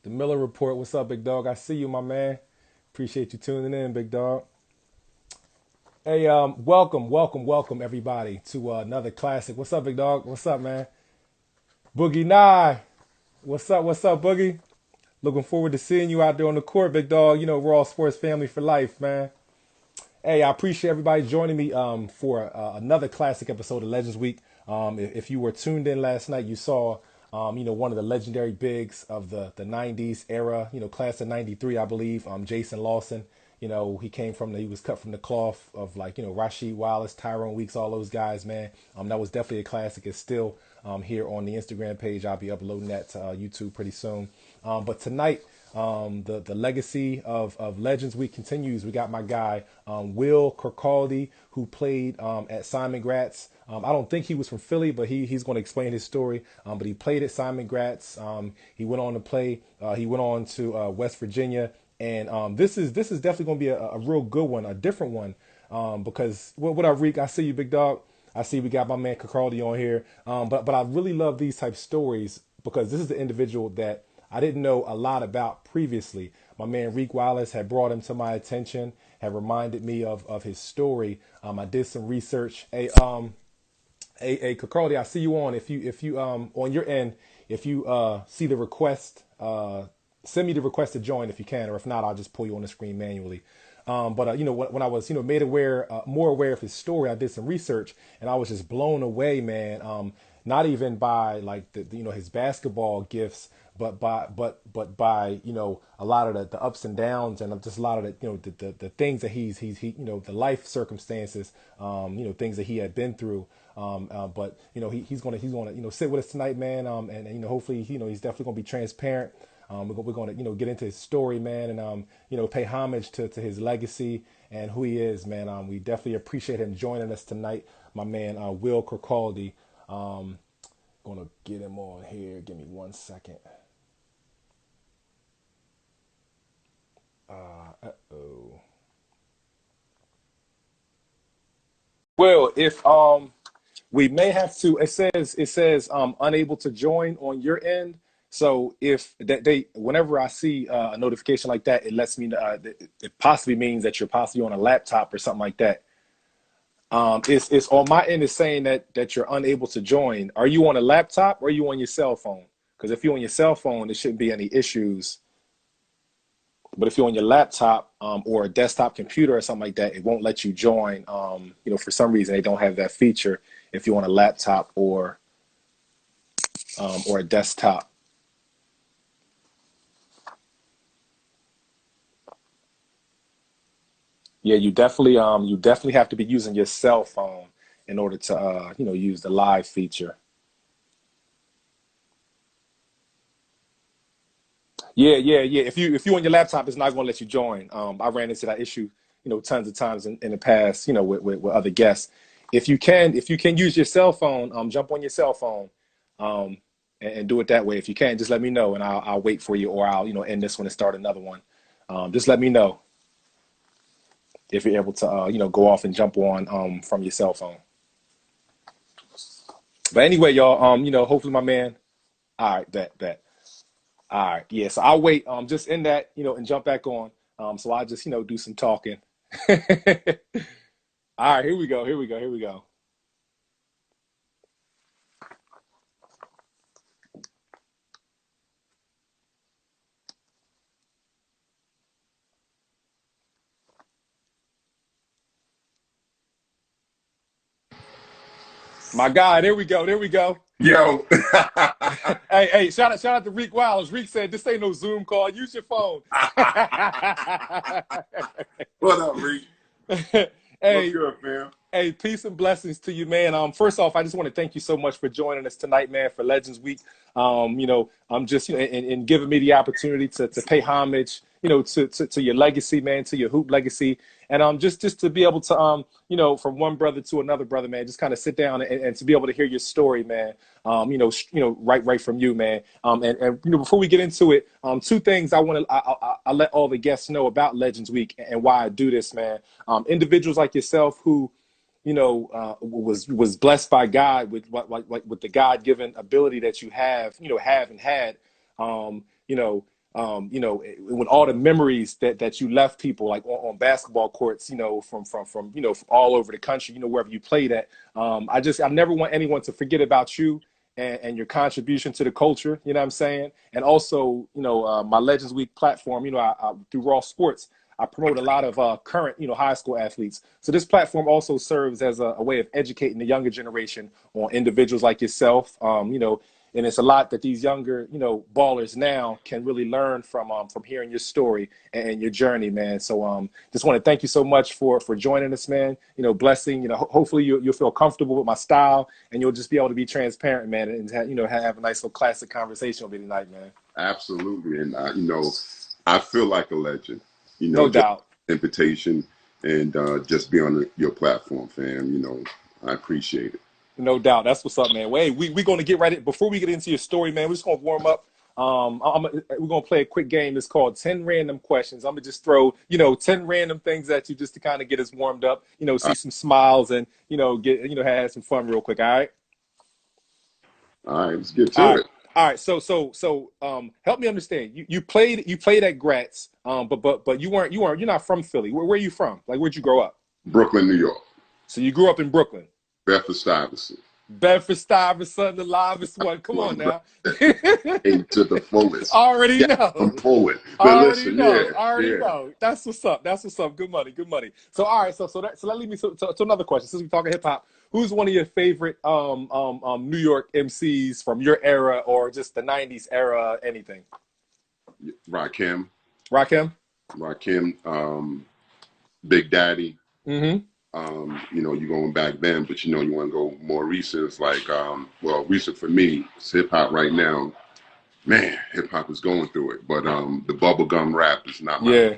The Miller Report. What's up, big dog? I see you, my man. Appreciate you tuning in, big dog. Hey, welcome, everybody to another classic. What's up, big dog? What's up, man? Boogie Nye. What's up, Boogie? Looking forward to seeing you out there on the court, big dog. You know, we're all sports family for life, man. Hey, I appreciate everybody joining me for another classic episode of Legends Week. If you were tuned in last night, you saw one of the legendary bigs of the 90s era, class of 93, I believe, Jason Lawson. He was cut from the cloth of Rasheed Wallace, Tyrone Weeks, all those guys, man. That was definitely a classic. It's still here on the Instagram page. I'll be uploading that to YouTube pretty soon. But tonight, the legacy of Legends Week continues. We got my guy, Will Kirkaldy, who played at Simon Gratz. I don't think he was from Philly, but he's going to explain his story. But he played at Simon Gratz. He went on to play. He went on to West Virginia. And this is definitely going to be a real good one, a different one. Because what up, Reek? I see you, big dog. I see we got my man Kirkaldy on here. But I really love these type stories because this is the individual that I didn't know a lot about previously. My man Reek Wallace had brought him to my attention, had reminded me of his story. I did some research. Hey, Kirkaldy, I see you on. If you on your end, if you see the request, send me the request to join if you can, or if not, I'll just pull you on the screen manually. When I was made aware, more aware of his story, I did some research and I was just blown away, man. Not even by like his basketball gifts, but by a lot of the ups and downs and just a lot of the things that he the life circumstances, things that he had been through. He's gonna sit with us tonight, man. And hopefully he's definitely gonna be transparent. We're going to get into his story, man, and pay homage to his legacy and who he is, man. We definitely appreciate him joining us tonight, my man Will Kirkaldy. Gonna get him on here. Give me 1 second. Uh-oh. Well, if we may have to. It says unable to join on your end. So if whenever I see a notification like that, it lets me know. It possibly means that you're possibly on a laptop or something like that. It's on my end. It's saying that you're unable to join. Are you on a laptop or are you on your cell phone? Because if you're on your cell phone, there shouldn't be any issues. But if you're on your laptop or a desktop computer or something like that, it won't let you join. For some reason, they don't have that feature if you're on a laptop or a desktop. Yeah, you definitely have to be using your cell phone in order to use the live feature. Yeah. If you on your laptop, it's not going to let you join. I ran into that issue, tons of times in the past, with other guests. If you can use your cell phone, jump on your cell phone, um, and do it that way. If you can, just let me know, and I'll wait for you, or I'll end this one and start another one. Just let me know if you're able to go off and jump on from your cell phone. But anyway, y'all, hopefully my man. All right, bet. All right, yeah. So I'll wait. Just end that, and jump back on. So I'll just, do some talking. All right, here we go. My God, there we go. Yo, Hey, shout out to Reek Wallace. Reek said this ain't no Zoom call. Use your phone. what up, Reed? What's Hey, good, fam? Hey, peace and blessings to you, man. First off, I just want to thank you so much for joining us tonight, man, for Legends Week. I'm just, and giving me the opportunity to pay homage, to your legacy, man, to your hoop legacy, and just to be able to, from one brother to another brother, man, just kind of sit down and to be able to hear your story, man. Right from you, man. And before we get into it, two things I let all the guests know about Legends Week and why I do this, man. Individuals like yourself who was blessed by God with with the God given ability that you have and had, um, you know, you know, when all the memories that you left people like on basketball courts, you know, from you know, from all over the country, you know, wherever you played at. I never want anyone to forget about you and your contribution to the culture. You know what I'm saying? And also, you know, my Legends Week platform, you know, I through Raw Sports, I promote a lot of current, you know, high school athletes. So this platform also serves as a way of educating the younger generation on individuals like yourself. You know, and it's a lot that these younger, you know, ballers now can really learn from hearing your story and your journey, man. So just want to thank you so much for joining us, man. You know, blessing. You know, hopefully you'll feel comfortable with my style, and you'll just be able to be transparent, man, and you know, have a nice little classic conversation with me tonight, man. Absolutely, and you know, I feel like a legend. You know, No doubt. Invitation and just be on your platform, fam. You know, I appreciate it. No doubt. That's what's up, man. Wait, we're going to get right in. Before we get into your story, man, we're just going to warm up. We're going to play a quick game. It's called 10 Random Questions. I'm going to just throw, you know, 10 random things at you just to kind of get us warmed up, you know, see some smiles and, you know, have some fun real quick. All right. All right, let's get All to right. it. All right. So help me understand. You played at Gratz, but you're not from Philly. Where are you from? Like, where'd you grow up? Brooklyn, New York. So you grew up in Brooklyn. Bedford-Stuyvesant. Bedford-Stuyvesant, the livest one. Come on now. To the fullest. Already know. I'm forward. But Already listen, know. yeah, Already yeah. know. That's what's up. That's what's up. Good money. Good money. So all right. So that leads me to another question. Since we're talking hip hop, who's one of your favorite New York MCs from your era or just the '90s era? Anything? Rakim. Rakim. Big Daddy. Mm-hmm. You know, you're going back then, but you know, you want to go more recent. It's like, well, recent for me, it's hip hop right now. Man, hip hop is going through it. But the bubblegum rap is not my. Yeah,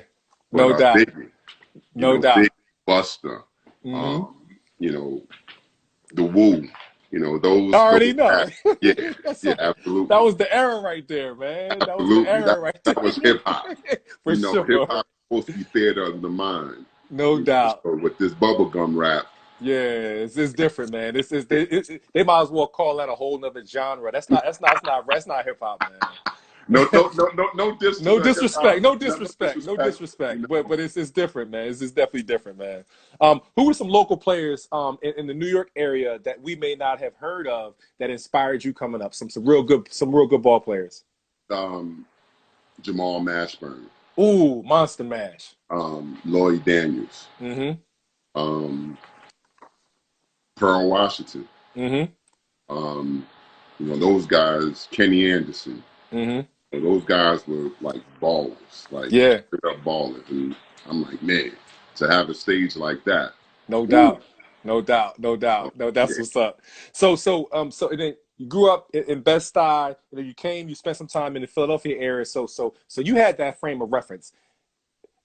But no doubt. Biggie, you No know, doubt. Big Buster, Mm-hmm. you know, the Woo, you know, those Already know. yeah, yeah, absolutely. That was the era right there, man. That was the Absolutely. era right there. That was hip hop. For You know, sure. hip hop is supposed to be theater of the mind. No doubt. So with this bubblegum rap. Yeah, it's different, man. They might as well call that a whole nother genre. That's not hip hop, man. No disrespect. No disrespect. No No disrespect. No You disrespect. know? But it's different, man. It's definitely different, man. Who were some local players in the New York area that we may not have heard of that inspired you coming up? Some real good ball players. Jamal Mashburn. Ooh, Monster Mash. Lloyd Daniels. Mm-hmm. Pearl Washington. Mm-hmm. You know, those guys, Kenny Anderson. Mm-hmm. Those guys were like ballers, like yeah, straight up ballers. And I'm like, man, to have a stage like that. No Woo. doubt. No doubt. No doubt. Oh, No, that's yeah. what's up. So and then you grew up in Bed-Stuy. You know, you spent some time in the Philadelphia area. So you had that frame of reference.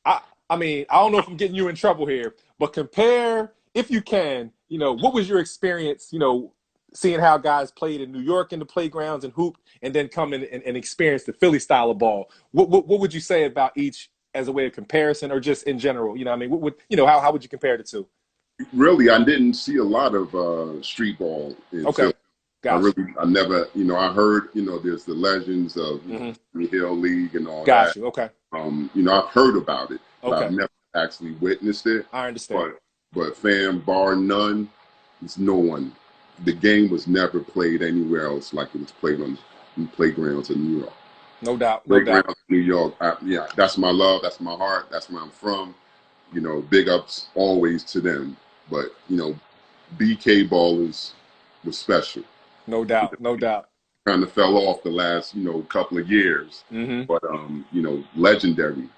I mean, I don't know if I'm getting you in trouble here, but compare, if you can, you know, what was your experience, you know, seeing how guys played in New York in the playgrounds and hooped, and then come in and experience the Philly style of ball. What would you say about each as a way of comparison, or just in general? You know, what I mean, what would you know? How would you compare the two? Really, I didn't see a lot of street ball in Okay, Philly. gotcha. I never, you know, I heard, you know, there's the legends of the Hill League and all Got that. you. Okay. You know, I've heard about it, but Okay. I've never actually witnessed it. I understand. But fam, bar none, there's no one. The game was never played anywhere else like it was played on playgrounds in New York. No doubt. No doubt. Playgrounds in New York, yeah, that's my love, that's my heart, that's where I'm from. You know, big ups always to them. But, you know, BK ballers was special. No doubt. No doubt. Kind of fell off the last, you know, couple of years. Mm-hmm. But, you know, legendary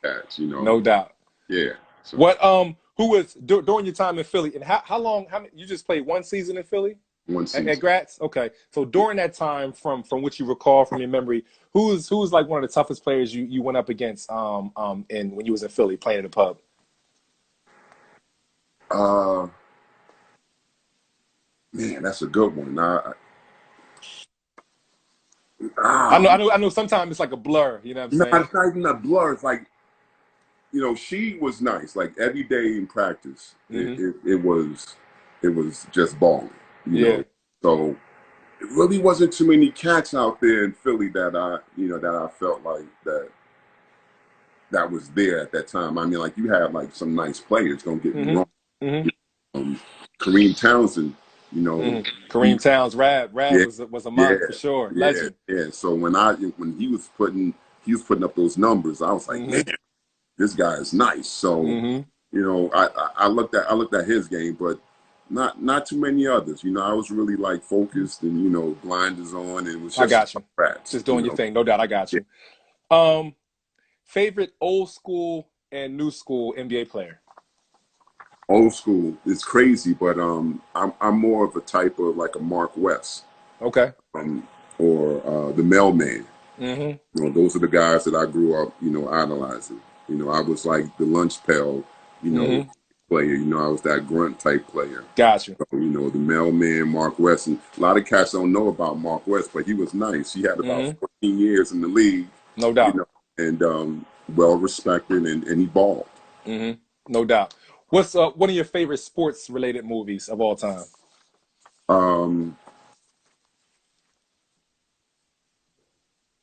cats, you know. No doubt. Yeah. So. What who was during your time in Philly, and how long? How many, you just played one season in Philly? One season. At Gratz? Okay. So during that time, from what you recall from your memory, who's like one of the toughest players you went up against in when you was in Philly playing in the pub? Man, that's a good one. I know. Sometimes it's like a blur. You know what I'm saying? It's not even a blur. It's like, you know, she was nice. Like every day in practice, it was just balling. You know, so really wasn't too many cats out there in Philly that I felt like that was there at that time. I mean, like you had like some nice players. Don't get me wrong. Mm-hmm. Mm-hmm. Kareem Townsend, you know, Mm-hmm. he Kareem Towns, Rad yeah was a yeah month for sure. yeah Legend. yeah. So when he was putting up those numbers, I was like, man, Mm-hmm. this guy is nice. So Mm-hmm. I looked at his game, but not too many others. I was really like focused and blinders on, and it was I just got you. rats. Just doing your thing. No doubt. I got Yeah. you. Favorite old school and new school NBA player? Old school is crazy, but I'm more of a type of like a Mark West, Okay. um, or the Mailman. Mm-hmm. Those are the guys that I grew up, idolizing. I was like the lunch pail, Mm-hmm. player. I was that grunt type player. Got you. So, the Mailman, Mark West, and a lot of cats don't know about Mark West, but he was nice. He had about Mm-hmm. 14 years in the league, No you doubt. know, and well respected, and he balled. Mm-hmm. No doubt. What's one of your favorite sports related movies of all time? Um,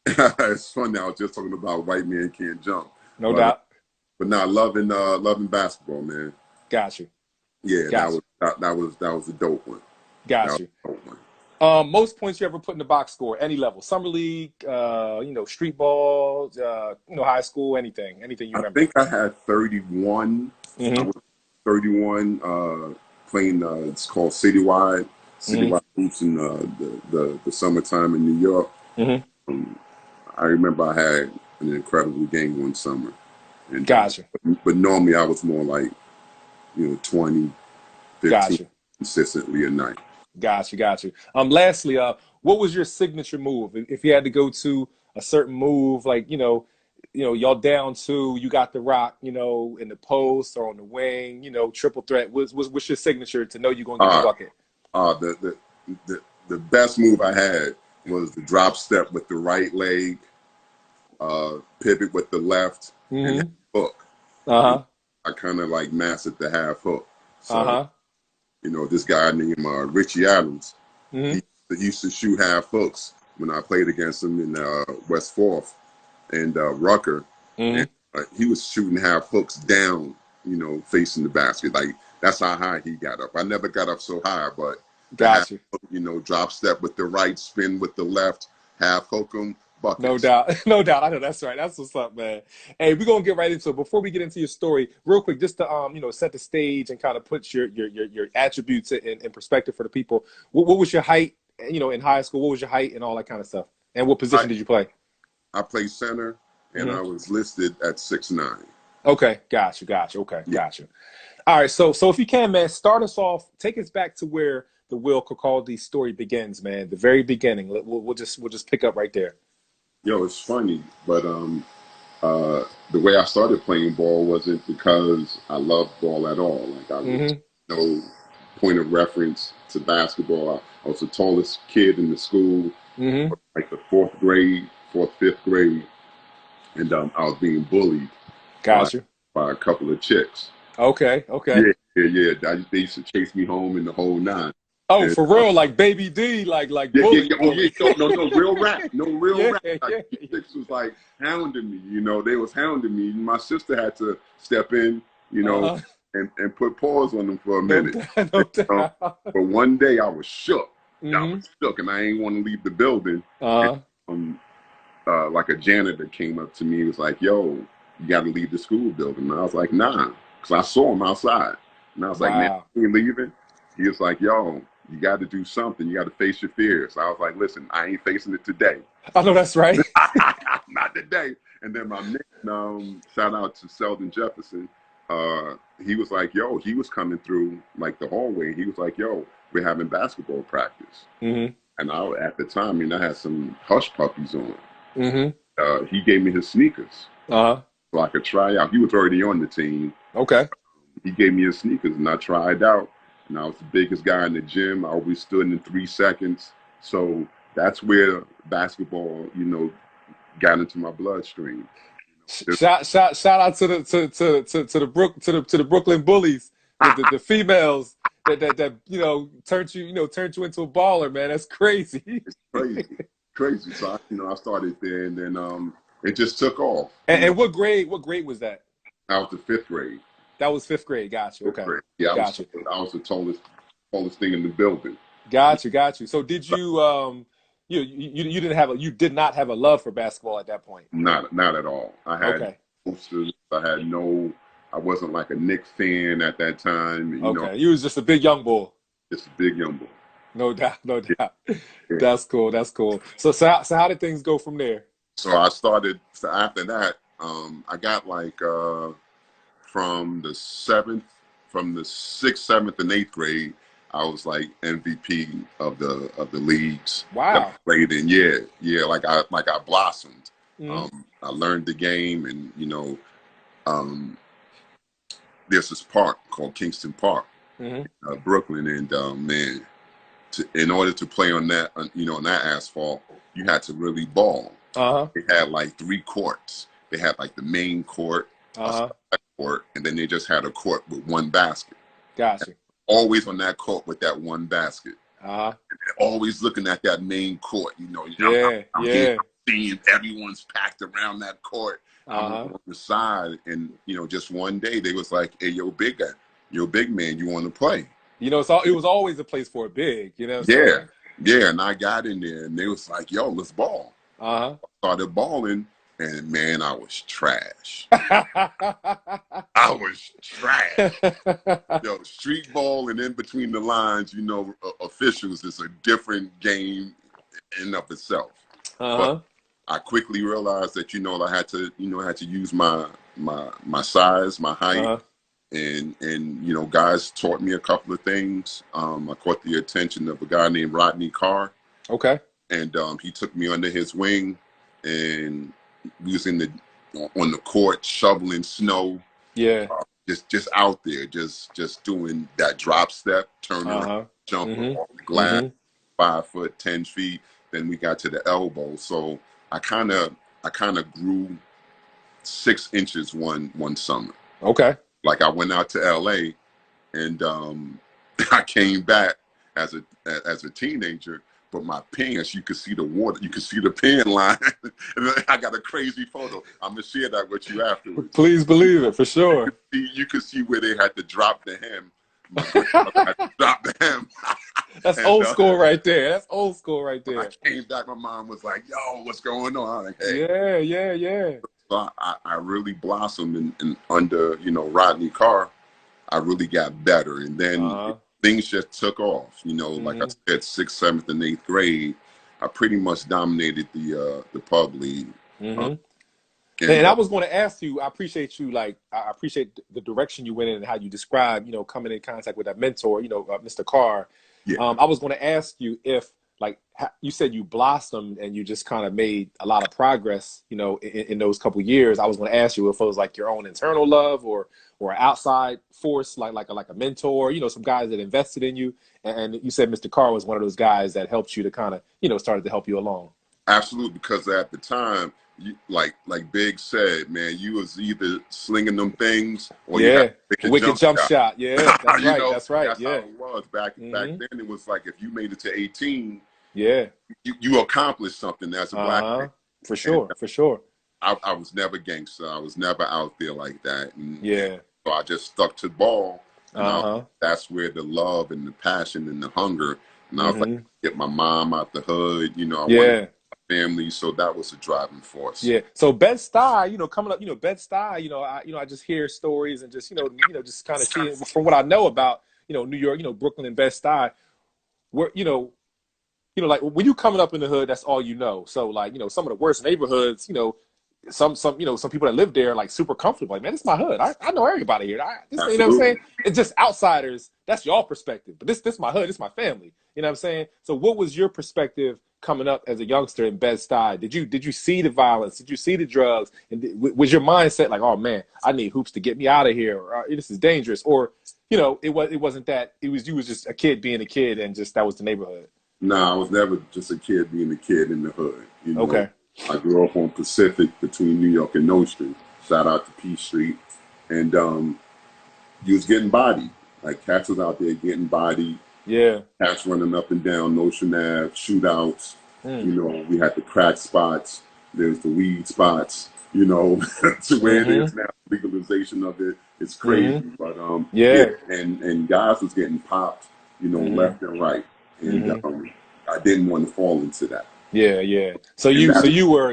it's funny. I was just talking about White Man Can't Jump, No but doubt. not loving basketball, man. Got you. Yeah, that Got was you. a dope one. That Got was you. a dope one. Most points you ever put in the box score, any level, summer league, street ball, high school, anything you I remember. think I had 31. I Mm-hmm. was 31 playing. It's called Citywide Mm-hmm. Hoops in the summertime in New York. Mm-hmm. Um, I remember I had an incredible game one summer, and Got you. but normally I was more like 20, Got 15 you. consistently a night. Got you. Got you. Lastly, what was your signature move? If you had to go to a certain move, like y'all down two, you got the rock, in the post or on the wing, triple threat. What's your signature to know you're gonna get the Uh, bucket? the best move I had was the drop step with the right leg, pivot with the left, and half Mm-hmm. hook. And Uh-huh. I kind of like mastered the half hook. So Uh-huh. this guy named Richie Adams, Mm-hmm. he used to shoot half hooks when I played against him in West Fourth and Rucker, and Mm-hmm. he was shooting half hooks down, facing the basket. Like that's how high he got up. I never got up so high, but the half Got you. hook, drop step with the right, spin with the left, half hook 'em, No buckets. doubt. No doubt. I know that's right. That's what's up, man. Hey, we're gonna get right into it. Before we get into your story, real quick, just to set the stage and kind of put your attributes in perspective for the people. What was your height, in high school? What was your height and all that kind of stuff? And what I position did you play? I played center, and I Hmm. was listed at 6'9". Okay, got you, got you. Okay, Yeah. got you. All right, so if you can, man, start us off. Take us back to where the Will Kirkaldly story begins, man. The very beginning. We'll just pick up right there. Yo, it's funny, but the way I started playing ball wasn't because I loved ball at all. Like I was Hmm. no point of reference to basketball. I was the tallest kid in the school, Hmm. like the fifth grade, and I was being bullied by Got you. a couple of chicks. Okay, okay. Yeah. They used to chase me home in the whole nine. Oh, And for real, like Baby D, like bully, yeah. Oh yeah, bully. no, real rap, no real Yeah, rap. Like yeah, these chicks was like hounding me. They was hounding me. My sister had to step in, uh-huh. and put pause on them for a No minute. doubt, no Um, doubt. but one day I was shook. I Hmm. was shook, and I ain't want to leave the building. And, Uh-huh. like a janitor came up to me. He was like, "Yo, you got to leave the school building." And I was like, "Nah," because I saw him outside, and I was like, "Man, Wow. you ain't leaving." He was like, "Yo, you got to do something. You got to face your fears." I was like, "Listen, I ain't facing it today. I know that's right. Not today." And then my man, shout out to Sheldon Jefferson. He was like, "Yo," he was coming through like the hallway. He was like, "Yo, we're having basketball practice." Hmm. And at the time, I had some hush puppies on. Hmm. He gave me his sneakers Uh-huh. so I could try out. He was already on the team. Okay. He gave me his sneakers, and I tried out. And I was the biggest guy in the gym. I always stood in 3 seconds. So that's where basketball, got into my bloodstream. Shout out to the Brooklyn bullies, the females. that turned turned you into a baller, man. That's crazy. It's crazy, crazy. So I started there, and then it just took off. And what grade? What grade was that? I was the fifth grade. That was fifth grade. Got you. Fifth Okay. grade. Yeah, Got you. I was the tallest thing in the building. Got you. Got you. So did you you didn't have you did not have a love for basketball at that point? Not at all. I had Okay. posters. I wasn't like a Knicks fan at that time. Okay. You was just a big young bull. Just a big young boy. No doubt. No doubt. Yeah. That's cool. That's cool. So how did things go from there? So I started. So after that, I got like from the sixth, seventh, and eighth grade. I was like MVP of the leagues Wow. that I played in. Yeah. Like I blossomed. Mm-hmm. I learned the game, and there's this park called Kingston Park, Mm-hmm. Brooklyn, and man, in order to play on that, on that asphalt, you had to really ball. Uh-huh. They had like 3 courts. They had like the main court, Uh-huh. a court, and then they just had a court with one basket. Gotcha. Always on that court with that one basket. Uh-huh. Always looking at that main court. Yeah. I'm Yeah. here seeing everyone's packed around that court. Uh-huh. I'm on the side, and just one day they was like, "Hey, you're a big man. You want to play?" It was always a place for a big. You know what I'm saying? Yeah. And I got in there, and they was like, "Yo, let's ball." Uh-huh. Started balling, and man, I was trash. I was trash. Street ball and in between the lines, officials is a different game in and of itself. Uh-huh. But I quickly realized that I had to use my size, my height, Uh-huh. and guys taught me a couple of things. I caught the attention of a guy named Rodney Carr. Okay. And he took me under his wing, and we was on the court shoveling snow. Yeah. Just out there, just doing that drop step, turn around, jump off the glass, 5 foot, 10 feet. Then we got to the elbow. So I kind of grew 6 inches one summer. Okay. Like I went out to LA, and I came back as a teenager. But my pants, you could see the water, you could see the pan line. And I got a crazy photo. I'm gonna share that with you afterwards. Please believe it, for sure. You could see where they had to drop the hem. Had to drop the hem. That's old school right there. That's old school right there. When I came back, my mom was like, "Yo, what's going on?" I'm like, hey. Yeah. So I really blossomed, and under Rodney Carr, I really got better, and then things just took off. Like I said, 6th, 7th, and 8th grade, I pretty much dominated the pub league. And I was going to ask you, I appreciate you, I appreciate the direction you went in and how you described, coming in contact with that mentor, Mr. Carr. Yeah. I was going to ask you if, you said you blossomed and you just kind of made a lot of progress, in those couple of years. I was going to ask you if it was like your own internal love or an outside force, like a mentor, some guys that invested in you. And you said Mr. Carr was one of those guys that helped you to kind of, started to help you along. Absolutely, because at the time, like Big said, man, you was either slinging them things or you had to make a jump shot. Yeah, that's right. That's right. That's how it was back then. It was like if you made it to 18, you accomplished something as a black man. For sure, for sure. I was never gangster. I was never out there like that. And so I just stuck to ball. And that's where the love and the passion and the hunger. And I was like, get my mom out the hood. I wanted family, so that was a driving force. Yeah. So Bed-Stuy, coming up, Bed-Stuy, I just hear stories and just, just kind of see from what I know about, New York, Brooklyn and Bed-Stuy, where, like when you coming up in the hood, that's all you know. So like, some of the worst neighborhoods, some people that live there like super comfortable. Like, man, this is my hood. I know everybody here. You know what I'm saying? It's just outsiders. That's your perspective. But this my hood. This my family. You know what I'm saying? So what was your perspective coming up as a youngster in Bed-Stuy? Did you see the violence? Did you see the drugs? And was your mindset like, oh man, I need hoops to get me out of here, or this is dangerous, or it wasn't that. You was just a kid being a kid, and just that was the neighborhood. No, I was never just a kid being a kid in the hood. Okay. I grew up on Pacific between New York and Nostrand. Shout out to P Street, and you was getting bodied. Like cats was out there getting bodied, Yeah. cats running up and down Notion Ave, shootouts. Mm. You know, we had the crack spots. There's the weed spots. You know, to where it is now, legalization of it. It's crazy, but yeah, Yeah. and guys was getting popped, you know, Mm-hmm. left and right, and Mm-hmm. I didn't want to fall into that. Yeah, yeah. So And you that's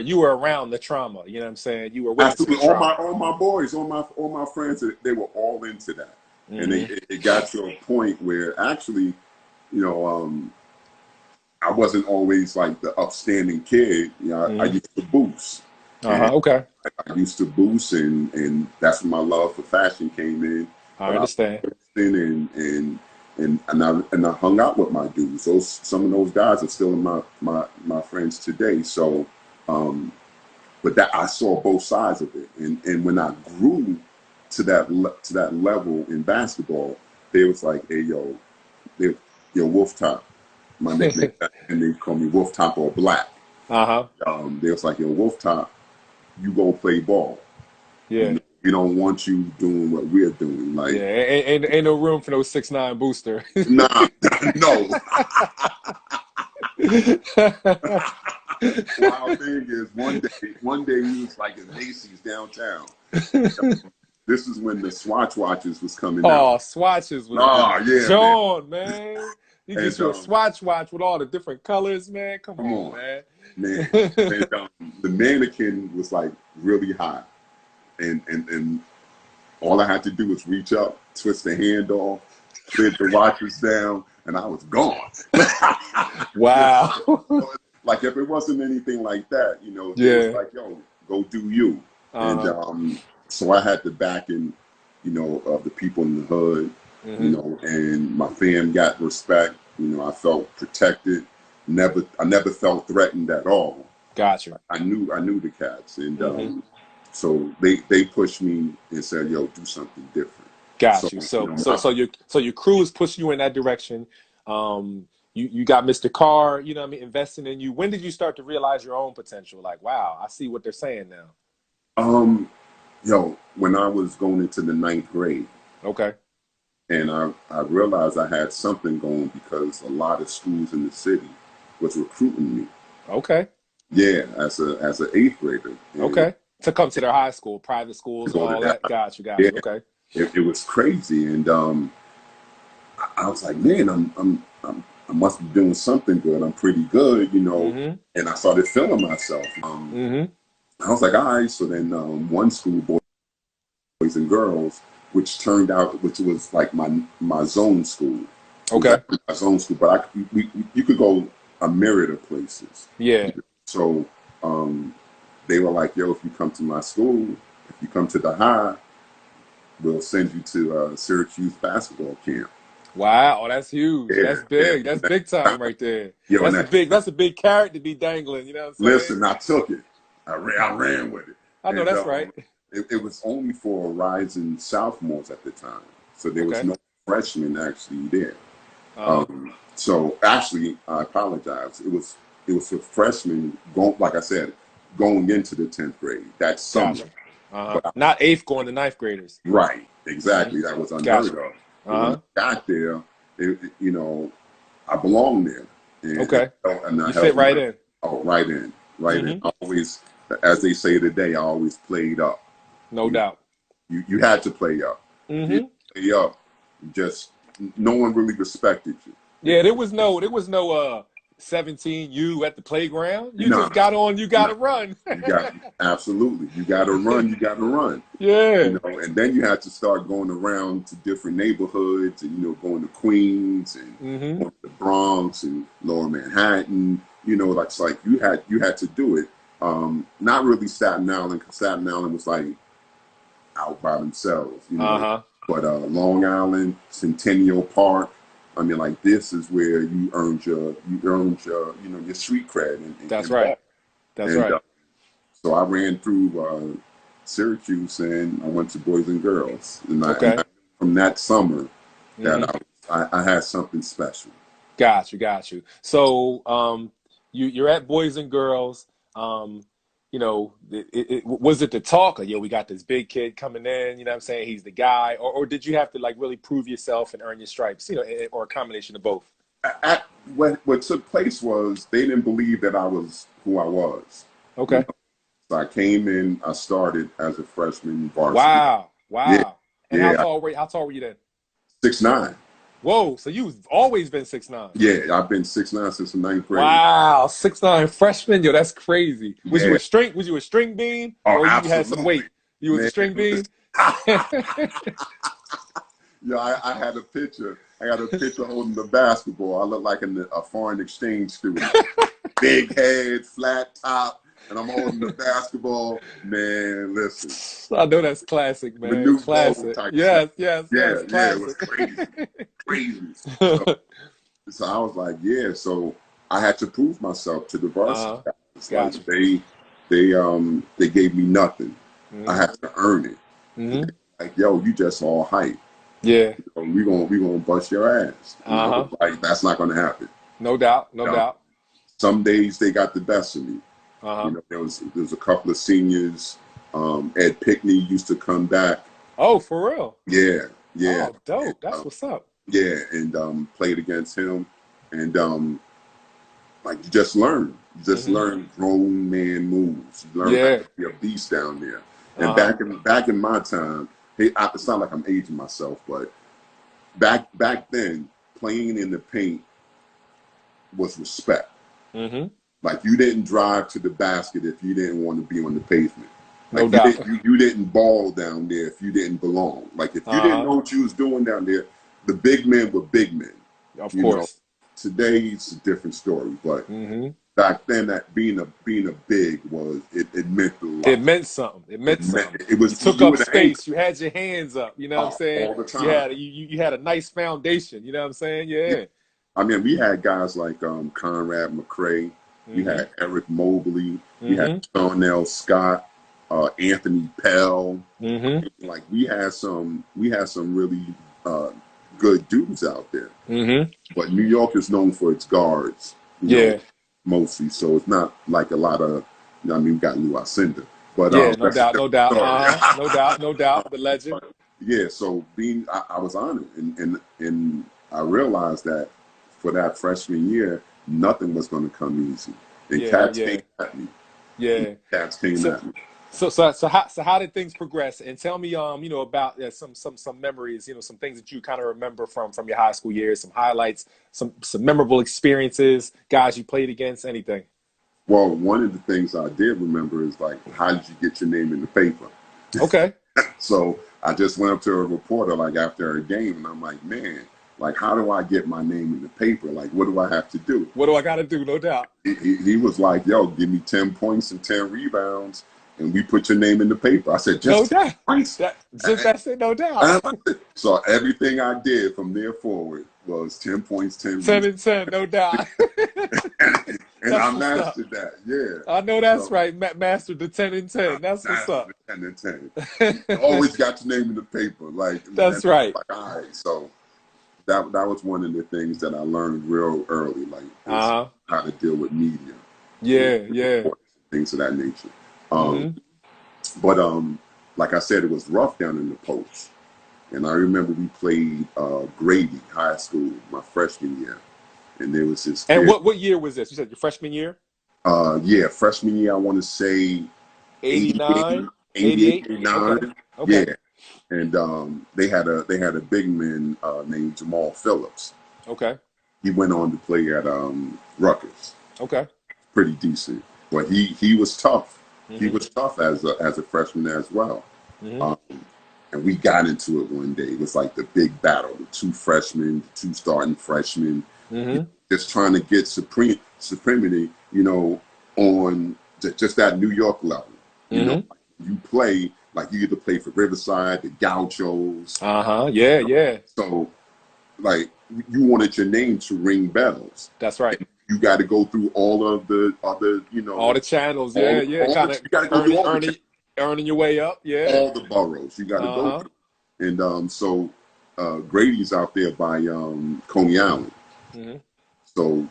you were around the trauma, you know what I'm saying? You were witnessing the absolutely trauma. all my boys, all my friends, they were all into that, and Mm-hmm. it got to a point where actually, you know, I wasn't always like the upstanding kid. You know, I Mm-hmm. used to boost, and Uh-huh. Okay. I used to boost, and that's when my love for fashion came in. I But I was understand. boosting and I hung out with my dudes. Those some of those guys are still in my friends today. So, but that I saw both sides of it, and when I grew to that level in basketball, they was like, "Hey, they, yo, Wolf Top." My nickname, and they call me Wolf Top or Black. Uh-huh. They was like, "Yo, Wolf Top, you go play ball. You Yeah. know, we don't want you doing what we're doing. Yeah. Like, Ain't no room for no 6'9" booster. nah, no." Wild thing is, one day he was like in Macy's downtown. This is when the Swatch watches was coming out. Oh, swatches was the Oh yeah, man. John, man. You get And you a swatch watch with all the different colors, man. Come come on, on, man. man. And the mannequin was like really hot, and all I had to do was reach up, twist the hand off, slid the watches down, and I was gone. Wow. Like if it wasn't anything like that, you know, they was Yeah. like, "Yo, go do you." And Uh-huh. so I had the backing, you know, of the people in the hood, you Mm-hmm. know, and my fam got respect. You know, I felt protected. I never felt threatened at all. Got you. I knew the cats, and Mm-hmm. so they pushed me and said, "Yo, do something different." So Got you. you So know, your crew is pushing you in that direction. You got Mr. Carr, you know what I mean, investing in you. When did you start to realize your own potential? Like, wow, I see what they're saying now. yo, when I was going into the ninth grade, Okay. and I realized I had something going because a lot of schools in the city was recruiting me. Okay. Yeah, as an eighth grader, and Okay. To come to their high school, private to schools, go to all that. that. Got you. Got Yeah, you. Okay. it was crazy, and I was like, man, I must be doing something good. I'm pretty good, you know. Mm-hmm. And I started feeling myself. Mm-hmm. I was like, all right. So then one school, boys and girls, which was like my zone school. It was Okay. actually my zone school, but you could go a myriad of places. Yeah. So they were like, yo, if you come to my school, if you come to the high, we'll send you to Syracuse basketball camp. Wow. Oh, that's huge. Yeah, That's yeah. big. That's big time right there. Yo, and that, That's a big carrot to be dangling. You know what I'm saying? listen, I took it. I ran with it. I know And that's right. it was only for rising sophomores at the time. So there was Okay. no freshmen actually there. Uh-huh. So actually, I apologize. It was for freshmen, like I said, going into the 10th grade that summer. Gotcha. Uh-huh. But I, Not eighth going to ninth graders. right, Mm-hmm. exactly. That was unheard Gotcha. of. But when Uh-huh. I got there, you know, I belonged there. Okay. And I You fit held right my, in. oh, right in, right in. Mm-hmm. I always, as they say today, I always played up. No You, doubt. you had to play up. If you Mm-hmm. didn't play up, just no one really respected you. Yeah, there was no 17 you at the playground. You Nah, just got on, you nah. gotta run. You got absolutely. You got to run. You got to run. You Yeah. know, and then you had to start going around to different neighborhoods, and you know, going to Queens and Mm-hmm. going to the Bronx and Lower Manhattan. You know, like you had to do it. Not really Staten Island, because Staten Island was like out by themselves. You know, Uh-huh. but Long Island, Centennial Park. I mean, like this is where you know your street cred That's and right. That's and right. so I ran through Syracuse and I went to Boys and Girls. And Okay. I from that summer Mm-hmm. that I had something special. Got you. So you're at Boys and Girls. Um, you know, was it the talk? Like, yo, we got this big kid coming in, you know what I'm saying? He's the guy. Or did you have to like really prove yourself and earn your stripes, you know, or a combination of both? What took place was they didn't believe that I was who I was. You Okay. know? So I came in, I started as a freshman varsity. Wow. Yeah, Wow. And yeah, how tall were you then? 6'9". Whoa. So you've always been 6'9". Yeah, I've been 6'9" since the ninth grade. Wow. 6'9" freshman. Yo, that's crazy. Yeah. Was you a string bean Oh, or you had some absolutely, weight? You was a man. string bean? Yeah, I had a picture. I got a picture holding the basketball. I look like a foreign exchange student. Big head, flat top, and I'm holding the basketball. Man, listen. I know that's classic, man. Renewed Bowl Classic. type stuff. Yes, yes, Yeah, yes. yeah, it was Classic. crazy. Crazy. So I was like, yeah. So I had to prove myself to the varsity guys. It's like Gotcha. they gave me nothing. I had to earn it. Mm-hmm. Like, yo, you just all hype. Yeah. We gonna bust your ass. You know? Like that's not gonna happen. No doubt. No doubt. Some days they got the best of me. You know, there was a couple of seniors. Ed Pickney used to come back. Oh, for real? Yeah, yeah. Oh, dope. And, That's what's up. yeah, and played against him, and like you just learn. You just learn grown man moves. You learn how to be a beast down there. And back in my time, it's not like I'm aging myself, but back then, playing in the paint was respect. Like you didn't drive to the basket if you didn't want to be on the pavement. Like No doubt. You didn't ball down there if you didn't belong. Like if you didn't know what you was doing down there, the big men were big men. Of you course. Know? Today it's a different story, but back then that being a big was it meant a lot. It meant something. It meant something. It was you took up space. You had your hands up. You know what I'm saying? All the time. You had a nice foundation. You know what I'm saying? Yeah. I mean, we had guys like Conrad McCray. We had Eric Mobley. We had Darnell Scott, Anthony Pell. Like we had some really good dudes out there. But New York is known for its guards. You know, mostly. So it's not like a lot of. I mean, we got Lou Alcindor. But no doubt. No doubt. The legend. But, yeah. So I was honored, and I realized that for that freshman year, nothing was going to come easy. And cats came at me. Yeah. Cats came at me. So how did things progress? And tell me, you know, about some memories, you know, some things that you kind of remember from your high school years, some highlights, some memorable experiences, guys you played against, anything. Well, one of the things I did remember is like, how did you get your name in the paper? Okay. So I just went up to a reporter like after a game, and I'm like, man, like, how do I get my name in the paper? Like, what do I have to do? What do I got to do? No doubt. He was like, yo, give me 10 points and 10 rebounds, and we put your name in the paper. I said, just no doubt. Points? That's it, no doubt. So everything I did from there forward was 10 points, 10 rebounds. 10 and 10, no doubt. and I mastered that, yeah. I know that's right. Mastered the 10 and 10. That's what's up. 10 and 10. Always got your name in the paper. Like that's right. Like, all right, so that was one of the things that I learned real early, like how to deal with media. Yeah. Things of that nature. But like I said, it was rough down in the post. And I remember we played Grady High School my freshman year. And there was this kid. And what year was this? You said your freshman year? Yeah, freshman year, I want to say 89? 88, 89. Okay. Yeah. And they had a big man named Jamal Phillips. Okay. He went on to play at Rutgers. Okay. Pretty decent. But he was tough. He was tough as a freshman as well. And we got into it one day. It was like the big battle, the two freshmen, the two starting freshmen, just trying to get supremacy, you know, on just that New York level. You know, you play, like you get to play for Riverside, the Gauchos. Yeah. So, like, you wanted your name to ring bells. That's right. You got to go through all of the other, you know. All the channels, kind of earning your way up, all the boroughs you got to go through. And so Grady's out there by Coney Island. So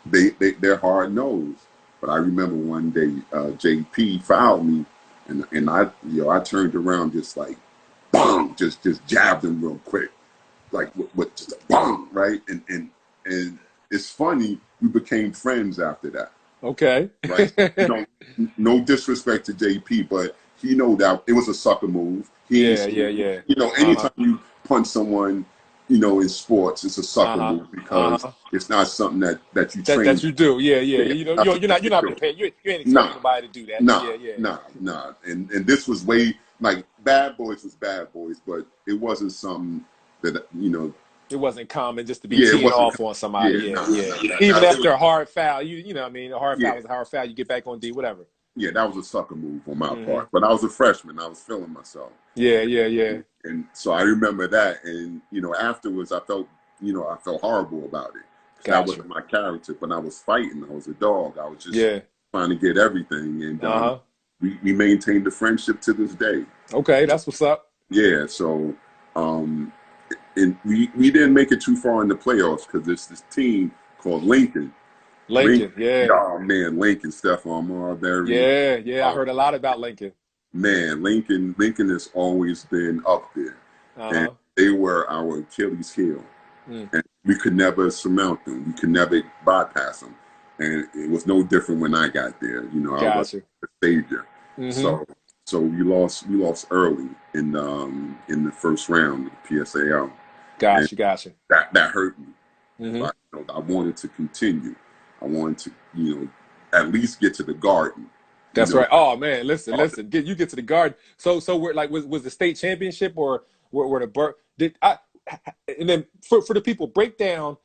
they're hard nosed. But I remember one day JP fouled me, and I turned around just like, bang, just jabbed him real quick, like with just a bang, right? And it's funny, we became friends after that. Okay. Right? No disrespect to JP, but he know that it was a sucker move. Yeah. Anytime you punch someone, in sports, it's a sucker move because it's not something that you train. That you do. Yeah. You're not Do. prepared. You ain't expecting nobody to do that. Nah. And this was way like Bad Boys was Bad Boys, but it wasn't something that it wasn't common just to be teeing off on somebody. Even after a hard foul, you know what I mean? A hard foul was a hard foul. You get back on D, whatever. Yeah, that was a sucker move on my part. But I was a freshman. I was feeling myself. Yeah. And so I remember that. And, afterwards I felt horrible about it. Gotcha. That wasn't my character. But I was fighting. I was a dog. I was just trying to get everything. And we maintained the friendship to this day. Okay, that's what's up. Yeah, so... and we didn't make it too far in the playoffs because there's this team called Lincoln. Oh man, Lincoln, Stephon Marbury. I heard a lot about Lincoln. Man, Lincoln has always been up there, and they were our Achilles heel, and we could never surmount them. We could never bypass them, and it was no different when I got there. I was the savior. So we lost early in the first round of the PSAL. Gotcha. That hurt me. I wanted to continue. I wanted to, at least get to the Garden. That's right. Oh man, listen. You get to the Garden. So we're like, was the state championship or were the and then for the people break down.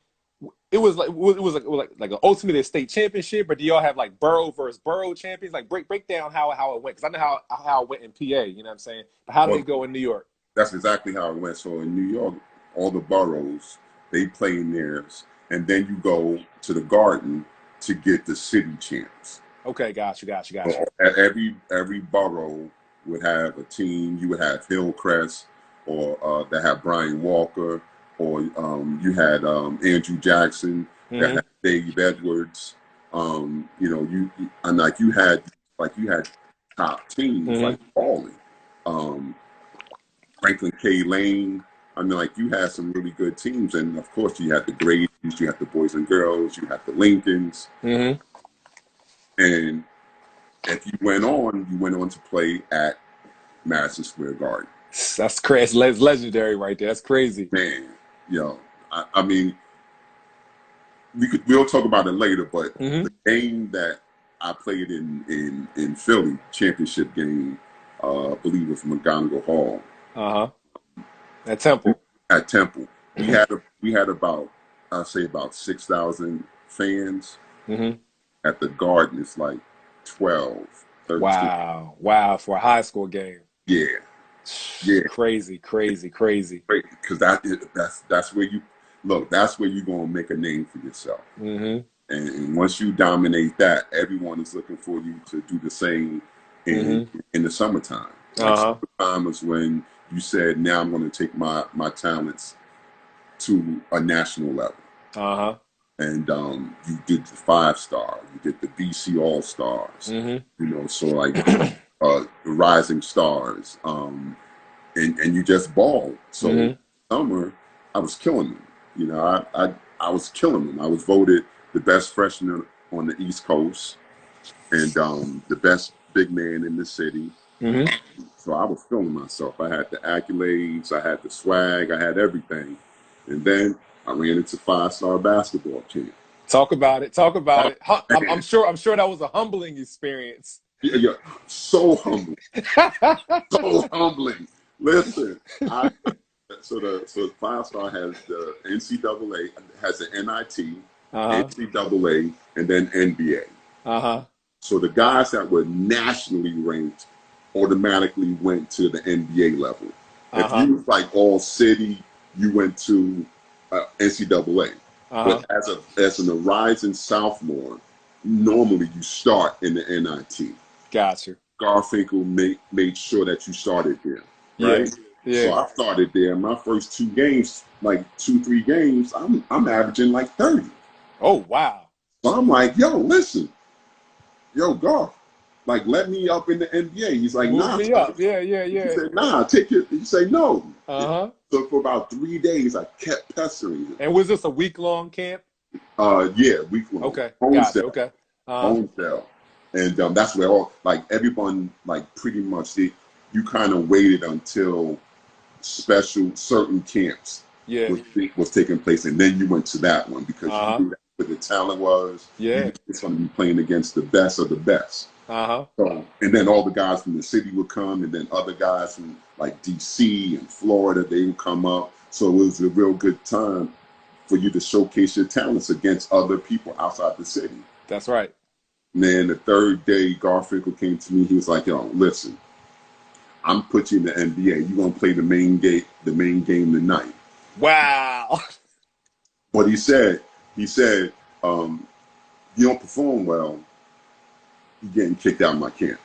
It was like an ultimate state championship, or do y'all have like borough versus borough champions? Like break down how it went, because I know how it went in PA. You know what I'm saying? But how did it go in New York? That's exactly how it went. So in New York, all the boroughs, they play in theirs, and then you go to the Garden to get the city champs. Okay, gotcha. So every borough would have a team. You would have Hillcrest, or they have Brian Walker, or you had Andrew Jackson, that had Dave Edwards. You had top teams like Ballin, Franklin K. Lane. I mean, like, you had some really good teams, and of course you had the Grady's, you had the Boys and Girls, you had the Lincolns, and if you went on to play at Madison Square Garden. That's crazy. That's legendary right there. That's crazy, man. I mean, we'll talk about it later, but the game that I played in Philly, championship game, I believe it was McGonigal Hall. At Temple. We had about 6,000 fans. At the Garden, it's like 12, 13. Wow, for a high school game. Yeah. Crazy. Because that's where you're gonna make a name for yourself. And once you dominate that, everyone is looking for you to do the same in the summertime. Summertime is when you said, now I'm going to take my talents to a national level. And you did the 5-star, you did the BC All-Stars, so like the Rising Stars, and you just balled. So summer, I was killing them. I was killing them. I was voted the best freshman on the East Coast, and the best big man in the city. So I was feeling myself. I had the accolades, I had the swag, I had everything. And then I ran into 5-star basketball camp. Talk about it. I'm sure that was a humbling experience. Yeah. So humbling. So humbling. Listen, so the 5-star has the NCAA, has the NIT, NCAA, and then NBA. So the guys that were nationally ranked automatically went to the NBA level. If you was like all city, you went to NCAA. But as an rising sophomore, normally you start in the NIT. Gotcha. Garfinkel made sure that you started there, right? Yeah. So I started there. My first 2 games, like 2-3 games, I'm averaging like 30. Oh wow. So I'm like, yo, listen, yo, Garth, like, let me up in the NBA. He's like, Move nah. me up. Yeah, yeah, He yeah. said, nah, take it. He said, no. Uh-huh. So for about 3 days, I kept pestering him. And was this a week-long camp? Yeah, week long. Okay, gotcha. Okay. Home cell. And that's where all, like, everyone, like, pretty much, you kind of waited until certain camps was taking place, and then you went to that one because you knew that's where the talent was. Yeah. It's going to be playing against the best of the best. Uh-huh. So, and then all the guys from the city would come, and then other guys from like DC and Florida, they would come up. So it was a real good time for you to showcase your talents against other people outside the city. That's right. And then the third day, Garfinkel came to me. He was like, yo, listen, I'm putting you in the NBA. You're going to play the main game tonight. Wow. But he said, you don't perform well, you're getting kicked out of my camp.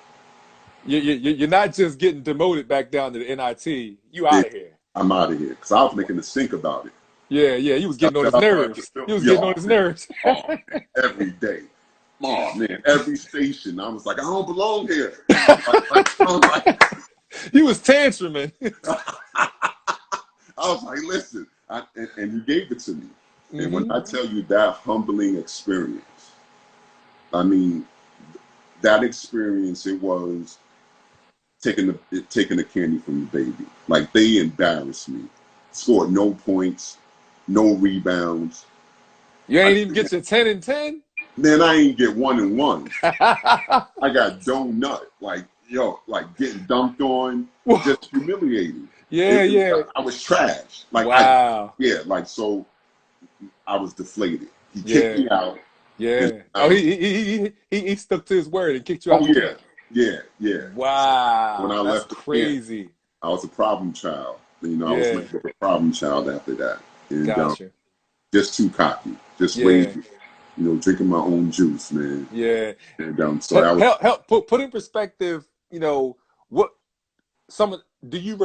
You're not just getting demoted back down to the NIT. You out of here. I'm out of here. Because I was making a stink about it. Yeah, yeah. He was getting on his nerves. He was getting on his nerves. Every day. Oh, man. Every station. I was like, I don't belong here. He was tantruming. I was like, listen. And he gave it to me. And when I tell you that humbling experience, I mean, that experience, it was taking the candy from the baby. Like, they embarrassed me. Scored no points, no rebounds. You ain't even get your 10 and 10? Man, I ain't get 1 and 1. I got donut. Like, yo, like getting dunked on, just humiliated. Yeah. I was trash. Like, wow. So I was deflated. He kicked me out. Yeah. Oh, he stuck to his word and kicked you out. Yeah. Wow. When I left, crazy. Camp, I was a problem child. You know, I was like a problem child after that. And, gotcha. Just too cocky. Just lazy. You know, drinking my own juice, man. Yeah. And so that was help put in perspective. You know do you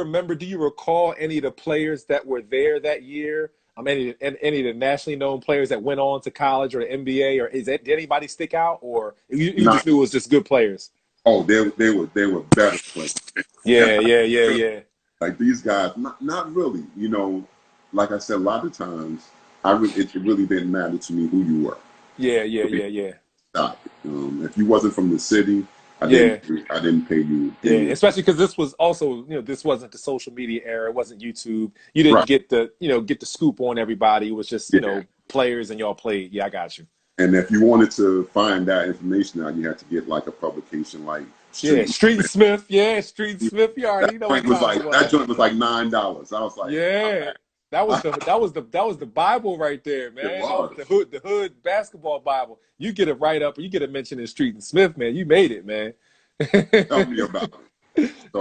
recall any of the players that were there that year? Any of the nationally known players that went on to college or the NBA, or did anybody stick out, or you just knew it was just good players? Oh, they were better players. Yeah. Like these guys, not really. You know, like I said, a lot of times, it really didn't matter to me who you were. Yeah. Stop it. If you wasn't from the city, I didn't pay you. Yeah, especially because this was also, this wasn't the social media era. It wasn't YouTube. You didn't get the scoop on everybody. It was just, players and y'all played. Yeah, I got you. And if you wanted to find that information out, you had to get like a publication like Street Smith. Yeah, Street Smith. You already know what that joint was like $9. I was like, yeah. That was the Bible right there, man. That was the hood basketball Bible. You get it right up, you get a mention in Street and Smith, man. You made it, man. Tell me about it. So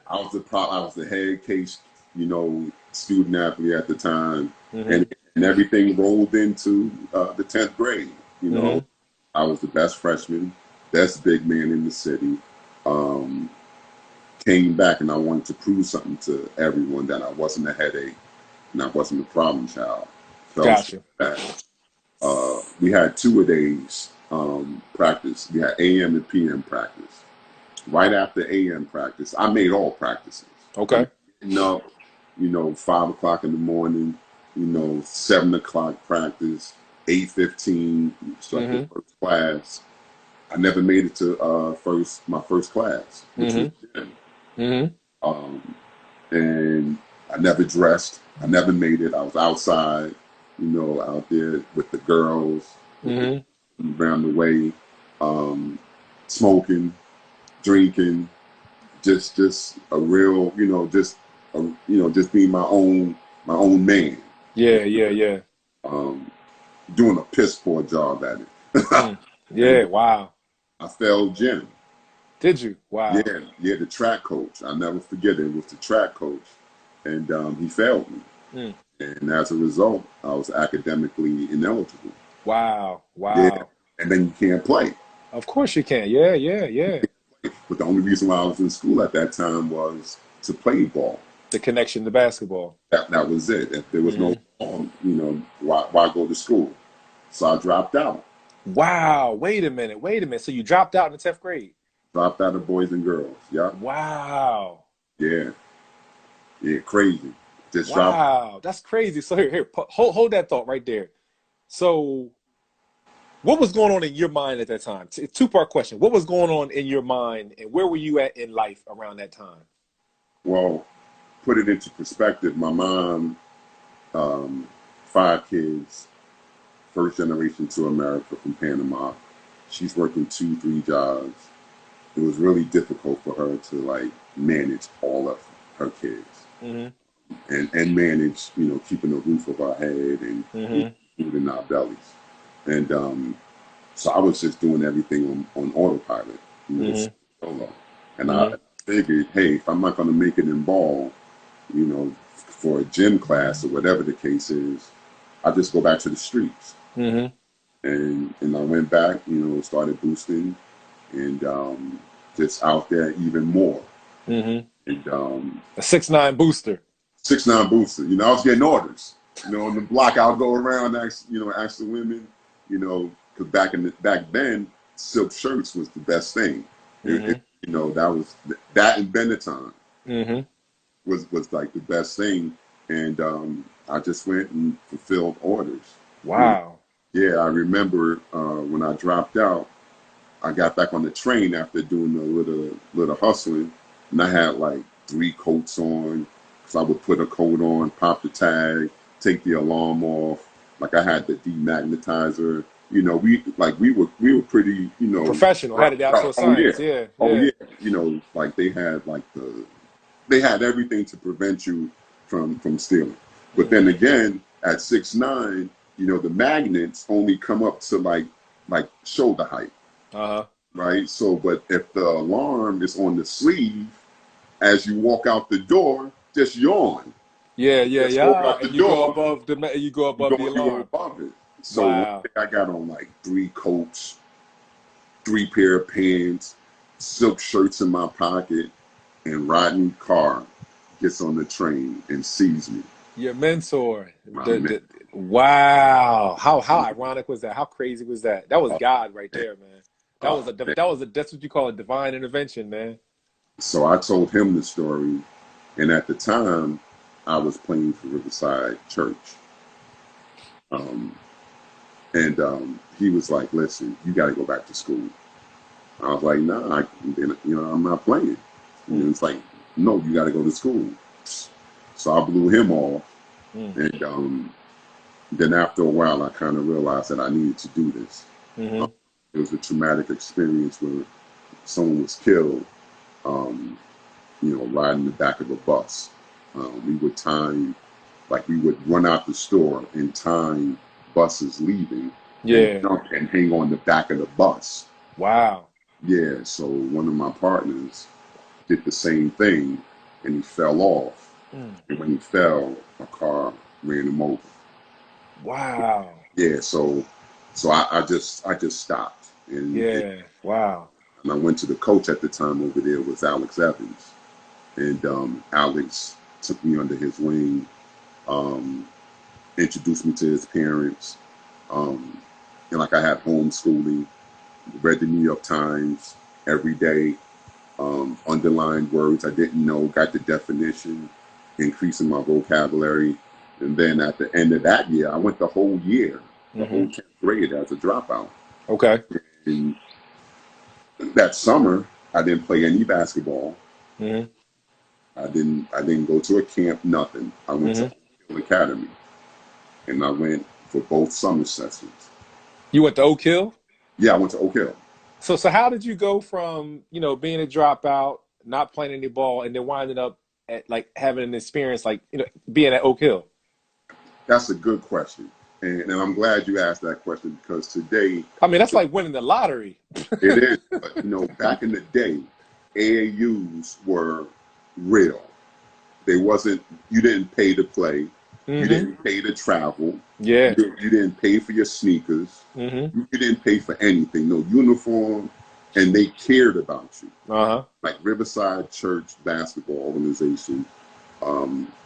I was the head case, student athlete at the time, and everything rolled into the 10th grade. I was the best freshman, best big man in the city. Came back and I wanted to prove something to everyone that I wasn't a headache and I wasn't a problem child. So gotcha. We had 2-a-days practice. We had AM and PM practice. Right after AM practice, I made all practices. Okay. Getting up, 5 o'clock in the morning, 7 o'clock practice, 8:15, the first class. I never made it to my first class, which was gym. And I never dressed. I never made it. I was outside, out there with the girls around the way, smoking, drinking, just a real, just being my own man. Yeah. Doing a piss poor job at it. Yeah, wow. I failed gym. Did you? Wow. Yeah, the track coach. I'll never forget it. It was the track coach. And he failed me. And as a result, I was academically ineligible. Wow. Yeah. And then you can't play. Of course you can. Yeah. But the only reason why I was in school at that time was to play ball. The connection to basketball. That was it. If there was no ball, why go to school? So I dropped out. Wow. Wait a minute. Wait a minute. So you dropped out in the 10th grade? Dropped out of boys and girls. Yep. Wow. Yeah. Yeah. Crazy. Just dropped. Wow. That's crazy. So here, hold that thought right there. So what was going on in your mind at that time? Two-part question. What was going on in your mind, and where were you at in life around that time? Well, put it into perspective. My mom, um, 5 kids, first generation to America from Panama. She's working 2, 3 jobs. It was really difficult for her to like manage all of her kids Mm-hmm. and manage, keeping a roof over our head and Mm-hmm. food in our bellies. And so I was just doing everything on autopilot, Mm-hmm. solo. And I Mm-hmm. figured, hey, if I'm not going to make it in ball, for a gym class or whatever the case is, I just go back to the streets. Mm-hmm. And I went back, started boosting and just out there even more. Mm-hmm. And A 6'9" booster. 6'9" booster. I was getting orders. On the block, I'll go around, ask the women, because back then, silk shirts was the best thing. Mm-hmm. That was that and Benetton Mm-hmm. was like the best thing. And I just went and fulfilled orders. Wow. Yeah, I remember when I dropped out, I got back on the train after doing a little hustling, and I had like 3 coats on. So I would put a coat on, pop the tag, take the alarm off. Like I had the demagnetizer. We were pretty, Professional. Had it down to a oh yeah, science. Yeah. oh Yeah. yeah. Like they had everything to prevent you from stealing. But then Mm-hmm. again, at 6'9", the magnets only come up to like shoulder height, Uh-huh. right? So, but if the alarm is on the sleeve, as you walk out the door, just yawn. Yeah, yeah, Just walk yeah. out the And you go door, above you go above the you go alarm. above it. So one Wow. day I got on like 3 coats, 3 pair of pants, silk shirts in my pocket, and riding car gets on the train and sees me. Your mentor. My man, Wow. How ironic was that? How crazy was that? That was God right there, man. man. That's what you call a divine intervention, man. So I told him the story, and at the time, I was playing for Riverside Church, um, and he was like, "Listen, you got to go back to school." I was like, "Nah, I'm not playing." Mm, It's like, "No, you got to go to school." So I blew him off, mm, and then after a while, I kind of realized that I needed to do this. Um, mm-hmm. it was a traumatic experience where someone was killed, um, riding the back of a bus. We would time, like we would run out the store and time buses leaving and Yeah. jump and hang on the back of the bus. Wow. Yeah, so one of my partners did the same thing and he fell off. Mm, And when he fell, a car ran him over. wow. Yeah, so I just stopped Yeah. Wow. and I went to the coach at the time over there was Alex Evans. And Alex took me under his wing, um, introduced me to his parents. Um, and like I had homeschooling, read the New York Times every day, underlined words I didn't know, got the definition, increasing my vocabulary. And then at the end of that year, I went the whole year, the Mm-hmm. whole 10th grade as a dropout. Okay. And that summer, I didn't play any basketball. Mm-hmm. I didn't go to a camp, nothing. I went to Mm-hmm. Oak Hill Academy and I went for both summer sessions. You went to Oak Hill? Yeah, I went to Oak Hill. So how did you go from, being a dropout, not playing any ball, and then winding up at like having an experience like, being at Oak Hill? That's a good question. And I'm glad you asked that question because today, I mean, that's like winning the lottery. it is. But, back in the day, AAUs were real. They wasn't, you didn't pay to play. You Mm-hmm. didn't pay to travel. Yeah. You didn't pay for your sneakers. Mm-hmm. You didn't pay for anything, no uniform. And they cared about you. Uh-huh. Like Riverside Church Basketball Organization,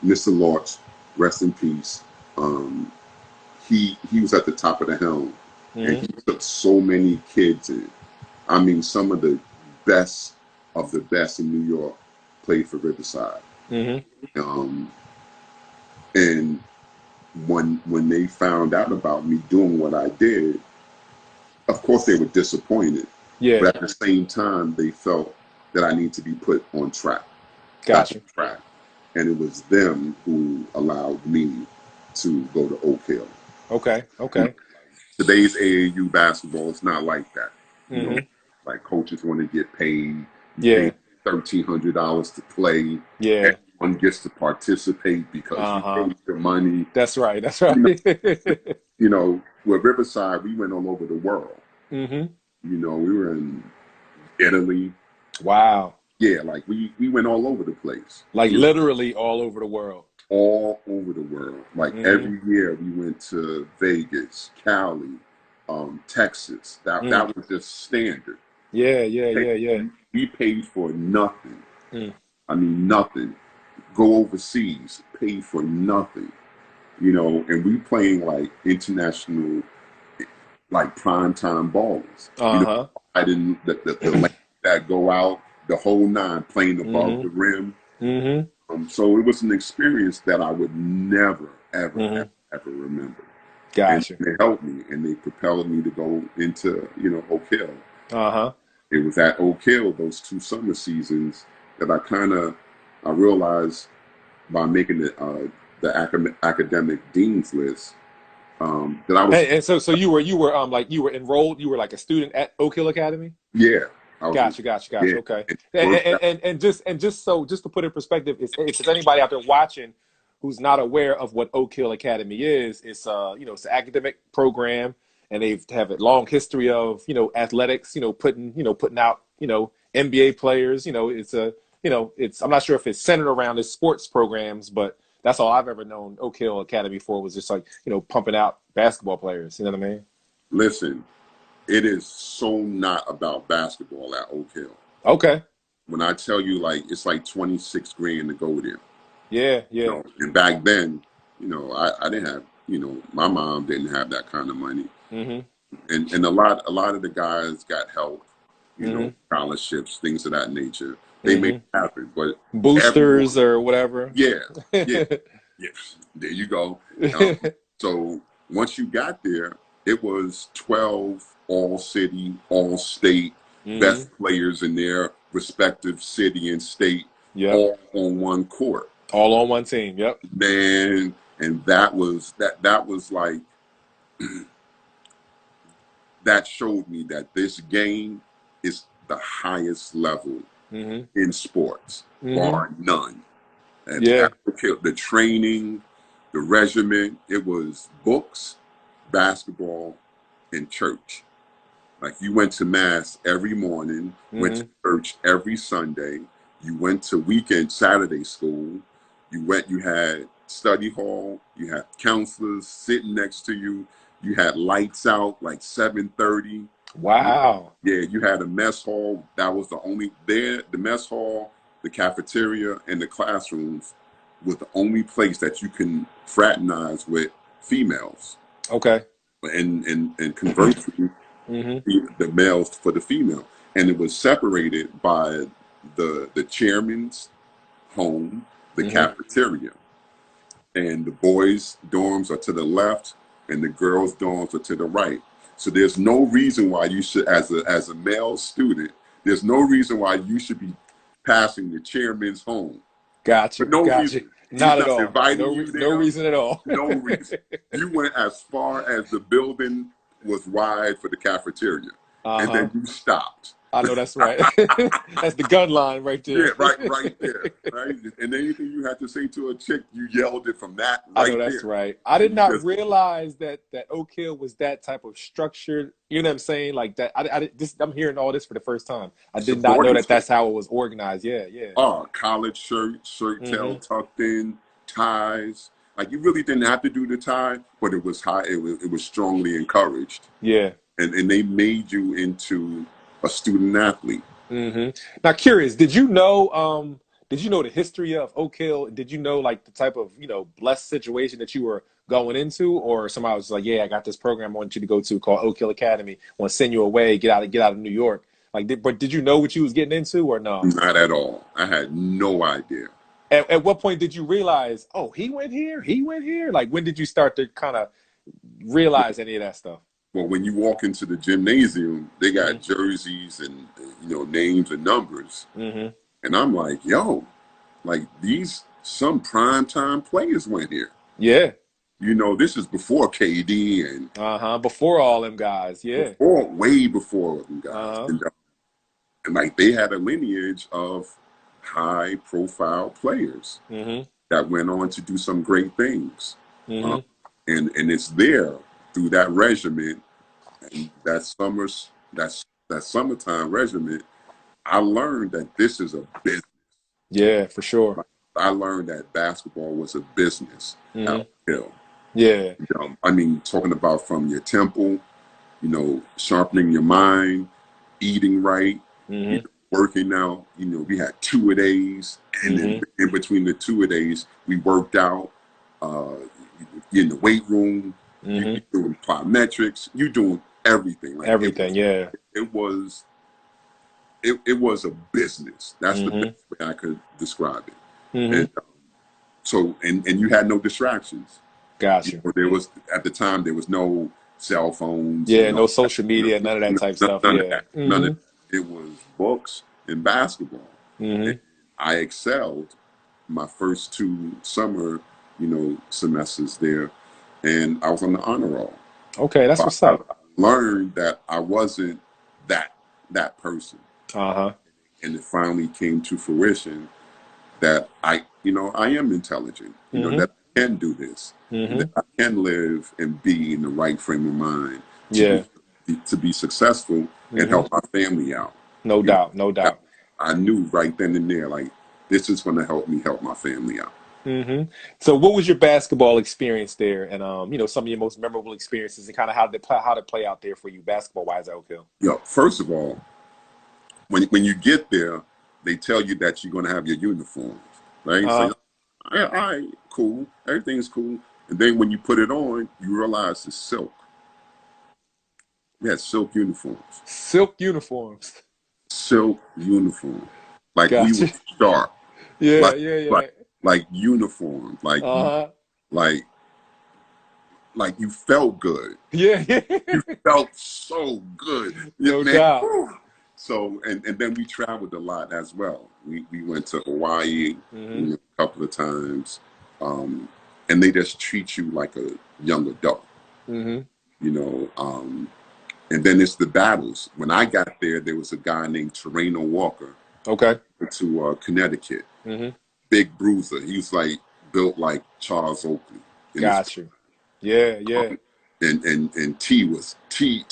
Mr. Lorch, rest in peace. Um, he was at the top of the helm. and Mm-hmm. he took so many kids in. I mean, some of the best in New York played for Riverside. Mm-hmm. Um, and when they found out about me doing what I did, of course they were disappointed. Yeah. But at the same time, they felt that I need to be put on track, back on Gotcha. track. And it was them who allowed me to go to Oak Hill. Okay. You know, Okay. today's AAU basketball is not like that. You know, Mm-hmm. like coaches want to get paid. You pay Yeah. $1,300 to play. Yeah. Everyone gets to participate because you Uh-huh. paid your money. That's right. That's You know, right. with Riverside, we went all over the world. Mm-hmm. We were in Italy. Wow. Yeah, like we went all over the place. Like literally all over the world. All over the world. Like Mm-hmm. every year we went to Vegas, Cali, Texas. Mm. That was just standard. Yeah. Yeah. Yeah. Yeah. We paid for nothing. Mm. I mean nothing. Go overseas, pay for nothing. And we playing like international, like primetime ballers. Uh-huh. I didn't the lanes that go out the whole nine, playing above Mm-hmm. the rim. Mm-hmm. So it was an experience that I would never, ever, Mm-hmm. ever, ever remember. And Gotcha. they helped me and they propelled me to go into, Oak Hill. Uh-huh. It was at Oak Hill, those 2 summer seasons, that I realized by making the academic dean's list, that I was, And so you were enrolled, you were like a student at Oak Hill Academy? yeah, I was, Gotcha. yeah. Okay. And And, first, just to put in perspective, if there's anybody out there watching who's not aware of what Oak Hill Academy is, it's an academic program, and they have a long history of athletics, putting out NBA players. It's I'm not sure if it's centered around the sports programs, but that's all I've ever known Oak Hill Academy for, was just like pumping out basketball players. You know what I mean? listen, it is so not about basketball at Oak Hill. Okay. When I tell you, like, it's like 26 grand to go there. Yeah. Yeah. And back then, I didn't have, my mom didn't have that kind of money. Mm-hmm. And a lot of the guys got help, Mm-hmm. scholarships, things of that nature. They make Mm-hmm. it happen. But Boosters everyone, or whatever. yeah, yeah, yes, there you go. So once you got there, it was 12 all city, all state, Mm-hmm. best players in their respective city and state, Yep. all on one court. All on one team. Yep. Man, and that was like that showed me that this game is the highest level Mm-hmm. in sports, Mm-hmm. bar none. And Yeah. the training, the regimen, it was books, basketball, and church. Like, you went to mass every morning, went to Mm-hmm. church every Sunday. You went to weekend Saturday school. You had study hall. You had counselors sitting next to you. You had lights out like 7:30. Wow. Yeah, you had a mess hall. That was the only there. The mess hall, the cafeteria, and the classrooms was the only place that you can fraternize with females Okay. and conversely Mm-hmm. the males for the female. And it was separated by the chairman's home, the Mm-hmm. cafeteria, and the boys' dorms are to the left, and the girls' dorms are to the right. So there's no reason why you should, as a male student, there's no reason why you should be passing the chairman's home. For Gotcha. no Gotcha. reason. He's Not at not all. inviting you No there. reason at all. No reason. You went as far as the building was wide for the cafeteria, and Uh-huh. then you stopped. I know that's right. That's the gun line right Yeah, there. right there, right. And anything you had to say to a chick, you yelled it from that I know right that's there. right. I did And you not just, realize that Oak Hill was that type of structured. You know what I'm saying? Like that. I'm hearing all this for the first time. I did not know supporting that that's how it was organized. Yeah, yeah. college shirt tail Mm-hmm. tucked in, ties. Like, you really didn't have to do the tie, but it was high. It was strongly encouraged, Yeah. and they made you into a student athlete. Mm-hmm. Now, curious, did you know? did you know the history of Oak Hill? Did you know like the type of, you know, blessed situation that you were going into, or somebody was like, yeah, I got this program I want you to go to called Oak Hill Academy. I want to send you away, get out of New York. Like, but did you know what you was getting into or no? Not at all. I had no idea. At what point did you realize, oh, he went here, he went here? Like, when did you start to kind of realize any of that stuff? Well, when you walk into the gymnasium, they got Mm-hmm. jerseys and names and numbers, Mm-hmm. and I'm like, yo, like these some primetime players went here. Yeah. This is before KD and Uh-huh. Before all them guys. Yeah. before, way before them guys, Uh-huh. and like they had a lineage of high profile players Mm-hmm. that went on to do some great things. Mm-hmm. Um, and it's there through that regiment and that summertime regiment. I learned that this is a business. Yeah, for sure. Like, I learned that basketball was a business Mm-hmm. out here. Yeah. I mean, talking about from your temple, sharpening your mind, eating right, Mm-hmm. working out. We had two a days, and then Mm-hmm. in between the two a days, we worked out. Uh, in the weight room, you Mm-hmm. doing plyometrics, you doing everything. Like Everything, yeah. it was, it was a business. That's the Mm-hmm. best way I could describe it. Mm-hmm. And and you had no distractions. Got you. There was at the time there was no cell phones Yeah, and no all that. social media, none of that type stuff. None of Yeah. that. None of Mm-hmm. that. It was books and basketball. And Mm-hmm. I excelled my first two summer, semesters there, and I was on the honor roll. Okay, that's So what's I up. learned that I wasn't that person, Uh-huh. and it finally came to fruition that I am intelligent, Mm-hmm. that I can do this, and Mm-hmm. that I can live and be in the right frame of mind Yeah. to be successful and Mm-hmm. help my family out. No You know, doubt, no that doubt. I knew right then and there, like this is going to help me help my family out. Hmm. So, what was your basketball experience there, and some of your most memorable experiences, and kind of how to play out there for you basketball wise at Oak Hill? First of all, when you get there, they tell you that you're going to have your uniforms, right? So, Uh, you're like, all right, cool, everything's cool, and then when you put it on, you realize it's silk. We had silk uniforms, Silk uniforms. silk uniform, like we were Gotcha. sharp, Yeah, like yeah, like yeah. like uniform, Uh-huh. like like you felt good. Yeah, yeah. You felt so good, yeah, No man. doubt. Whew. So and then we traveled a lot as well. We went to Hawaii, Hmm. a couple of times, um, and they just treat you like a young adult, Hmm. you know. And then it's the battles. When I got there, there was a guy named Terreno Walker Okay. to Connecticut, Hmm. big bruiser. He was like built like Charles Oakley in his Got you. Yeah, yeah. and T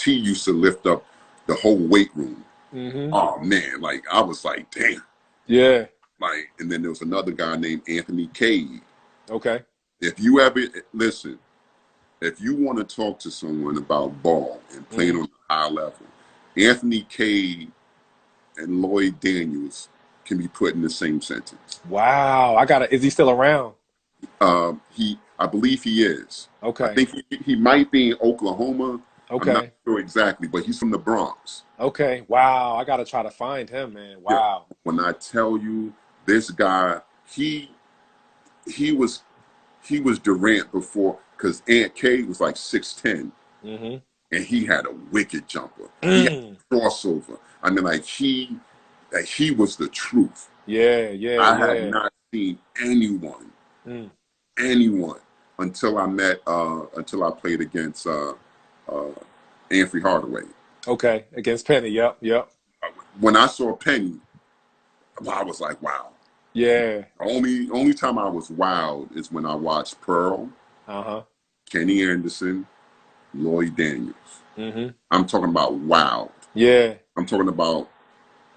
used to lift up the whole weight room. Hmm. Oh man, like I was like, damn. Yeah. Like, and then there was another guy named Anthony Cade. Okay. If you ever listen, if you want to talk to someone about ball and playing Hmm. on a high level, Anthony Cade and Lloyd Daniels can be put in the same sentence. Wow. Is he still around? I believe he is. I Okay. think he might be in Oklahoma. I'm not Okay. sure exactly, but he's from the Bronx. Okay. Wow. I gotta try to find him, man. Yeah. Wow. When I tell you this guy, he was Durant before because Aunt K was like 6'10", Hmm. and he had a wicked jumper. He had Mm. a crossover. I mean, he was the truth. Yeah, yeah, I had yeah. not seen Mm. anyone until I played against uh, Anthony Hardaway. Okay. Against Penny. Yep, yep. When I saw Penny, I was like, wow. Yeah. Only time I was wowed is when I watched Pearl, Uh-huh. Kenny Anderson, Lloyd Daniels. Hmm. I'm talking about wowed. Yeah. I'm talking about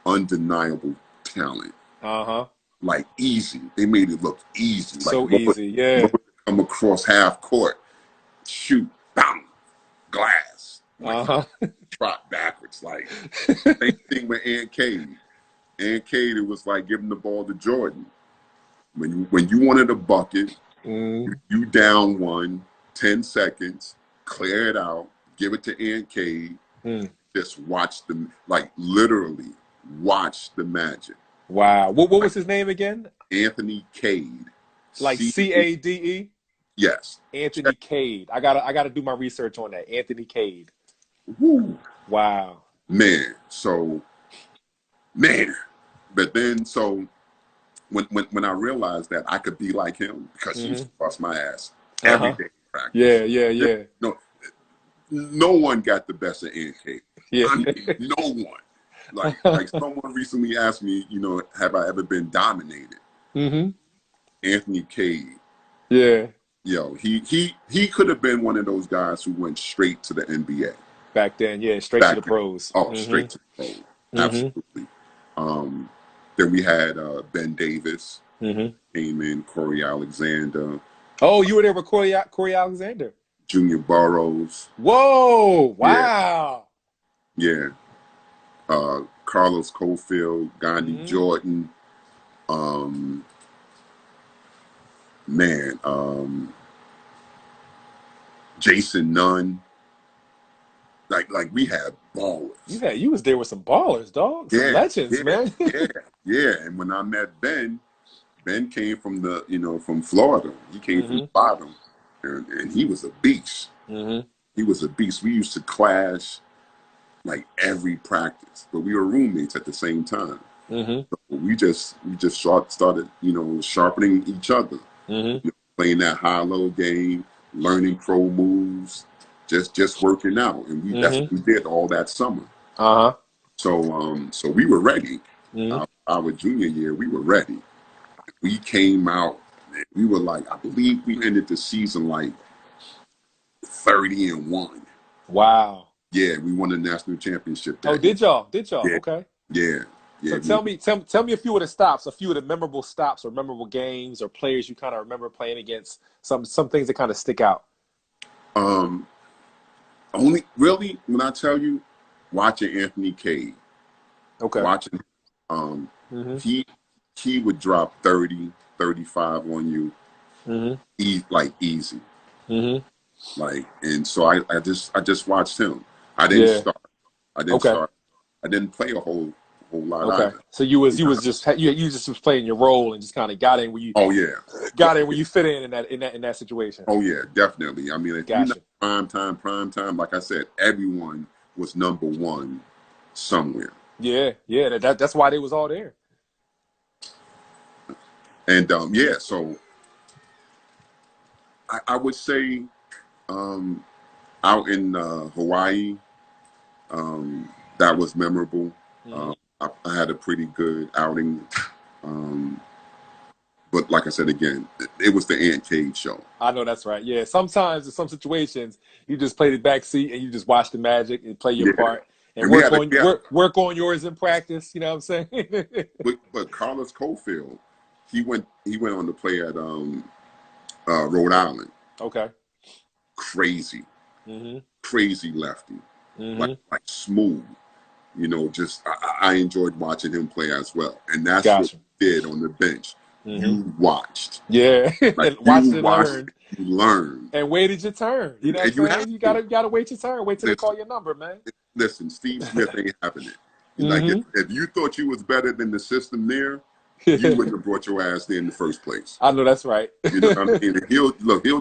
undeniable talent. Uh-huh. Like easy. They made it look easy. Like So easy. Yeah. Lloyd come across half court, shoot, bam, glass. Like he Uh-huh. trot backwards. Like same thing with Aunt K. And Cade, it was like giving the ball to Jordan. When you wanted a bucket, you down one, 10 seconds, clear it out, give it to Aunt Cade, just watch them, like literally watch the magic. Wow. What was his name again? Anthony Cade. Like Cade? Yes. Anthony Cade. I gotta do my research on that. Anthony Cade. Woo. Wow. Man. But then when I realized that I could be like him, because he used to bust my ass every day in practice. Yeah. No one got the best of Aunt Cade. Yeah. I mean, no one. Like someone recently asked me, have I ever been dominated? Anthony Cade. Yeah. Yo, he could have been one of those guys who went straight to the NBA. Back then, yeah, straight to the pros. Oh, straight to the pros. Absolutely. Then we had Ben Davis came in, Corey Alexander. Oh, you were there with Corey Alexander. Junior Burroughs. Whoa! Wow. Yeah. Carlos Cofield, Gandhi Jordan. Jason Nunn. Like we had ballers. You was there with some ballers, dog. Some legends, man. Yeah. And when I met Ben came from from Florida. He came from the bottom, and he was a beast. He was a beast. We used to clash like every practice, but we were roommates at the same time. So we just started sharpening each other, playing that high-low game, learning pro moves, just working out, and that's what we did all that summer. So we were ready. Our junior year, we were ready. We came out. We were like, I believe we ended the season like 30-1. Wow. Yeah, we won the national championship. Oh, did y'all? Yeah. Okay. Yeah. So tell me a few of the stops, a few of the memorable stops or memorable games or players you kind of remember playing against. Some things that kind of stick out. Only really when I tell you, watching Anthony Cade. Okay. Watching he would drop 30, 35 on you, easy. Like, and so I just watched him. I didn't start. I didn't play a whole lot. Either. So you just was playing your role and just kind of got in where you. Oh yeah. Got in where you fit in that situation. Oh yeah, definitely. I mean, if you're not prime time, like I said, everyone was number one somewhere. Yeah. That's why they was all there. And so I would say out in Hawaii, that was memorable. I had a pretty good outing. But like I said again, it was the Aunt Cade show. I know that's right. Yeah, sometimes in some situations, you just play the back seat and you just watch the magic and play your part and work on yours in practice. You know what I'm saying? but Carlos Cofield, he went on to play at Rhode Island. Okay. Crazy lefty, like smooth. Just I enjoyed watching him play as well, and that's what he did on the bench. You watched, like watched and learned. You learned, and waited your turn. You know what I'm saying? You gotta wait your turn. Wait till they call your number, man. Listen, Steve Smith ain't having it. Like if you thought you was better than the system there, you wouldn't have brought your ass there in the first place. I know that's right. You know what I mean? He'll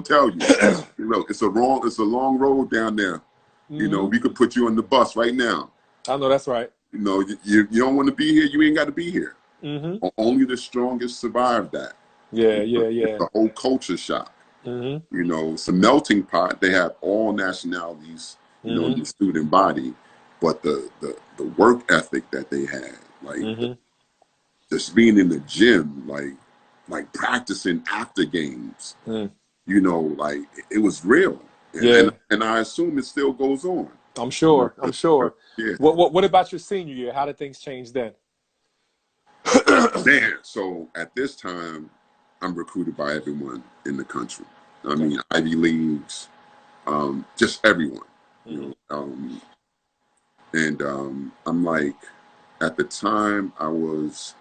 tell you. It's a long road down there. We could put you on the bus right now. I know that's right. You don't want to be here. You ain't got to be here. Only the strongest survive that. Yeah. The whole culture shock. It's a melting pot. They have all nationalities, in the student body, but the work ethic that they had, like just being in the gym, like practicing after games, like it was real. And I assume it still goes on. I'm sure. Yeah. What about your senior year? How did things change then? Man, so at this time, I'm recruited by everyone in the country. I mean, Ivy Leagues, just everyone. And I'm like, At the time, I was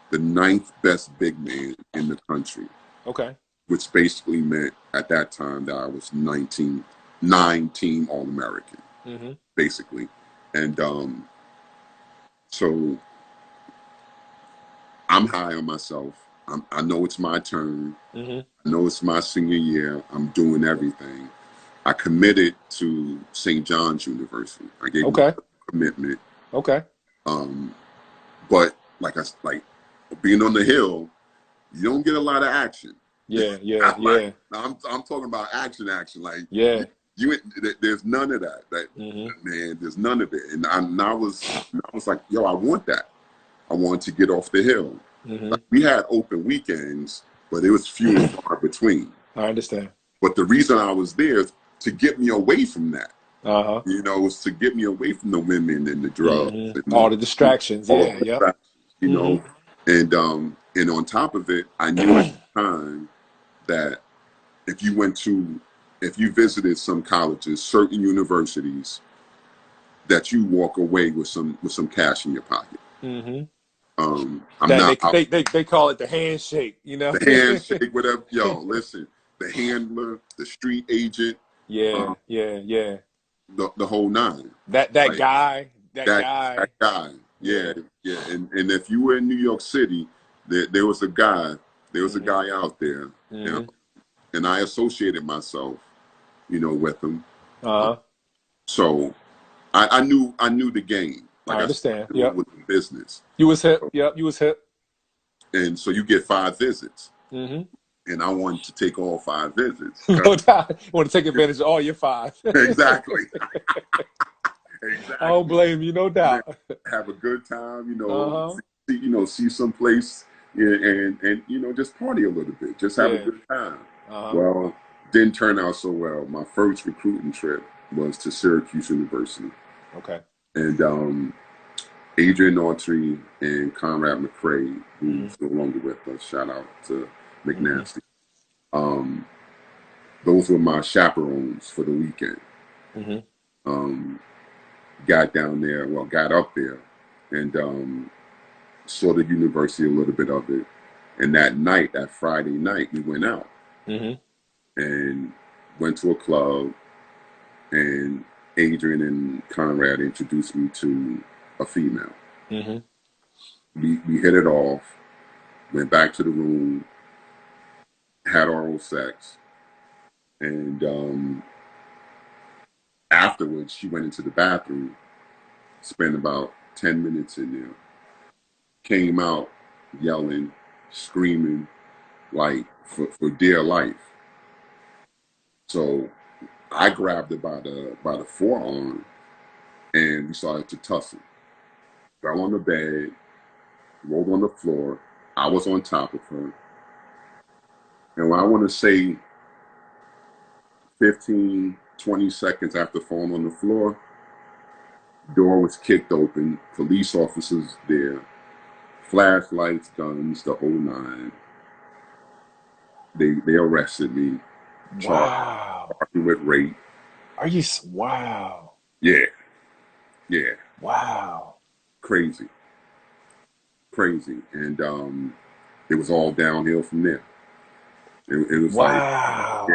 the ninth best big man in the country, Okay. which basically meant at that time that I was 9-team All-American, basically. And so I'm high on myself. I know it's my turn. I know it's my senior year. I'm doing everything. I committed to St. John's University. I gave my commitment. Okay. But like being on the hill, you don't get a lot of action. Yeah. I'm talking about action. Like there's none of that. Man, there's none of it. And I was like, yo, I want that. I wanted to get off the hill. Like, we had open weekends, but it was few and far between. I understand. But the reason I was there is to get me away from that. You know, it was to get me away from the women and the drugs. And all the distractions. You know, and on top of it, I knew at the time that if you visited some colleges, certain universities, that you walk away with some cash in your pocket. They call it the handshake, you know. The handshake, whatever. Yo, listen, the handler, the street agent. Yeah. The whole nine. That guy. Yeah. And if you were in New York City, there was a guy. There was a guy out there, and I associated myself, you know, with him. So I knew the game. Like I understand. With the business. You was hip. Yep. You was hip. And so you get 5 visits. And I wanted to take all 5 visits. No doubt. You want to take advantage of all your 5. Exactly. I don't blame you, no doubt. Have a good time, you know, see some place, and you know, just party a little bit, just have a good time. Well, didn't turn out so well. My first recruiting trip was to Syracuse University. Okay. And Adrian Autry and Conrad McCrae, who's no longer with us, shout out to McNasty. Those were my chaperones for the weekend. Got up there and saw the university, a little bit of it. And that Friday night, we went out and went to a club, and Adrian and Conrad introduced me to a female. We hit it off, went back to the room, had oral sex, and afterwards she went into the bathroom, spent about 10 minutes in there, came out yelling, screaming, like for dear life. So I grabbed her by the forearm, and we started to tussle. Fell on the bed, rolled on the floor. I was on top of her. And I want to say 15, 20 seconds after falling on the floor, door was kicked open, police officers there, flashlights, guns, the whole nine. They arrested me. Wow. Charged me with rape. Wow. Yeah. Wow. Crazy. And it was all downhill from there. It was wow.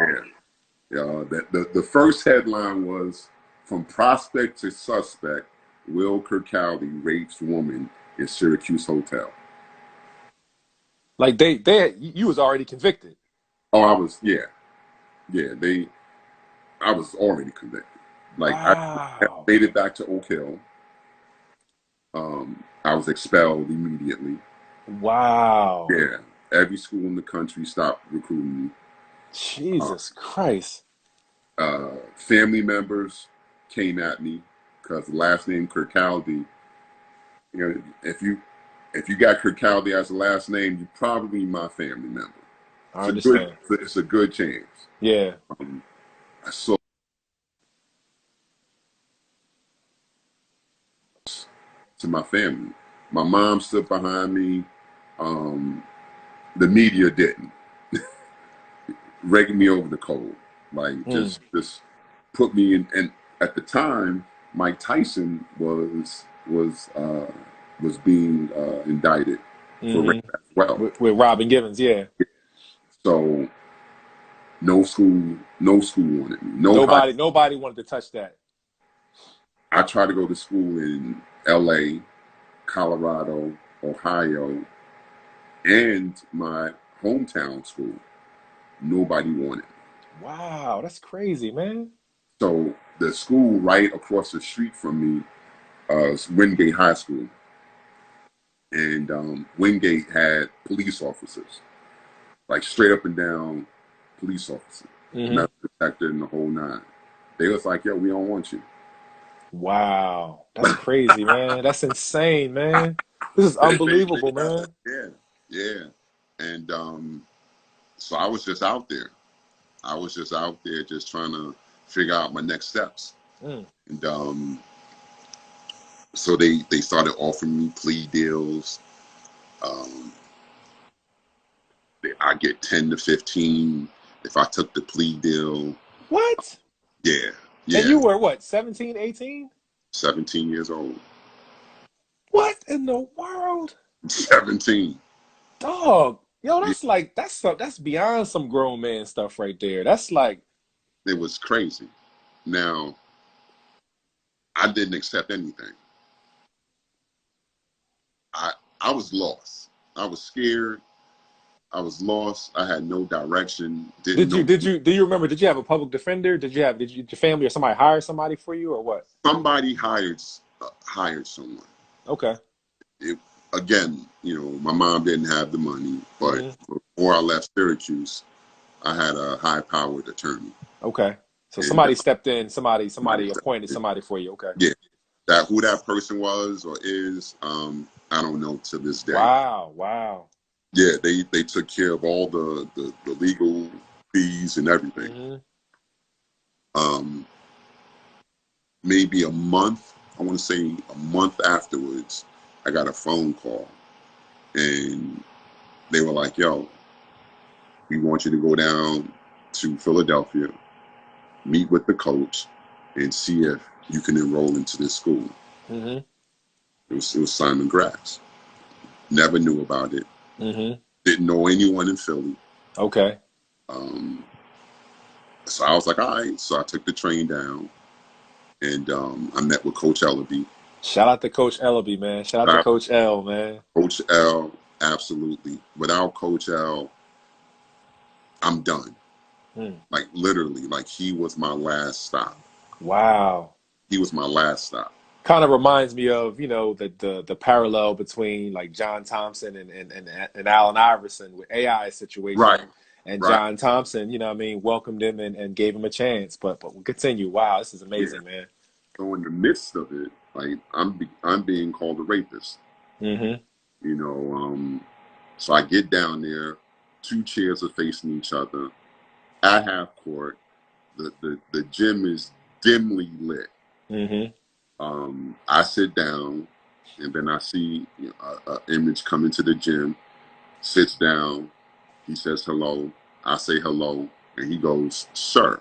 The first headline was, "From prospect to suspect, Will Kirkaldly rapes woman in Syracuse hotel." Like you was already convicted. Oh, I was, I was already convicted. Like, wow. I made it back to Oak Hill. I was expelled immediately. Wow. Yeah. Every school in the country stopped recruiting me. Jesus Christ. Family members came at me because the last name Kirkaldly, you know, if you got Kirkaldly as a last name, you're probably my family member. I understand. It's a good chance. Yeah. I saw to my family. My mom stood behind me. The media didn't. Raking me over the coal. Like, just put me in. And at the time, Mike Tyson was was being indicted for rape as well. With Robin Givens, yeah. So no school wanted me. Nobody wanted to touch that. I tried to go to school in LA, Colorado, Ohio, and my hometown school. Nobody wanted me. Wow, that's crazy, man. So the school right across the street from me is Wingate High School. And Wingate had police officers, like straight up and down police officers, metal detector and the whole nine. They was like, yo, we don't want you. Wow, that's crazy, man. That's insane, man. This is unbelievable, man. Yeah. And so I was just out there. Just trying to figure out my next steps. And so they started offering me plea deals. I get 10 to 15 if I took the plea deal. What? Yeah. And you were what, 17, 18? 17 years old. What in the world? 17. Dog. Yo, that's beyond some grown man stuff right there. That's like, it was crazy. Now, I didn't accept anything. I was lost. I was scared. I was lost. I had no direction. do you remember, did you have a public defender? Did your family or somebody hire somebody for you or what? Somebody hired someone. Okay. Again, my mom didn't have the money, but before I left Syracuse, I had a high-powered attorney. Okay. So somebody stepped in, somebody appointed somebody for you. Okay. Yeah. Who that person was or is, I don't know to this day. Wow. Yeah, they took care of all the legal fees and everything. Maybe a month, I want to say a month afterwards, I got a phone call. And they were like, yo, we want you to go down to Philadelphia, meet with the coach, and see if you can enroll into this school. It was Simon Gratz. Never knew about it. Didn't know anyone in Philly. Okay. So I was like, all right. So I took the train down, and I met with Coach Ellaby. Shout out to Coach Ellaby, man. Shout out to Coach L, man. Coach L, absolutely. Without Coach L, I'm done. Like literally, like he was my last stop. Wow. He was my last stop. Kind of reminds me of, the parallel between like John Thompson and Allen Iverson with AI situation. Right. And John Thompson, welcomed him and gave him a chance. But we'll continue. Wow, this is amazing, man. So in the midst of it, like I'm being called a rapist. So I get down there, two chairs are facing each other at half court. The gym is dimly lit. I sit down, and then I see an image come into the gym, sits down, he says hello, I say hello, and he goes, sir.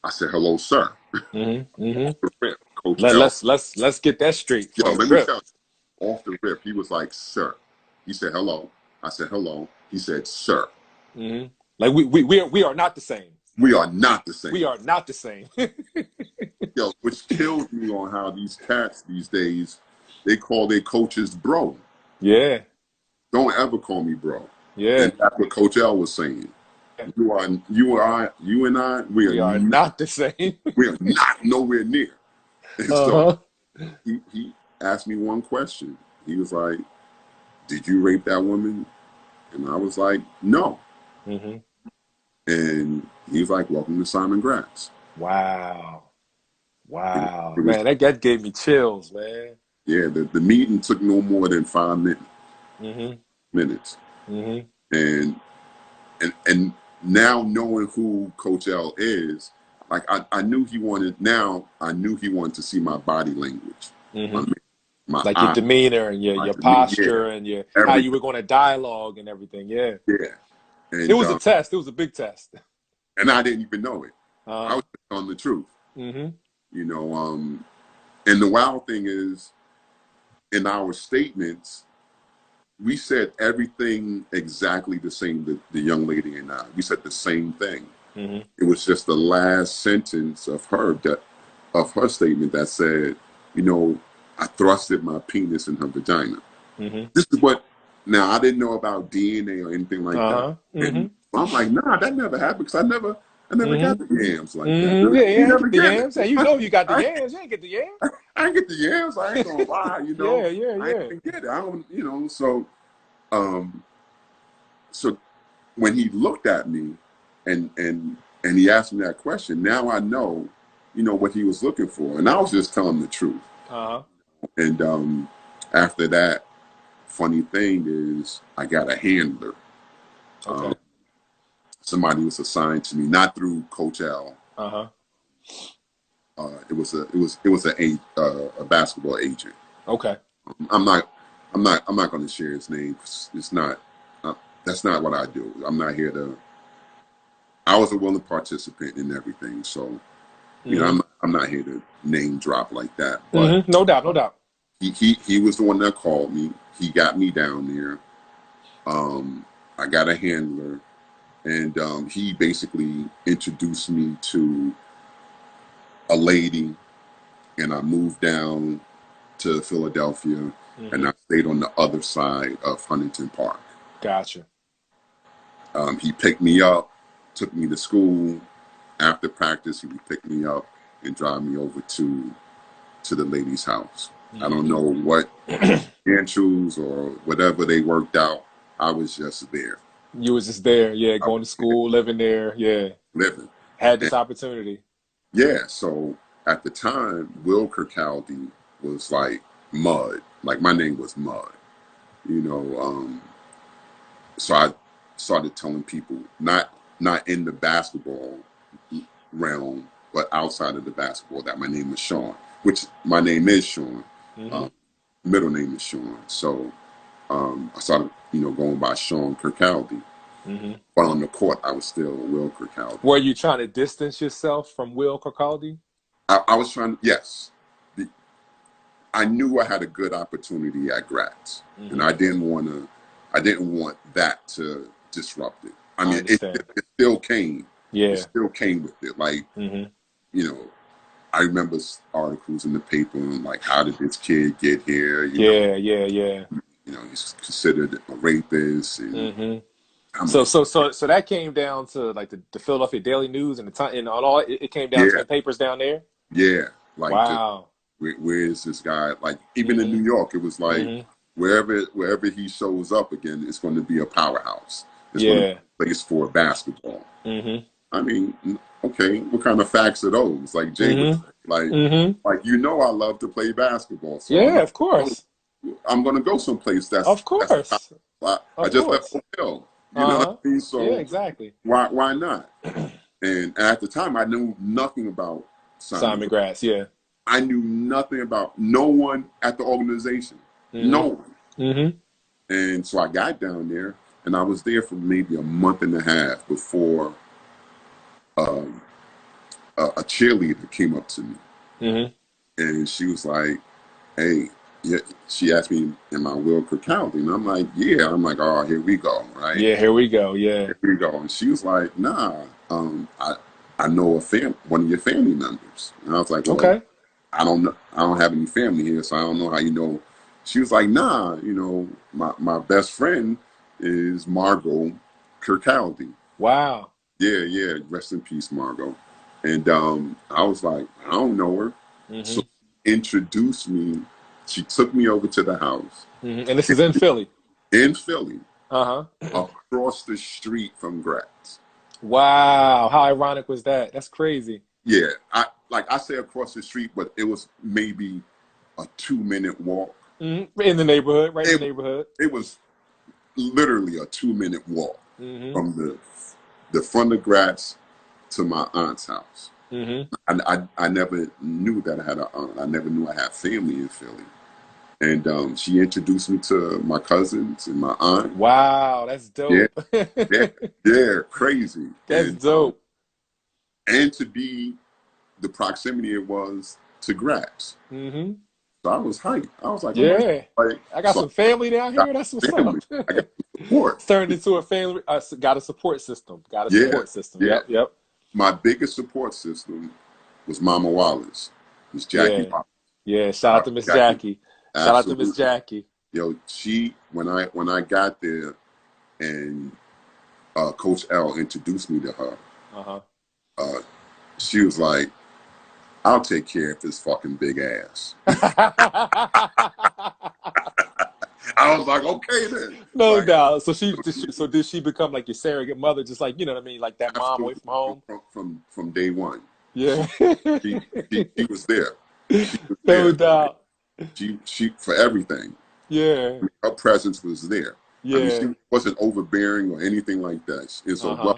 I said, hello, sir. Coach Let's get that straight. Yo, let me tell you, off the rip, he was like, sir. He said, hello. I said, hello. He said, sir. Like we are not the same. We are not the same. We are not the same. Yo, which kills me on how these cats these days, they call their coaches bro. Yeah. Don't ever call me bro. Yeah. And that's what Coach L was saying. You and I, we are not the same. We are not nowhere near. And so he asked me one question. He was like, did you rape that woman? And I was like, no. And he was like, welcome to Simon Gratz. Wow. Man, that gave me chills, man. Yeah, the meeting took no more than 5 minutes. And now knowing who Coach L is, like I knew he wanted to see my body language. My like eye, your demeanor and your posture and how you were going to dialogue and everything. Yeah. And it was a test. It was a big test. And I didn't even know it. I was just telling the truth. And the wild thing is, in our statements, we said everything exactly the same, the young lady and I. We said the same thing. Mm-hmm. It was just the last sentence of her statement that said, you know, I thrusted my penis in her vagina. Mm-hmm. This is what, now I didn't know about DNA or anything like that. Uh-huh. Mm-hmm. And I'm like, nah, that never happened because I never got Mm-hmm. the yams like that. Mm-hmm. Yeah, You you ain't never get the get yams. Hey, you know you got the it. yams. You ain't get the yams. I ain't get the yams. I ain't gonna lie, you know. Yeah, yeah, I ain't yeah. gonna get it. I don't, you know, um so when he looked at me and he asked me that question, now I know, you know, what he was looking for. And I was just telling him the truth. Uh-huh. And after that, funny thing is I got a handler. Okay. Somebody was assigned to me, not through Coach Al. Uh-huh. It was a basketball agent. Okay. I'm not going to share his name. It's not. That's not what I do. I'm not here to. I was a willing participant in everything, so you know, I'm not here to name drop like that. But No doubt, no doubt. he was the one that called me. He got me down there. I got a handler, and he basically introduced me to a lady, and I moved down to Philadelphia, and I stayed on the other side of Huntington Park. Gotcha. He picked me up, took me to school. After practice, he would pick me up and drive me over to the lady's house. I don't know what financials or whatever they worked out. I was just there. You was just there, yeah, I going was to school, living there, yeah. living. Had And this opportunity. yeah, so at the time, Will Kirkaldly was like Mud. Like my name was Mud. You know, so I started telling people, not in the basketball realm, but outside of the basketball, that my name is Sean, which my name is Sean. Middle name is Sean. So I started, you know, going by Sean Kirkaldly. But on the court, I was still Will Kirkaldly. Were you trying to distance yourself from Will Kirkaldly? I was trying, yes. I knew I had a good opportunity at Gratz, and I didn't want that to disrupt it. I mean, it still came. Yeah. It still came with it. Like, you know, I remember articles in the paper and like, how did this kid get here? You know, yeah. You know, he's considered a rapist. And So that came down to like the Philadelphia Daily News and the time and all. It came down to the papers down there. Yeah, like wow. Where is this guy? Like even in New York, it was like wherever he shows up again, it's going to be a powerhouse. It's going to be a place for basketball. I mean, okay, what kind of facts are those? Like Jay was like you know, I love to play basketball. So yeah, of course. I'm going to go someplace that's of course. I just left Hill. You know what I mean? So yeah, exactly. Why not? And at the time, I knew nothing about Simon Gratz. Yeah. I knew nothing about no one at the organization. No one. And so I got down there, and I was there for maybe a month and a half before a cheerleader came up to me. And she was like, hey, yeah. She asked me, am I Will Kirkaldly? And I'm like, yeah. I'm like, oh, here we go, right? Yeah, here we go, yeah. Here we go. And she was like, nah, I know one of your family members. And I was like, well, okay. I don't have any family here, so I don't know how you know. She was like, nah, you know, my best friend is Margot Kirkaldly. Wow. Yeah. Rest in peace, Margot. And I was like, I don't know her. So she introduced me. She took me over to the house. And this is in Philly? In Philly. Across the street from Gratz. Wow. How ironic was that? That's crazy. Yeah. I say across the street, but it was maybe a 2-minute walk. In the neighborhood, in the neighborhood. It was literally a 2-minute walk from the front of Gratz to my aunt's house. I never knew that I had an aunt. I never knew I had family in Philly. And she introduced me to my cousins and my aunt. Wow, that's dope. Yeah, crazy. That's dope. And to be the proximity it was to Gratz. So I was hyped. I was like, oh my God. Yeah. Like, I got so some family down I got here. That's what's family. up. I got support. It's turned into a family. Got a support system. Got a Yeah, support system. yeah. Yep. Yep. My biggest support system was Mama Wallace, Miss Jackie Yeah. Wallace. Yeah. Shout Shout out out to Miss to Jackie. Jackie. Shout out to Miss Absolutely. Jackie. Yo, she when I got there and Coach L introduced me to her, Uh-huh. uh, she was like, "I'll take care of his fucking big ass." I was like, "Okay then." No Like, doubt. So did she become like your surrogate mother, just like, you know what I mean, like that mom away absolutely from home? from day one. Yeah. She, she was there. She was No there. doubt. She for everything. Yeah. Her presence was there. I mean, Yeah. she wasn't overbearing or anything like that. It's a Uh-huh.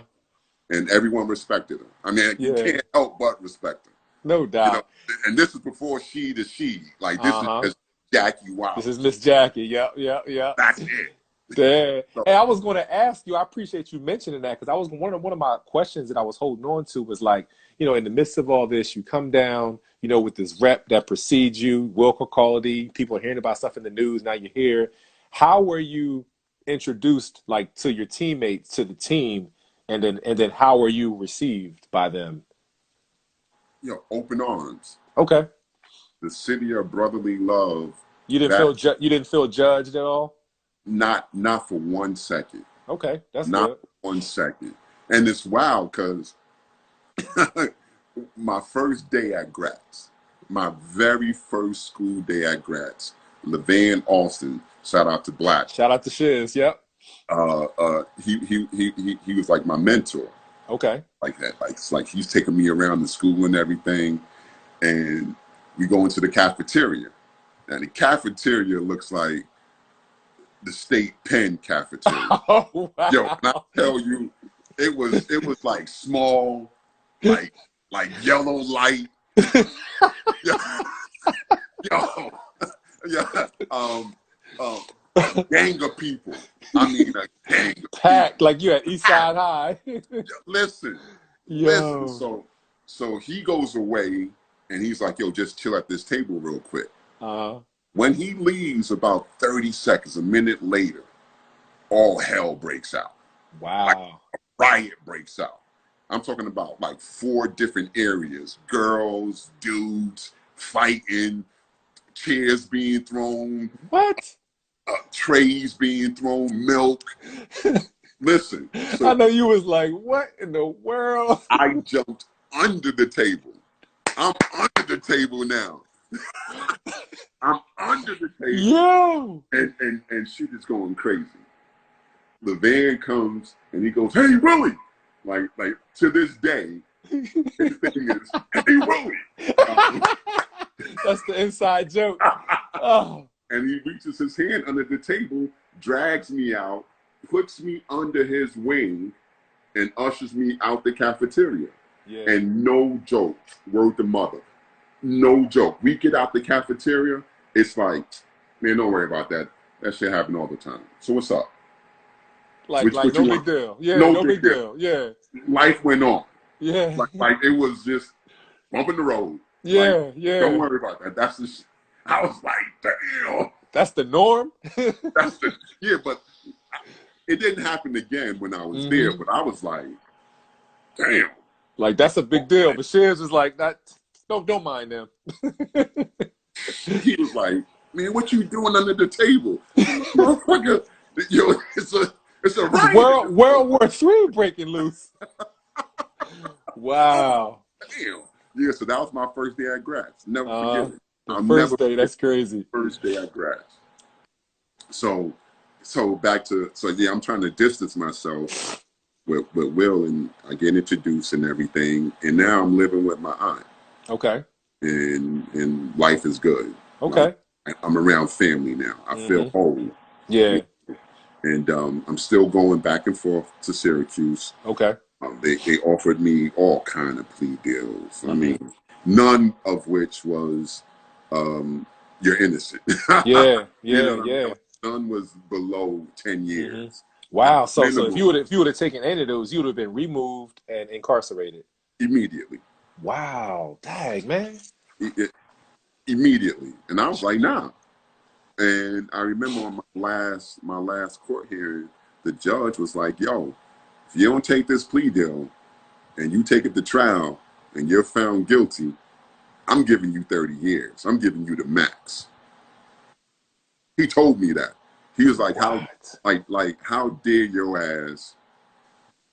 and everyone respected her. I mean, you Yeah. can't help but respect her. No You know, doubt. and this is before she to she. Like this is Uh-huh. just Jackie This is Wallace. Miss Jackie. Yep, yep, yep. That's it. There. So, Hey, I was going to ask you. I appreciate you mentioning that because I was one of my questions that I was holding on to was like, you know, in the midst of all this, you come down, you know, with this rep that precedes you, Will Kirkaldly. People are hearing about stuff in the news. Now you're here. How were you introduced, like, to your teammates, to the team, and then how were you received by them? open arms. Okay. The city of brotherly love. You didn't That feel you didn't feel judged at all. not for 1 second. Okay, that's Not good. for 1 second. And it's wild because my first day at Gratz, my very first school day at Gratz, Levan Austin, shout out to Black. Shout out to Shiz. Yep. He was like my mentor, Okay. like that. Like it's like he's taking me around the school and everything, and we go into the cafeteria, and the cafeteria looks like the state pen cafeteria. Oh Yo, and I wow. tell you, it was like small, like yellow light. Yo, yo, yeah, a gang of people. I mean, a gang of Packed people. like you at East Side High. Listen, listen. Yo. So he goes away, and he's like, "Yo, just chill at this table real quick." Uh, When he leaves, about 30 seconds, a minute later, all hell breaks out. Like wow. riot breaks out. I'm talking about like 4 different areas: girls, dudes fighting, chairs being thrown, What? trays being thrown, milk. Listen, I so know you was like, what in the world? I jumped under the table. I'm under the table now. I'm under the table, Yo. and shit is going crazy. The van comes and he goes, "Hey Willie!" Like to this day, his thing is, "Hey Willie!" That's the inside joke. Oh. And he reaches his hand under the table, drags me out, puts me under his wing, and ushers me out the cafeteria. Yeah. And no joke, word to mother, no joke. We get out the cafeteria, it's like, man, don't worry about that. That shit happen all the time. So what's up? Like What no you big want? deal. Yeah, No no big big deal. Yeah. Life went on. Yeah. Like it was just bumping the road. Yeah. Like, Yeah. don't worry about that. That's just. I was like, damn. That's the norm. That's the yeah, but it didn't happen again when I was there. But I was like, damn. Like that's a big deal. But Shiz was like, that don't mind them. He was like, man, what you doing under the table? Motherfucker, yo, it's a riot. World War III breaking loose. Wow. Damn. Yeah, so that was my first day at Gratz. Never forget it. The I'll first never day, that's forget crazy. the first day at Gratz. So back to I'm trying to distance myself with Will, and I get introduced and everything, and now I'm living with my aunt. Okay. And life is good. Okay. I'm around family now. I feel whole. Yeah. And I'm still going back and forth to Syracuse. Okay. They offered me all kind of plea deals. I mean, none of which was you're innocent. Yeah. You Yeah. know what I Yeah. mean? None was below 10 years. Wow. So if Minimal. you would have taken any of those, you would have been removed and incarcerated. Immediately. Wow. Dang, man. immediately. And I was like, nah. And I remember on my last court hearing, the judge was like, yo, if you don't take this plea deal and you take it to trial and you're found guilty, I'm giving you 30 years. I'm giving you the max. He told me that. He was like, What? how dare your ass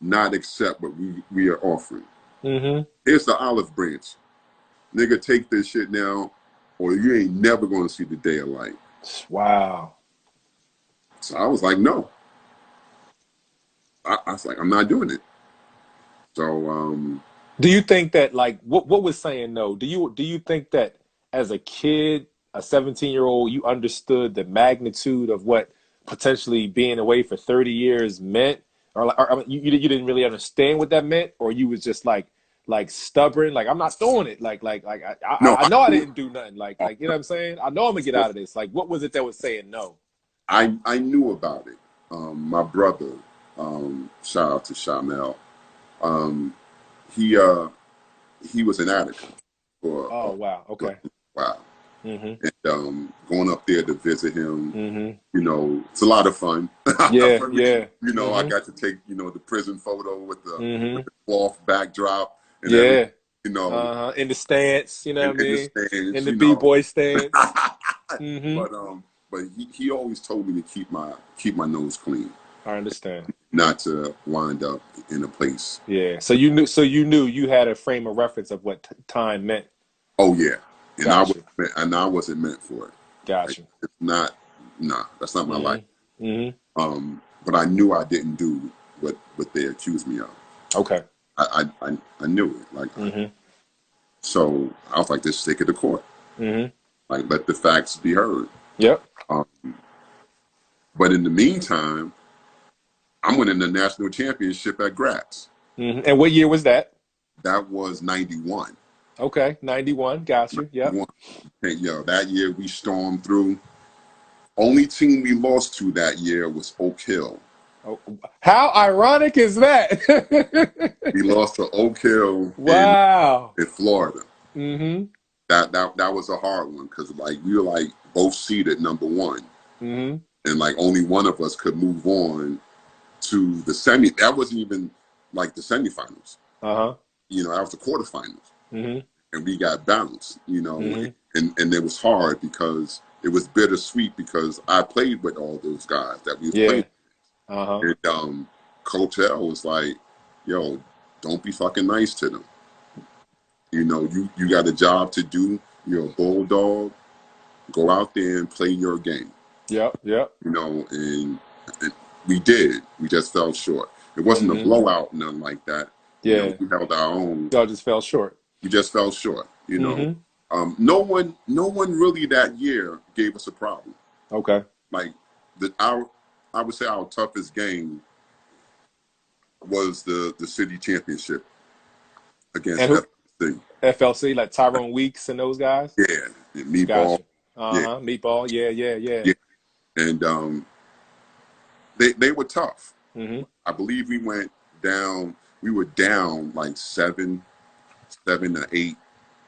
not accept what we are offering? Here's the olive branch. Nigga, take this shit now, or you ain't never going to see the day of light. Wow. So I was like, no. I was like, I'm not doing it. So, do you think that, like, what was saying no? Do you think that as a kid, a 17-year-old, you understood the magnitude of what potentially being away for 30 years meant? Or I mean, you didn't really understand what that meant? Or you was just like stubborn, like, I'm not doing it. no, I know I didn't do nothing. You know what I'm saying? I know I'm gonna get out of this. Like, what was it that was saying no? I knew about it. My brother, shout out to Shamel, he was an addict for Oh, wow. Okay. a while. Mm-hmm. And going up there to visit him, Mm-hmm. you know, it's a lot of fun. Yeah, For me, yeah. you know, I Mm-hmm. got to take, you know, the prison photo with Mm-hmm. the cloth backdrop and everything, Yeah. you know, In the stance, you know what I in the mean? In stands, the you know. B-boy stance. Mm-hmm. But he always told me to keep my nose clean, I understand. not to wind up in a place. Yeah. So you knew you had a frame of reference of what time meant. Oh yeah, and Gotcha. I wasn't meant for it. Like, Gotcha. it's not, nah, that's not my life. Mm-hmm. Mm-hmm. But I knew I didn't do what they accused me of. Okay. I knew it. Like, Mm-hmm. so I was like, just take it to court. Mm-hmm. Like, let the facts be heard. Yep. Um, but in the meantime, I'm winning the national championship at Gratz. Mm-hmm. And what year was that? That was 91. Okay. 91. Got you. Yep. 91. And, yo, that year we stormed through. Only team we lost to that year was Oak Hill. Oh, how ironic is that? We lost to Oak Hill Wow. in Florida. Mm-hmm. That was a hard one because like we were like both seeded number one, Mm-hmm. and like only one of us could move on to the semi. That wasn't even like the semifinals. Uh-huh. You know, that was the quarterfinals, Mm-hmm. and we got bounced. You know, Mm-hmm. and it was hard because it was bittersweet because I played with all those guys that we was Yeah. playing. Uh-huh. And Coach L was like, "Yo, don't be fucking nice to them. You know, you got a job to do. You're a bulldog. Go out there and play your game." Yep. Yep. You know, and we did. We just fell short. It wasn't a Mm-hmm. blowout, nothing like that. You know, Yeah. we held our own. Y'all just fell short. We just fell short. You know, Mm-hmm. no one really that year gave us a problem. Okay. Like I would say our toughest game was the city championship against And who? FFC. FLC, like Tyrone Weeks and those guys? Yeah, and Meatball. Gotcha. Yeah, Uh-huh. Meatball. Yeah, yeah, yeah. yeah, and they were tough. Mm-hmm. I believe we went down. We were down like 7-8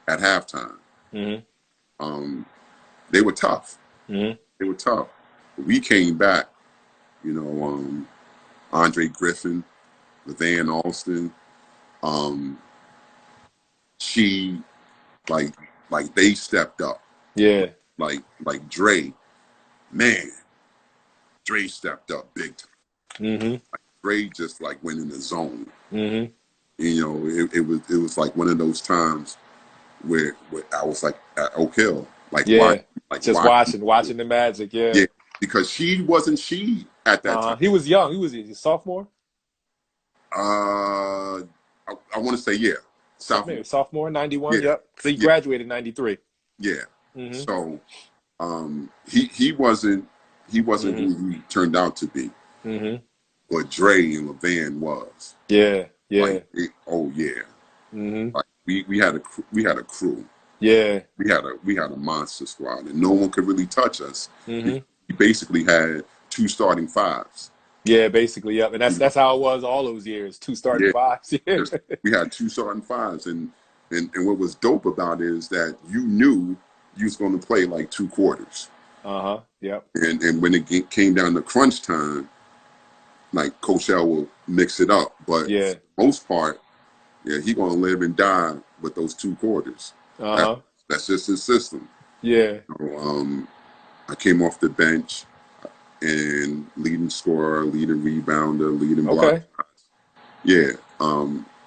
at halftime. Mm-hmm. They were tough. Mm-hmm. They were tough. We came back. You know, Andre Griffin, Levan Alston. She like they stepped up. Yeah. Like Dre, man, Dre stepped up big time. Mm-hmm. Dre just like went in the zone. Mm-hmm. You know, it was like one of those times where I was like at Oak Hill, like Yeah. Just watching, watching the magic. Yeah. yeah, because she wasn't she at that time. He was young. He was a sophomore. I want to say yeah, Maybe sophomore, 91. Yeah, Yep. So he graduated 93. yeah. Mm-hmm. So he wasn't Mm-hmm. who he turned out to be, Mm-hmm. but Dre and Levan was. Yeah. Yeah. Like, oh yeah. Mm-hmm. Like we had a crew. Yeah. We had a monster squad, and no one could really touch us. Mm-hmm. We basically had 2 starting fives. Yeah, basically, yep. And that's how it was all those years. 2 starting fives. Yeah. We had 2 starting fives, and what was dope about it is that you knew you was going to play like 2 quarters. Yep. And when it came down to crunch time, like Coach L will mix it up. But Yeah. for the most part, yeah, he going to live and die with those 2 quarters. That's just his system. Yeah. So, I came off the bench and leading scorer, leading rebounder, leading block shots. Yeah.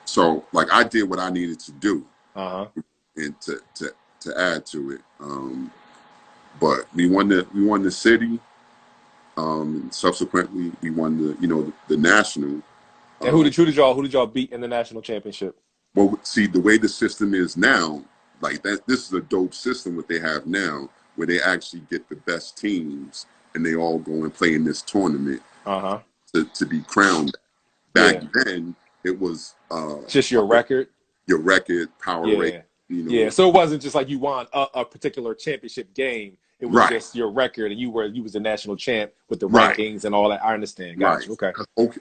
So like I did what I needed to do, and to add to it. But we won the city. Subsequently, we won the national. And who did y'all beat in the national championship? Well, see, the way the system is now, like that, this is a dope system what they have now, where they actually get the best teams and they all go and play in this tournament to be crowned. Back then, it was just your record, power rate. Yeah, so it wasn't just like you won a particular championship game. It was just your record, and you was the national champ with the rankings and all that. I understand. Gotcha. Okay.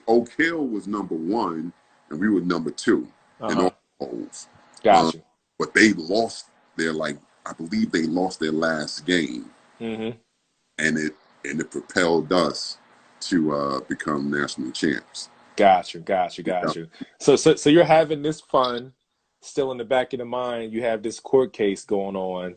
Oak Hill was number 1, and we were number 2 in all polls. Gotcha. But they lost I believe they lost their last game, and it propelled us to become national champs. Gotcha. So you're having this fun. Still in the back of the mind, you have this court case going on.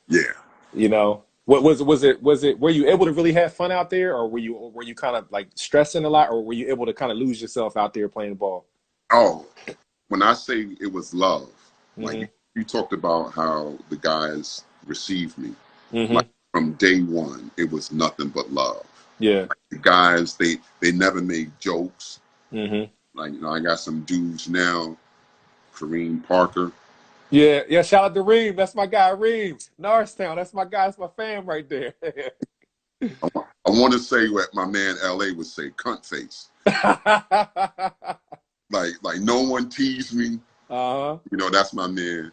Yeah. You know, what was it? Were you able to really have fun out there, or were you kind of like stressing a lot, or were you able to kind of lose yourself out there playing ball? Oh, when I say it was love, like you talked about how the guys received me. Like from day one, it was nothing but love. Yeah. Like the guys, they never made jokes. Like, I got some dudes now. Kareem Parker. Yeah, shout out to Reem. That's my guy, Reem. Norristown. That's my guy. That's my fam right there. I want to say what my man LA would say, cunt face. like no one teased me. That's my man.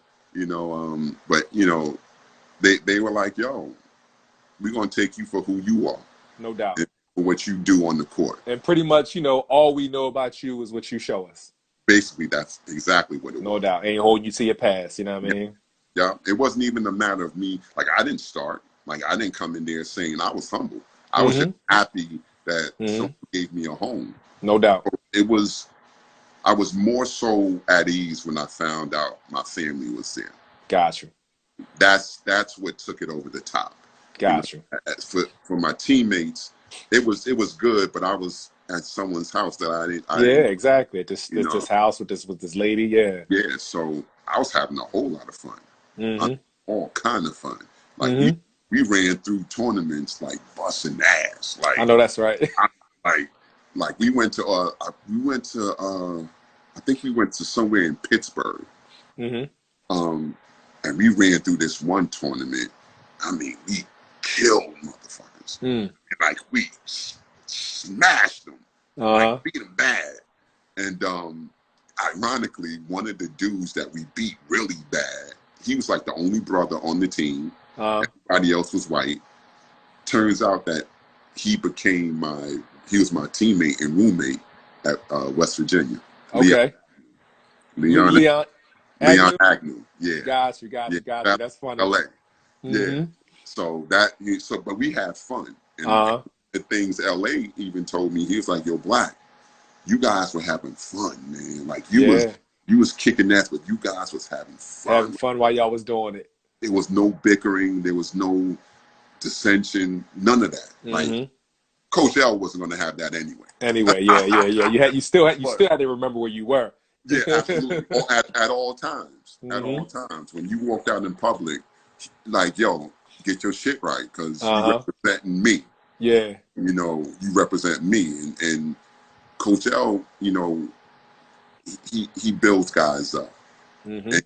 But they were like, yo, we're gonna take you for who you are. No doubt. And for what you do on the court. And pretty much, all we know about you is what you show us. Basically, that's exactly what it was. No doubt. Ain't hold you to your past, you know what I mean? Yeah. It wasn't even a matter of me. Like, I didn't start. Like, I didn't come in there saying I was humble. I was just happy that someone gave me a home. No doubt. I was more so at ease when I found out my family was there. Gotcha. That's what took it over the top. Gotcha. For my teammates, it was good, but I was at someone's house that I didn't. Yeah, exactly. At this house with this lady. Yeah. Yeah. So I was having a whole lot of fun. All kind of fun. Like we ran through tournaments like busting ass. Like I know that's right. Like we went to I think we went to somewhere in Pittsburgh. And we ran through this one tournament. I mean, we killed motherfuckers. Like we smashed them, like beat them bad. And ironically, one of the dudes that we beat really bad, he was like the only brother on the team. Everybody else was white. Turns out that he was my teammate and roommate at West Virginia. Okay. Leon Agnew. Yeah. Gotcha. That's funny. LA. Yeah. So but we had fun. And the things LA even told me, he was like, yo, Black, you guys were having fun, man. Like you was kicking ass, but you guys was having fun. Having fun while y'all was doing it. There was no bickering, there was no dissension, none of that. Like Coach L wasn't gonna have that anyway. Yeah. You still had to remember where you were. Yeah, absolutely. At all times. At all times. When you walked out in public, like, yo, get your shit right, because you're representing me. Yeah. You represent me. And Coach L, he builds guys up. And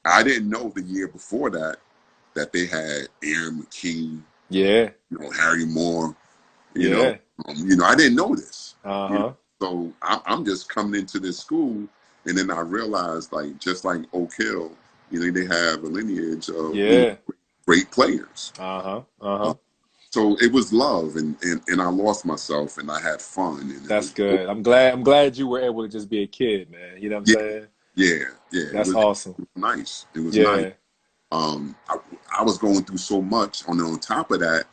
I didn't know the year before that they had Aaron McKee, Harry Moore, you know, I didn't know this. So I'm just coming into this school, and then I realized, like, just like Oak Hill, they have a lineage of great players. So it was love, and I lost myself, and I had fun. And that's good. I'm glad you were able to just be a kid, man. You know what I'm saying? Yeah. That's awesome. It was nice. It was nice. I was going through so much. On top of that,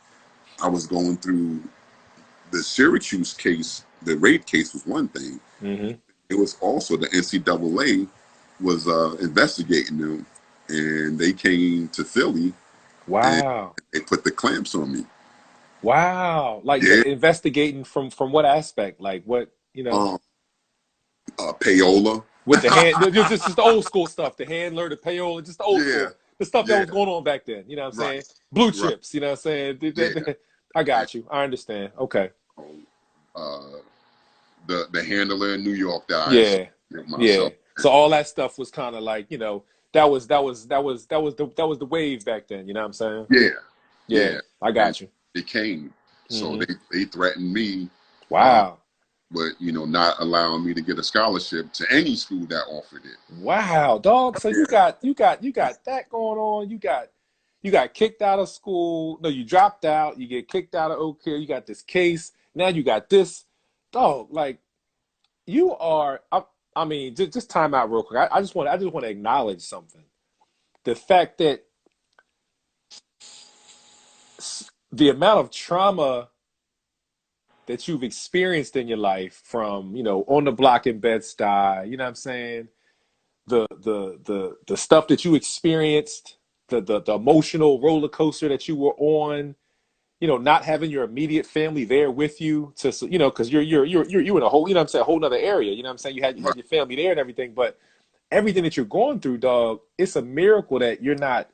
I was going through the Syracuse case. The rape case was one thing. Mm-hmm. It was also the NCAA was investigating them, and they came to Philly and Wow. they put the clamps on me. Wow. Like Yeah, investigating from what aspect? Like what, you know, um, payola. with the hand, just the old school stuff, the handler, the payola, just the old Yeah, school, the stuff that yeah, was going on back then. You know what I'm right, saying? Blue right. chips, you know what I'm saying? Yeah, I and got you. I understand. Okay. uh, the handler in New York that I Yeah. associated Yeah. myself. So all that stuff was kind of like, you know, that was the wave back then, you know what I'm saying? Yeah, Yeah, yeah, I and got you. they came. So Hmm. they threatened me, uh, Wow. but not allowing me to get a scholarship to any school that offered it. Wow, dog. So you Yeah, got that going on. You got kicked out of school. No, you dropped out. You get kicked out of Oak Hill. You got this case. Now you got this. Dog, like you are I mean, just time out real quick. I just want to acknowledge something. The fact that the amount of trauma that you've experienced in your life from, on the block in Bed-Stuy, you know what I'm saying? The stuff that you experienced, the emotional roller coaster that you were on, not having your immediate family there with you because you're in a whole, I'm saying, a whole nother area. You know what I'm saying? You had right, your family there and everything, but everything that you're going through, dog, it's a miracle that you're not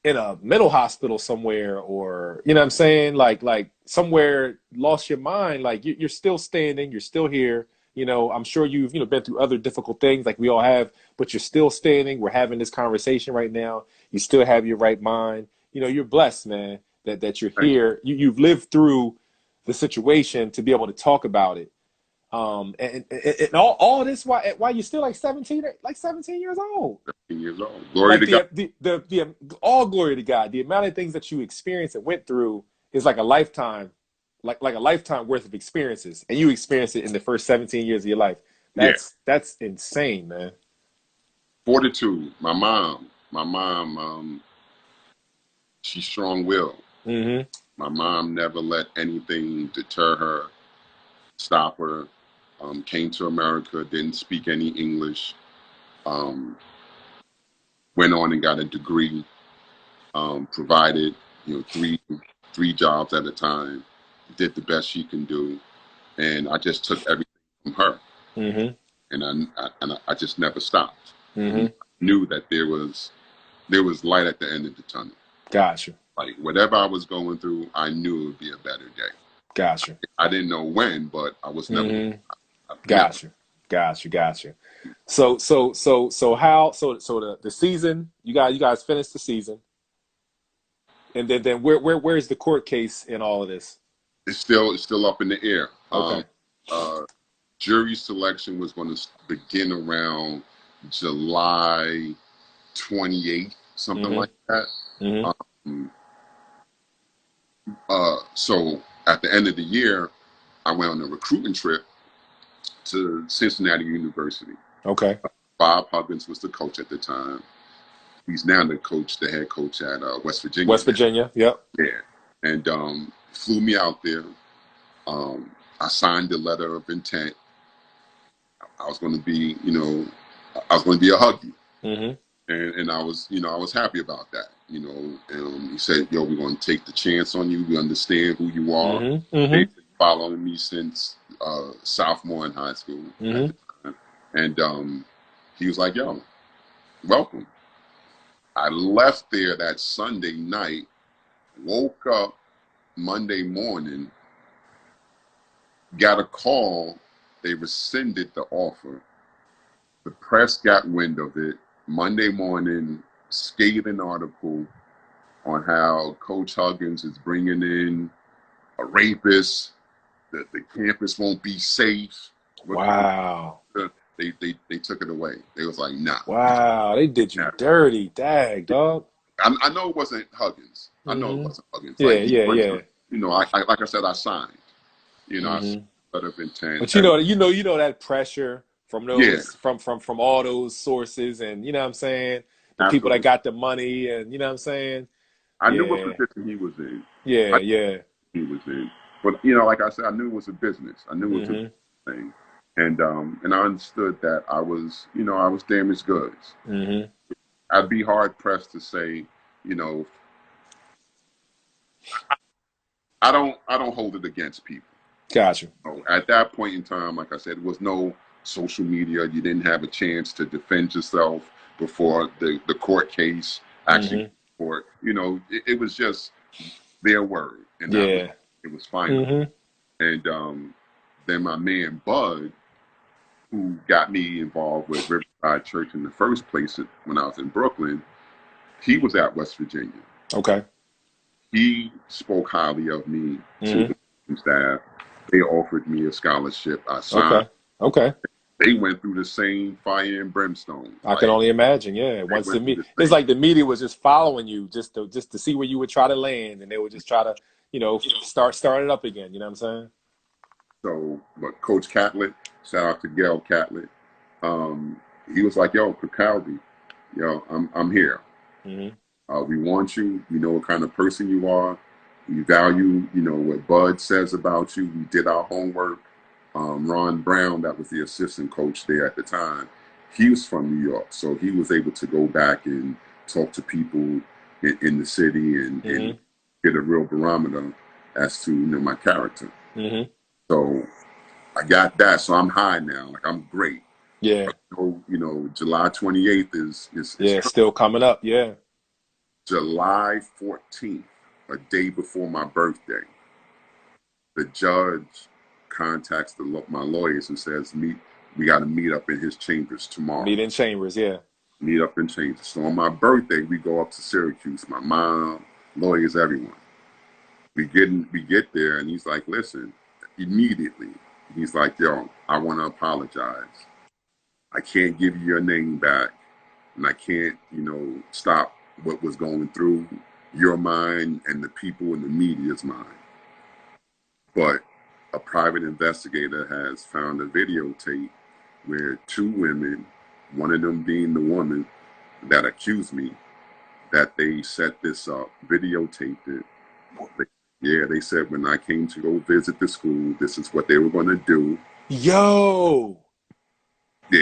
in a mental hospital somewhere, or you know what I'm saying, like somewhere lost your mind. Like you're still standing, you're still here. I'm sure you've been through other difficult things like we all have, but you're still standing. We're having this conversation right now. You still have your right mind. You're blessed, man, that you're thank here. You've lived through the situation to be able to talk about it. And all this while you're still like 17 years old. you. 10 years old. Glory Like to God. the all glory to God. The amount of things that you experienced and went through is like a lifetime, like a lifetime worth of experiences, and you experienced it in the first 17 years of your life. Yeah, That's insane, man. fortitude. My mom, she's strong-willed. Mm-hmm. My mom never let anything deter her, stop her. Came to America, didn't speak any English. Um, Went on and got a degree. Provided, three jobs at a time. Did the best she can do, and I just took everything from her, Mm-hmm. and I just never stopped. Mm-hmm. Knew that there was light at the end of the tunnel. Got you. Like whatever I was going through, I knew it would be a better day. Got you. I didn't know when, but I was never going. Mm-hmm. Never. Got you. Got you. Got you. So the season, you guys finished the season, and then where's the court case in all of this? It's still up in the air. Okay. Uh, Jury selection was going to begin around July 28th, something Mm-hmm. like that. Mm-hmm. Um, so at the end of the year, I went on a recruitment trip to Cincinnati University. Okay. Bob Huggins was the coach at the time. He's now the head coach at West Virginia West now. Virginia. Yep. Yeah, and flew me out there. I signed the letter of intent. I was going to be, a Huggy, Mm-hmm. and I was happy about that. He said, "Yo, we're going to take the chance on you. We understand who you are." Mm-hmm. Mm-hmm. Basically following me since sophomore in high school at Mm-hmm. the time, and he was like, "Yo, welcome." I left there that Sunday night, woke up Monday morning, got a call. They rescinded the offer. The press got wind of it. Monday morning, scathing article on how Coach Huggins is bringing in a rapist, that the campus won't be safe. Wow. They took it away. They was like, nah, you can't Wow. They did you have it. dirty. Dag, dog. I know it wasn't Huggins. I know it Mm-hmm. wasn't Huggins. Yeah, Like he yeah, went yeah. to, like I said, I signed. I signed Mm-hmm. a letter of intent. But you know that pressure from Yeah, those from all those sources, and you know what I'm saying, the people that absolutely. got the money, and you know what I'm saying. I knew what Yeah. position he was in. Yeah. I Yeah. knew he was in, but you know, like I said, I knew it was a business. I knew it was a Mm-hmm. thing, and I understood that I was, you know, I was damaged goods. Mm-hmm. I'd be hard pressed to say, you know, I don't hold it against people. Gotcha. So at that point in time, like I said, there was no social media. You didn't have a chance to defend yourself before the court case actually Mm-hmm. court. You know, it was just their word, and that was Yeah. it was final. Mm-hmm. And then my man Bud, who got me involved with Riverside Church in the first place when I was in Brooklyn, he was at West Virginia. Okay. He spoke highly of me to Mm-hmm. the staff. They offered me a scholarship. I signed. Okay. Okay. They went through the same fire and brimstone. I can Like only imagine. Yeah. they Once the went through media, the it's same. like the media was just following you just to see where you would try to land, and they would just try to, start it up again. You know what I'm saying? So, but Coach Catlett, shout out to Gail Catlett. He was like, "Yo, Kirkaldly, I'm here. Mm-hmm. We want you. We know what kind of person you are. We value, what Bud says about you. We did our homework. Ron Brown, that was the assistant coach there at the time, he was from New York, so he was able to go back and talk to people in the city and Mm-hmm. get a real barometer as to my character. Mm-hmm. So I got that, so I'm high now. Like I'm great. Yeah. So, July 28th is Yeah. Still coming up. Yeah. July 14th, a day before my birthday. The judge contacts my lawyers and says, we got to meet up in his chambers tomorrow. Meet in chambers. Yeah. Meet up in chambers. So on my birthday, we go up to Syracuse. My mom, lawyers, everyone. We get there, and he's like, listen, immediately. He's like, yo, I want to apologize. I can't give you your name back, and I can't, stop what was going through your mind and the people in the media's mind. But a private investigator has found a videotape where two women, one of them being the woman that accused me, that they set this up, videotaped it. They said when I came to go visit the school, this is what they were going to do. Yo. Yeah,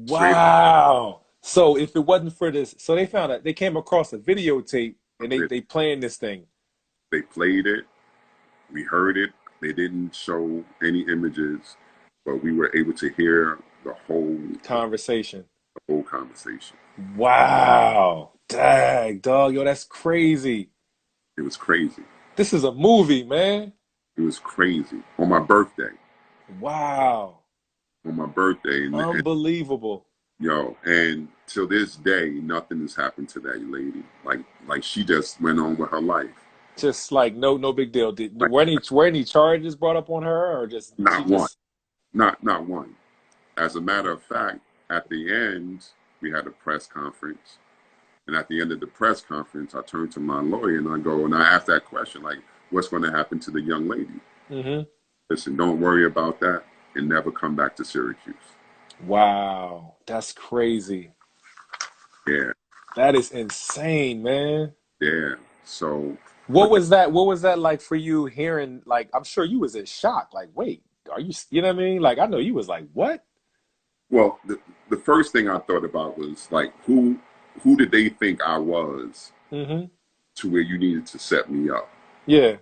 straight up. Wow. So if it wasn't for this, so they came across a videotape and they playing this thing. They played it. We heard it. They didn't show any images, but we were able to hear the whole Conversation. conversation. Wow. Dang, dog. Yo, that's crazy. It was crazy. This is a movie, man. It was crazy on my birthday. Wow. On my birthday, Unbelievable. and till this day, nothing has happened to that lady. Like she just went on with her life. Just like no big deal. Like, Were any charges brought up on her, or just she not one, just not one. As a matter of fact, at the end, we had a press conference, and at the end of the press conference, I turned to my lawyer and I asked that question, like, what's going to happen to the young lady? Mm-hmm. Listen, don't worry about that, and never come back to Syracuse. Wow. That's crazy. Yeah, That is insane, man. yeah. So, What but was that? What was that like for you hearing? Like, I'm sure you was in shock. Like, wait, are you? You know what I mean? Like, I know you was like, what? well, the first thing I thought about was like, who did they think I was Mm-hmm. to where you needed to set me up? Yeah.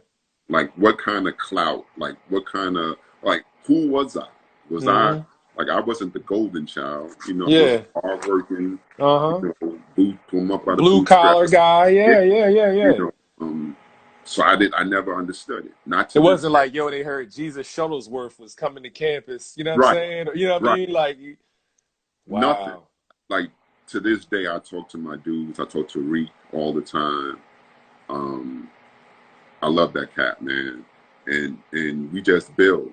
Like, what kind of clout? Like, what kind of who was I? Was I Mm-hmm. like I wasn't the golden child? I was Yeah. hardworking, Uh-huh. boot pull up by the Blue collar bootstraps. guy. Yeah, Yeah. Yeah. Yeah. you Yeah. know. So I never understood it. Not It to this wasn't day. like, yo, they heard Jesus Shuttlesworth was coming to campus. You know what I'm Right, saying? Or, you know what I right. mean? Like, Nothing. wow. Like to this day, I talk to my dudes. I talk to Reek all the time. Um, I love that cat, man, and we just build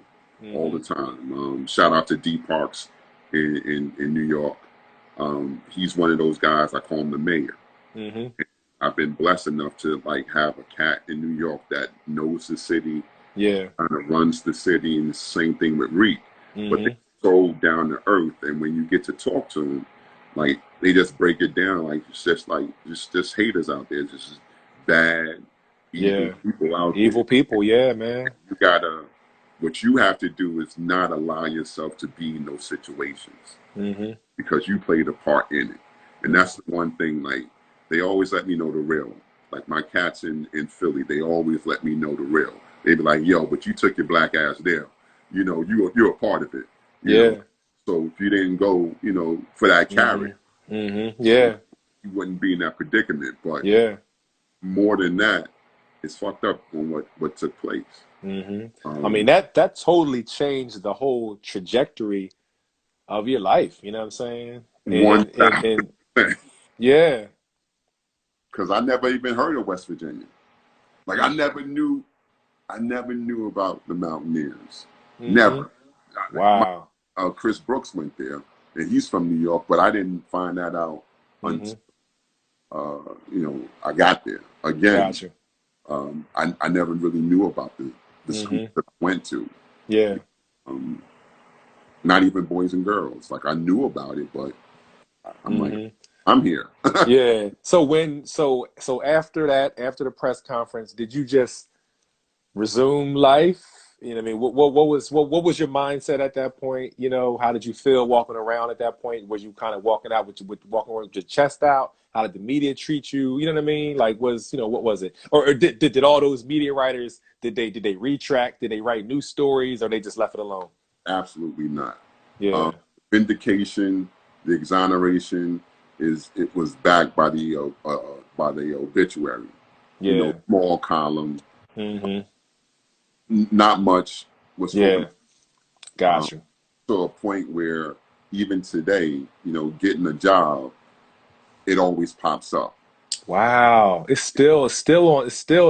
all the Mm-hmm. time. Shout out to D Parks in New York. He's one of those guys. I call him the mayor. Mm-hmm. I've been blessed enough to have a cat in New York that knows the city, Yeah. kind of runs the city, and the same thing with Reek. But they're Mm-hmm. so down to earth, and when you get to talk to them, Like they just break it down like it's just like just haters out there, just bad, evil Yeah. people out there. Evil people. Yeah, man. You gotta, what you have to do is not allow yourself to be in those situations Mm-hmm. because you played a part in it. And that's the one thing, like, they always let me know the real. Like my cats in Philly, they always let me know the real. They be like, yo, but you took your black ass there. You know, you're a part of it. You know, Yeah. so if you didn't go, you know, for that carrot, Mm-hmm. Mm-hmm. you Yeah. wouldn't be in that predicament. But Yeah. more than that, it's fucked up on what took place. Mm-hmm. I mean, Um, that totally changed the whole trajectory of your life. You know what I'm saying? one And yeah. because I never even heard of West Virginia. Like Mm. I never knew about the Mountaineers. Mm-hmm. Never. Wow. Chris Brooks went there, and he's from New York, but I didn't find that out Mm-hmm. until I got there. Again, Gotcha. I never really knew about the school Mm-hmm. that I went to. Yeah. Um, Not even boys and girls. Like I knew about it, but I'm like, Mm-hmm. I'm here. Yeah. So after that, after the press conference, did you just resume life? You know what I mean? What was your mindset at that point? You know, how did you feel walking around at that point? Was you kind of walking out with walking around with your chest out? How did the media treat you? You know what I mean? Like what was it? Or did all those media writers did they retract? Did they write new stories or they just left it alone? Absolutely not. Um, Yeah. Vindication, the exoneration it was backed by the obituary. You know, Yeah. small column, Mm-hmm. not much was spoken Yeah. Gotcha. to a point where even today, you know, getting a job, it always pops up. Wow. It's still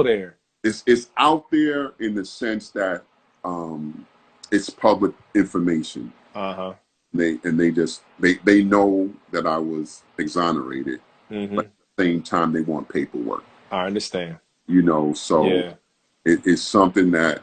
there. It's out there in the sense that um, it's public information. Uh-huh. They know that I was exonerated, but Mm-hmm. at the same time they want paperwork. I understand. You know, so Yeah. it's something that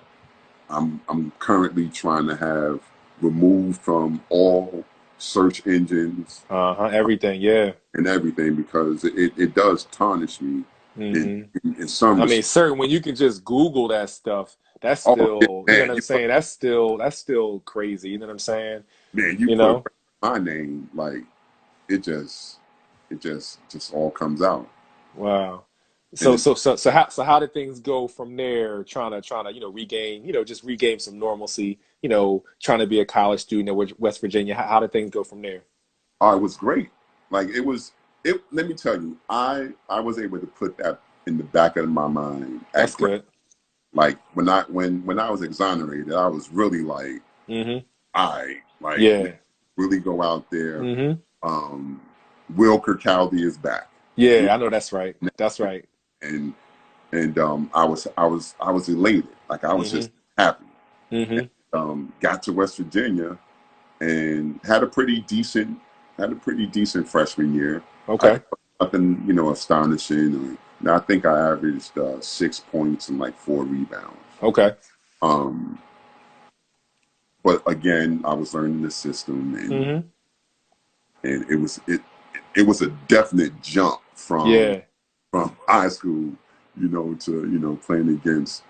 I'm currently trying to have removed from all search engines Uh-huh. Everything. Yeah. and everything because it does tarnish me Mm-hmm. in some I mean, respects. certain when you can just Google that stuff, that's Oh yeah, still, you know man, what I'm saying? That's still crazy. You know what I'm saying? you You put know? my name like it just it just all comes out, Wow. and So so so so how did things go from there? Trying to regain just regain some normalcy. Trying to be a college student at West Virginia. How did things go from there? oh, it was great. Like it was it. Let me tell you, I was able to put that in the back of my mind at That's grade. good. Like when I was exonerated, I was really like, Mm-hmm. I like Yeah. really go out there. Mm-hmm. Um, Will Kirkaldly is back, Yeah, I know that's right. That's right. and I was elated. Like I was Mm-hmm. just happy. Mm-hmm. Got to West Virginia and had a pretty decent freshman year. I Okay. nothing astonishing. I think I averaged 6 points and like 4 rebounds. Okay. Um, but again, I was learning the system, Mm-hmm. and it was a definite jump Yeah. from high school, to playing against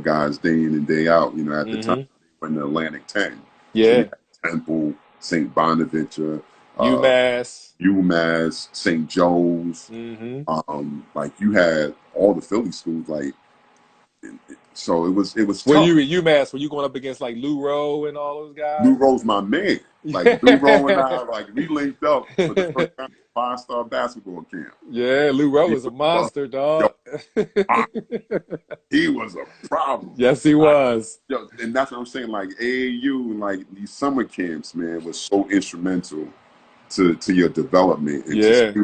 guys day in and day out. At the time Mm-hmm. when the Atlantic 10, so you Yeah. had Temple, St. Bonaventure, uh, UMass. UMass, St. Joe's. Mm-hmm. Like you had all the Philly schools. Like so, it was When you tough. were at UMass, were you going up against like Lou Rowe and all those Lou guys? Rowe's my man. Like Lou Rowe and I, like we linked up for the first time at 5-star basketball camp. Yeah, Lou Rowe He was a was a monster, yo, dog. he was a problem. Yes, he I, was. and that's what I'm saying. Like AAU and like these summer camps, man, was so instrumental to your development and to Yeah. see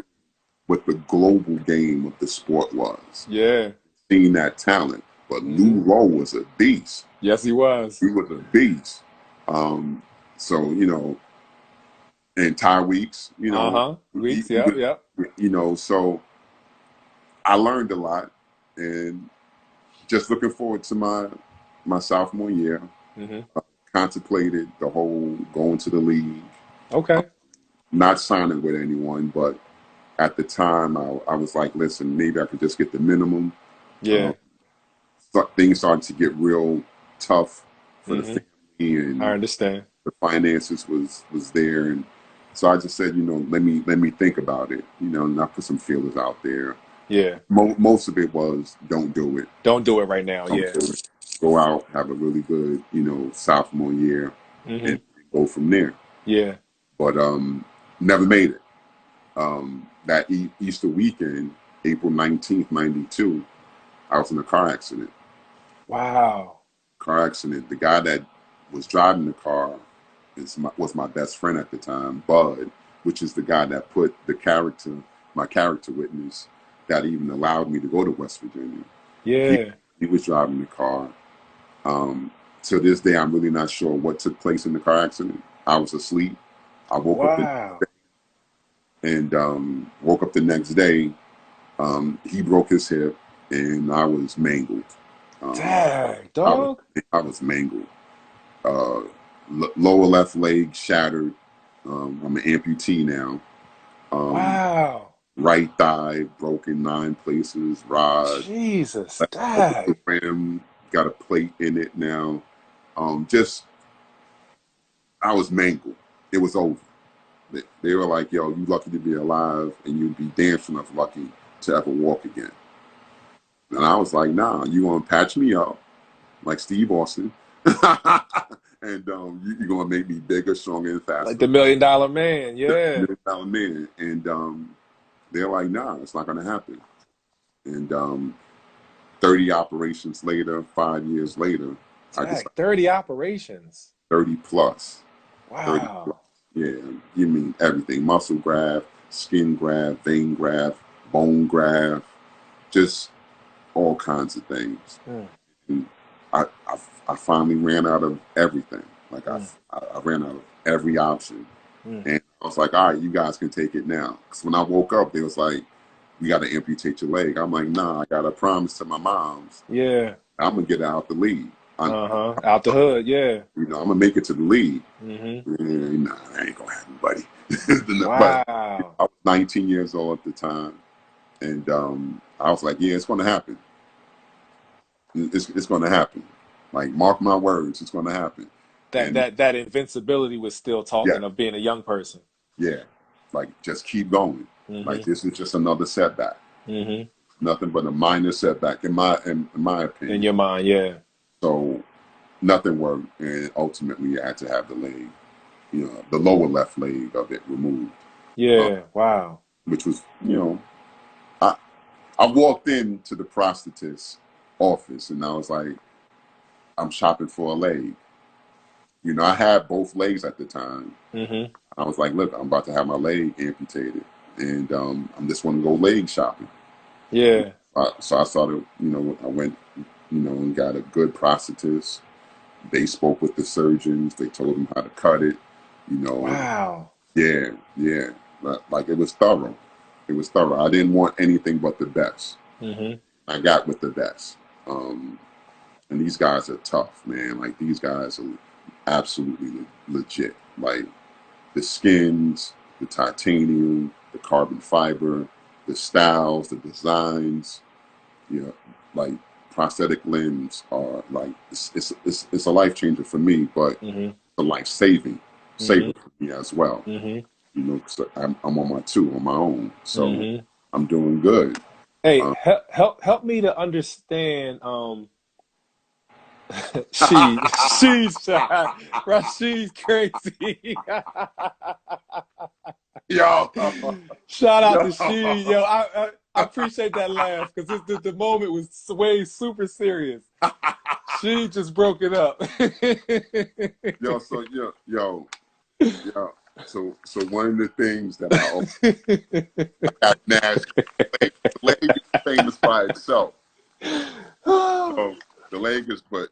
what the global game of the sport was. Yeah. Seeing that talent, but Lou Mm-hmm. Rowe was a beast. Yes, he was. He was a beast. So and Tyreek's, Uh-huh. he, Weeks. he Yep. was, Yep. so I learned a lot, and just looking forward to my sophomore year. Mm-hmm. Contemplated the whole going to the league. Okay. not signing with anyone, but at the time I was like, listen, maybe I could just get the minimum. Yeah. Things started to get real tough for the Mm-hmm. family, I and understand. the finances was there, and so I just said, let me think about it, and I put some feelers out there. Yeah. Most of it was don't do it. Don't do it right now. Don't Yeah. do it. Go out, have a really good, sophomore year, Mm-hmm. and go from there. Yeah. But never made it. That Easter weekend, April 19th, 92, I was in a car accident. Wow. Car accident. The guy that was driving the car was my best friend at the time, Bud, which is the guy that put my character witness, that even allowed me to go to West Virginia. Yeah. He was driving the car. To this day, I'm really not sure what took place in the car accident. I was asleep. I woke up Wow. woke up the next day. He broke his hip, and I was mangled. Dang, I was dog. I was mangled. Uh, Lower left leg shattered. I'm an amputee now. Wow. Right thigh broken 9 places. Rod. Jesus. Over the Dang. rim, got a plate in it now. Just I was mangled. It was over. They were like, "Yo, you lucky to be alive, and you'd be damn sure enough lucky to ever walk again." And I was like, "Nah, you gonna patch me up like Steve Austin, and you're gonna make me bigger, stronger, and Like faster, the $1 million man. Yeah. $1 million." And they're like, "Nah, it's not gonna happen." And 30 operations later, 5 years later, I Dang, decided 30 operations. 30 plus. 30 plus. Wow. Yeah, you mean everything: muscle graft, skin graft, vein graft, bone graft, just all kinds of things. Mm, And I, I, I finally ran out of everything. Like mm, I ran out of every option. mm. And I was like, all right, you guys can take it now. Because when I woke up, they was like, we got to amputate your leg. I'm like, nah, I got a promise to my moms. Yeah. I'm going to get out the league. Uh-huh. Out the hood. Yeah. I'm going to make it to the league. Mm-hmm. Nah, that ain't going to happen, buddy. But Wow. I was 19 years old at the time. And I was like, yeah, it's going to happen. It's going to happen. Like, mark my words, it's going to happen. That And that that invincibility was still yeah, talking of being a young person. yeah, like just keep going. Like Mm-hmm. this is just another setback. Mm-hmm. Nothing but a minor setback in my In opinion. your mind, yeah. So nothing worked, and ultimately I had to have the leg, the lower left leg of it removed, uh, Yeah. Wow. which was, I I walked into the prosthetist office and I was like, I'm shopping for a leg. I had both legs at the time. Mm-hmm. I was like, look, I'm about to have my leg amputated, and I'm just want to go leg shopping. Yeah. So I started, I went, and got a good prosthetist. They spoke with the surgeons. They told them how to cut it. You know, Wow. yeah, yeah. Like it was thorough. It was thorough. I didn't want anything but the best. Mm-hmm. I got with the best. And these guys are tough, man. Like these guys are absolutely legit. Like the skins, the titanium, the carbon fiber, the styles, the designs, like prosthetic limbs are like it's a life changer for me, but Mm-hmm. a life saving Mm-hmm. saver for me as well. Mm-hmm. 'Cause I'm on my two on my own, so Mm-hmm. I'm doing good. Hey, Um, help me to understand she's Rasheed's crazy. yo, Shout out to She. yo, Yo, I appreciate that laugh because the moment was way super serious. She just broke it up. yo, so yo. So one of the things that I got Nash, the leg is famous by itself. So the leg is, but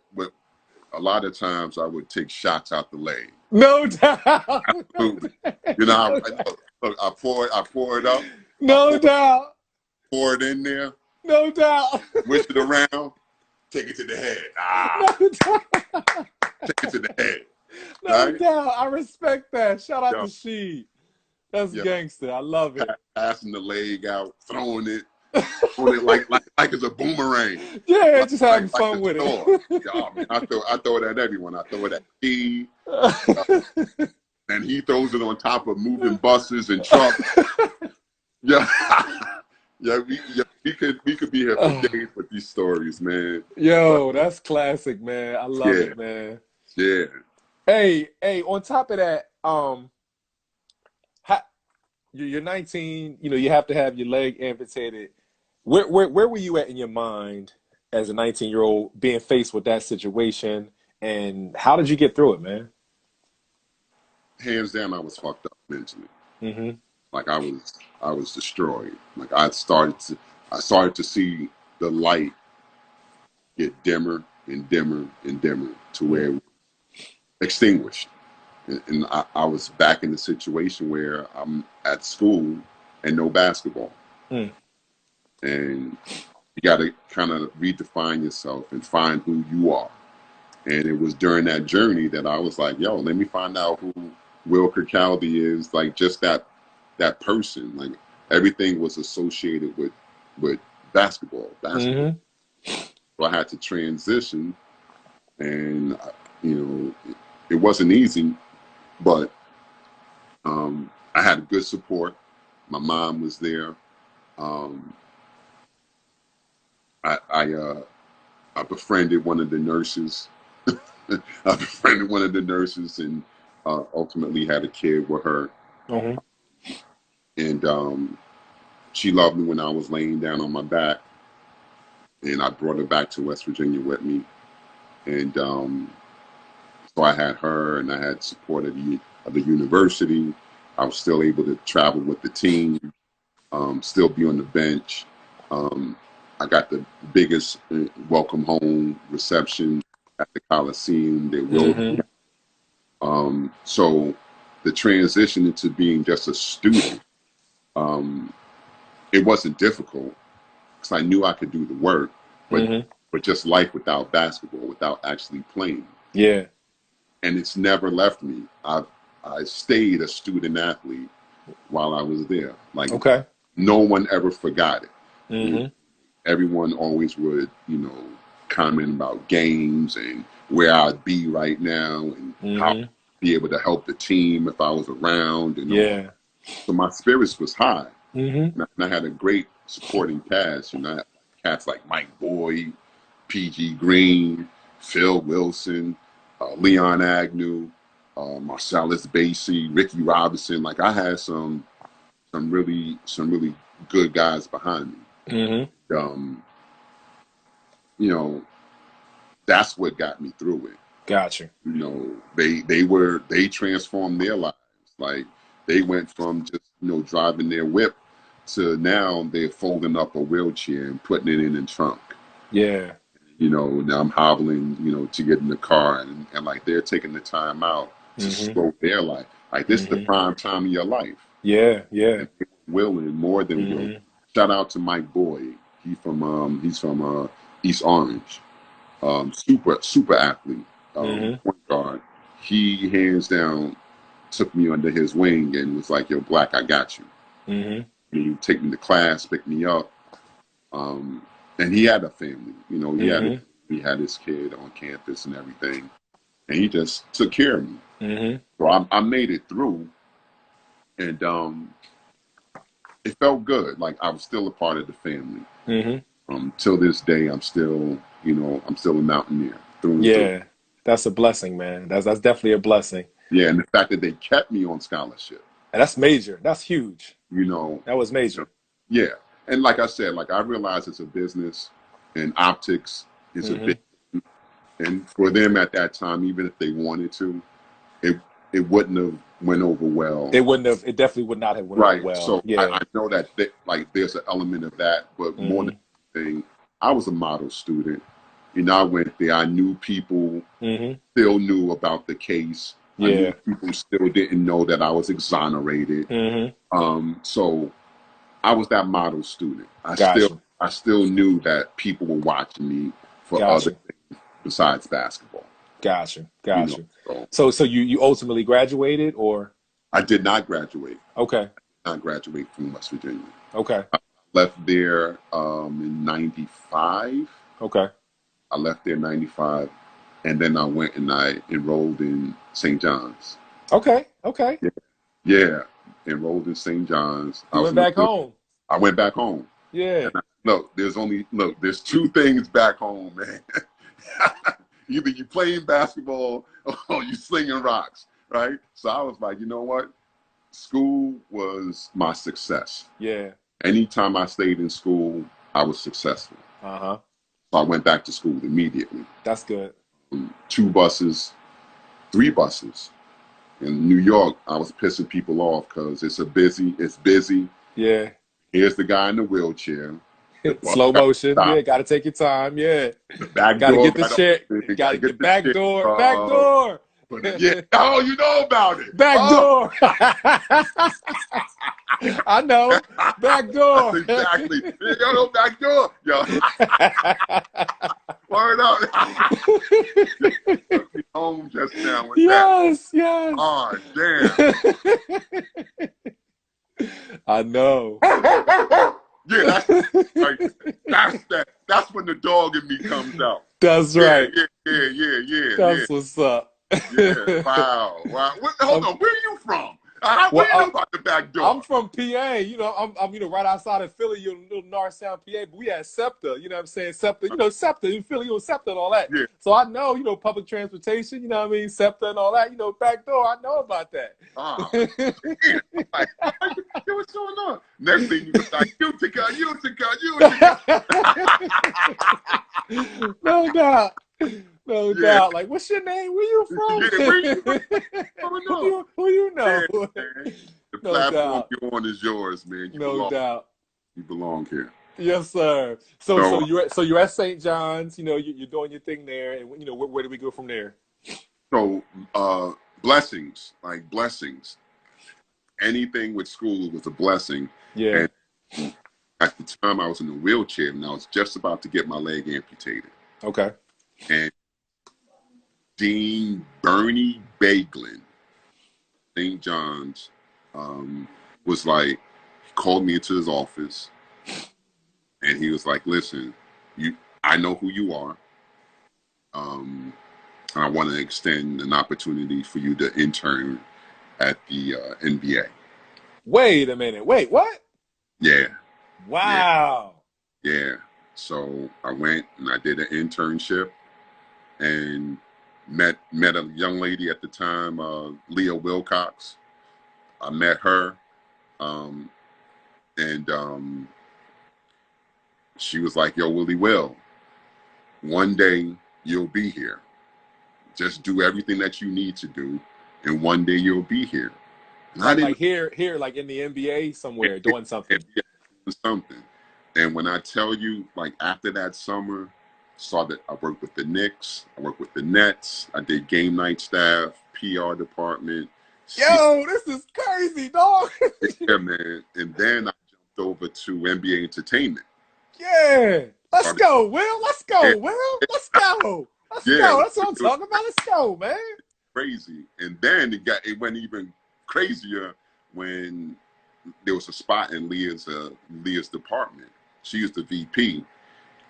a lot of times I would take shots out the leg. No doubt. Absolutely. No doubt. Look, I pour it up. I No doubt. pour it in there, No doubt. whisk it around, take it to the head. No doubt. Take it to the head. No Right? doubt. I respect that. Shout out Yo, to She. That's Yeah, gangster. I love it. passing the leg out, throwing it like it's a boomerang, Yeah, like just having like fun the with store. it. Yeah, man, I throw it at everyone. I throw it at T, and he throws it on top of moving buses and trucks. Yeah, we could be here for days with these stories, man. But Yo, that's classic, man. I love yeah, it, man. yeah. Hey, on top of that, ha, you're 19, you have to have your leg amputated. Where were you at in your mind as a 19-year-old being faced with that situation, and how did you get through it, man? Hands down, I was fucked up mentally. Mm-hmm. Like I was destroyed. Like I started to see the light get dimmer and dimmer and dimmer to where it was extinguished. And I was back in the situation where I'm at school and no basketball. Mm. And you got to kind of redefine yourself and find who you are. And it was during that journey that I was like, yo, let me find out who Will Kirkalddy is. Like just that person. Like everything was associated with basketball. Mm-hmm. So I had to transition, and it wasn't easy, but I had good support. My mom was there. Um, I befriended one of the nurses. I befriended one of the nurses, and ultimately had a kid with her. Mm-hmm. And she loved me when I was laying down on my back, and I brought her back to West Virginia with me. And so I had her, and I had support of the university. I was still able to travel with the team, still be on the bench. Um, I got the biggest welcome home reception at the Coliseum. They will. Mm-hmm. So the transition into being just a student, um, it wasn't difficult because I knew I could do the work, but Mm-hmm. just life without basketball, without actually playing. Yeah. And it's never left me. I stayed a student athlete while I was there. Like Okay. no one ever forgot it. You know, Mm-hmm. everyone always would, comment about games and where I'd be right now and how I'd Mm-hmm. be able to help the team if I was around and all. Yeah. So my spirits was high. Mm-hmm. And I had a great supporting cast. I had cats like Mike Boyd, PG Green, Phil Wilson, Leon Agnew, Marcellus Basie, Ricky Robinson. Like I had some really good guys behind me. Mm-hmm. Um, you know, that's what got me through it. Gotcha. They transformed their lives. Like they went from just driving their whip to now they're folding up a wheelchair and putting it in the trunk. Yeah. Now I'm hobbling, to get in the car, and like they're taking the time out to Mm-hmm. slow their life. Like this is the Mm-hmm. prime time of your life. Yeah. Yeah. And willing, more than willing. Mm-hmm. Shout out to Mike Boyd. He's from East Orange. Super athlete, Mm-hmm. point guard. He hands down took me under his wing and was like, "Yo, Black, I got you." Mm-hmm. And he would take me to class, pick me up, and he had a family. Mm-hmm. He had his kid on campus and everything, and he just took care of me. Mm-hmm. So I made it through, and it felt good. Like I was still a part of the family. Mm-hmm. Till this day, I'm still a mountaineer through and through. Yeah. That's a blessing, man. That's definitely a blessing. Yeah, and the fact that they kept me on scholarship, And that's major. That's huge. you know, That was major. yeah. And like I said, like I realize it's a business, and optics is a Mm-hmm. big. And for them at that time, even if they wanted to, it it wouldn't have went over well. It wouldn't have. It definitely would not have went over Right. well. So I, Yeah. I know that like there's an element of that, but more than Mm-hmm. anything, I was a model student. I went there. I knew people Mm-hmm. still knew about the case. I knew Yeah. people still didn't know that I was exonerated. Mm-hmm. So I was that model student. I still Gotcha. I still knew that people were watching me for other Gotcha. things besides basketball. Gotcha. You know. Gotcha. So So you ultimately graduated, or? I did not graduate. Okay. Not graduate from West Virginia. Okay. I left there in '95. Okay. I left there in '95, and then I went and I enrolled in St. John's. Okay. Okay. Yeah, yeah, enrolled in St. John's. You went back home. I went back home. Yeah. And there's two things back home, man. Either you playing basketball or you slinging rocks, right? So I was like, you know what? School was my success. Yeah. Anytime I stayed in school, I was successful. Uh-huh. So I went back to school immediately. That's good. 2 buses, 3 buses. In New York, I was pissing people off because it's busy. Yeah. Here's the guy in the wheelchair. Slow motion. Yeah, gotta take your time. Yeah. The back gotta door, get the shit. Gotta get the back door. Back door. Yeah. Oh, you know about it. Back door. I know. Back door. Exactly. Yo, no back door. Yo. Word up. Took me home just now with yes, that. Yes. Oh, damn. I know. Yeah, that's when the dog in me comes out. That's right. Yeah. That's what's up. Yeah, wow. Hold on, where are you from? What do you know about the back door? I'm from PA. You know, I'm right outside of Philly, little North Sound, PA. But we had SEPTA. You know what I'm saying? SEPTA. You know, SEPTA in Philly, SEPTA and all that. Yeah. So I know, public transportation. You know what I mean? SEPTA and all that. Back door. I know about that. Like, what's going on? Next thing you was like, Utica. No doubt. No doubt. Like, what's your name? Where you from? Yeah, where you from? Who you know? Yeah, the platform you're on is yours, man. No doubt. You belong here. Yes, sir. So you're at St. John's. You're doing your thing there, and where do we go from there? So blessings. Anything with school was a blessing. Yeah. And at the time, I was in a wheelchair, and I was just about to get my leg amputated. Okay. And Dean Bernie Baglin, St. John's, was like, he called me into his office, and he was like, listen, I know who you are. I want to extend an opportunity for you to intern at the NBA. Wait a minute. Wait, what? Yeah. Wow. Yeah. So I went and I did an internship and met a young lady at the time, Leah Wilcox. I met her, and she was like, yo, Willie Will, one day you'll be here. Just do everything that you need to do, and one day you'll be here. Like here, like in the NBA somewhere, doing something. Something. And when I tell you, like after that summer, I worked with the Knicks, I worked with the Nets, I did game night staff, PR department. Yo, this is crazy, dog. Yeah, man. And then I jumped over to NBA Entertainment. Yeah. Let's go, Will. Let's go, Will. Let's go. Let's go. That's what I'm talking about. Let's go, man. Crazy. And then it went even crazier when there was a spot in Leah's department. She was the VP.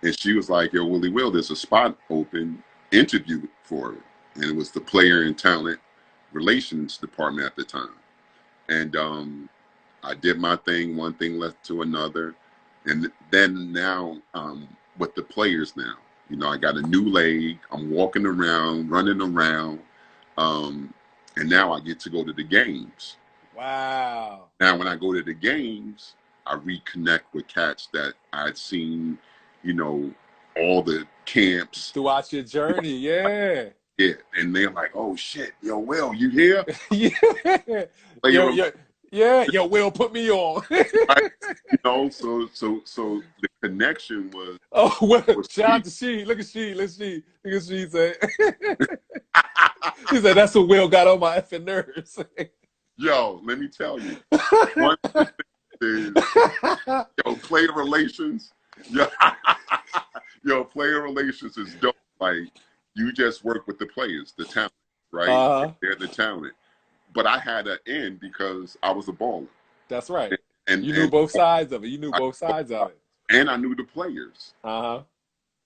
And she was like, yo, Willie Will, there's a spot open, interview for it. And it was the player and talent relations department at the time. And I did my thing, one thing led to another. And then now with the players now, I got a new leg, I'm walking around, running around. And now I get to go to the games. Wow. Now, when I go to the games, I reconnect with cats that I'd seen, all the camps. Throughout your journey, yeah. Yeah, and they're like, oh, shit, yo, Will, you here? Yeah. Yo, Will, put me on. So the connection was. Oh, well, shout out to She. Look at She. Look at She say. He said, that's what Will got on my effing nerves. Yo, let me tell you. One thing is, player relations. Player relations is dope. Like, you just work with the players, the talent, right? They're the talent. but I had an in because I was a baller. That's right. And You knew both sides of it. You knew both sides of it. And I knew the players.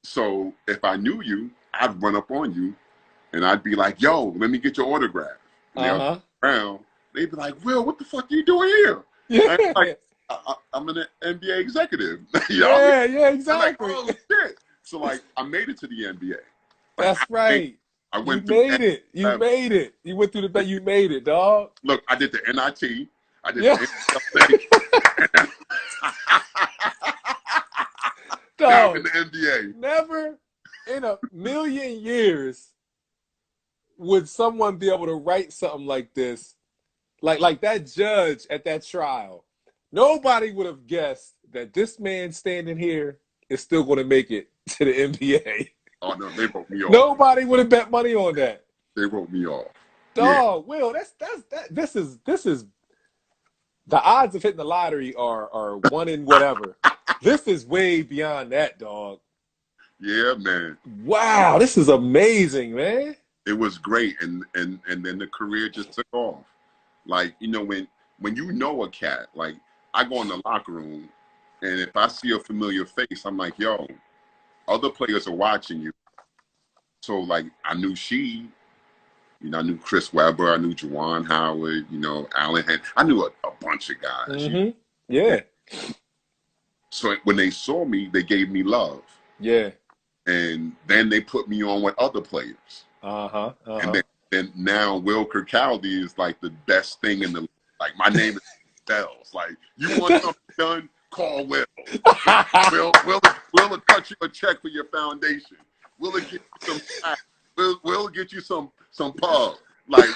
So if I knew you, I'd run up on you and I'd be like, yo, let me get your autograph. And they'll around, they'd be like, Will, what the fuck are you doing here? Yeah. I'm like, I'm an NBA executive. Yeah, exactly. Like, oh, shit. So like I made it to the NBA. Like, that's right. I went you made it. You made it. You went through the bed. You made it, dog. Look, I did the NIT. I did the NCAA. Now I'm in the NBA. Never in a million years would someone be able to write something like this, like that judge at that trial. Nobody would have guessed that this man standing here is still going to make it to the NBA. Oh no, they wrote me off. Nobody would have bet money on that. They wrote me off. Dog, yeah. Will, this is the odds of hitting the lottery are 1 in whatever. This is way beyond that, dog. Yeah, man. Wow, this is amazing, man. It was great, and then the career just took off. Like, you know, when you know a cat, like I go in the locker room, and if I see a familiar face, I'm like, yo, other players are watching you. So like I knew she, you know, I knew Chris Webber, I knew Juwan Howard, you know, Allen Hen. I knew a bunch of guys. Yeah. So when they saw me, they gave me love. Yeah. And then they put me on with other players. And then now Will Kirkaldy is like the best thing in the, like my name is Bells. Like, you want something done, call Will. Will will cut you a check for your foundation. Will get you some tax. Will get you some pub. Like,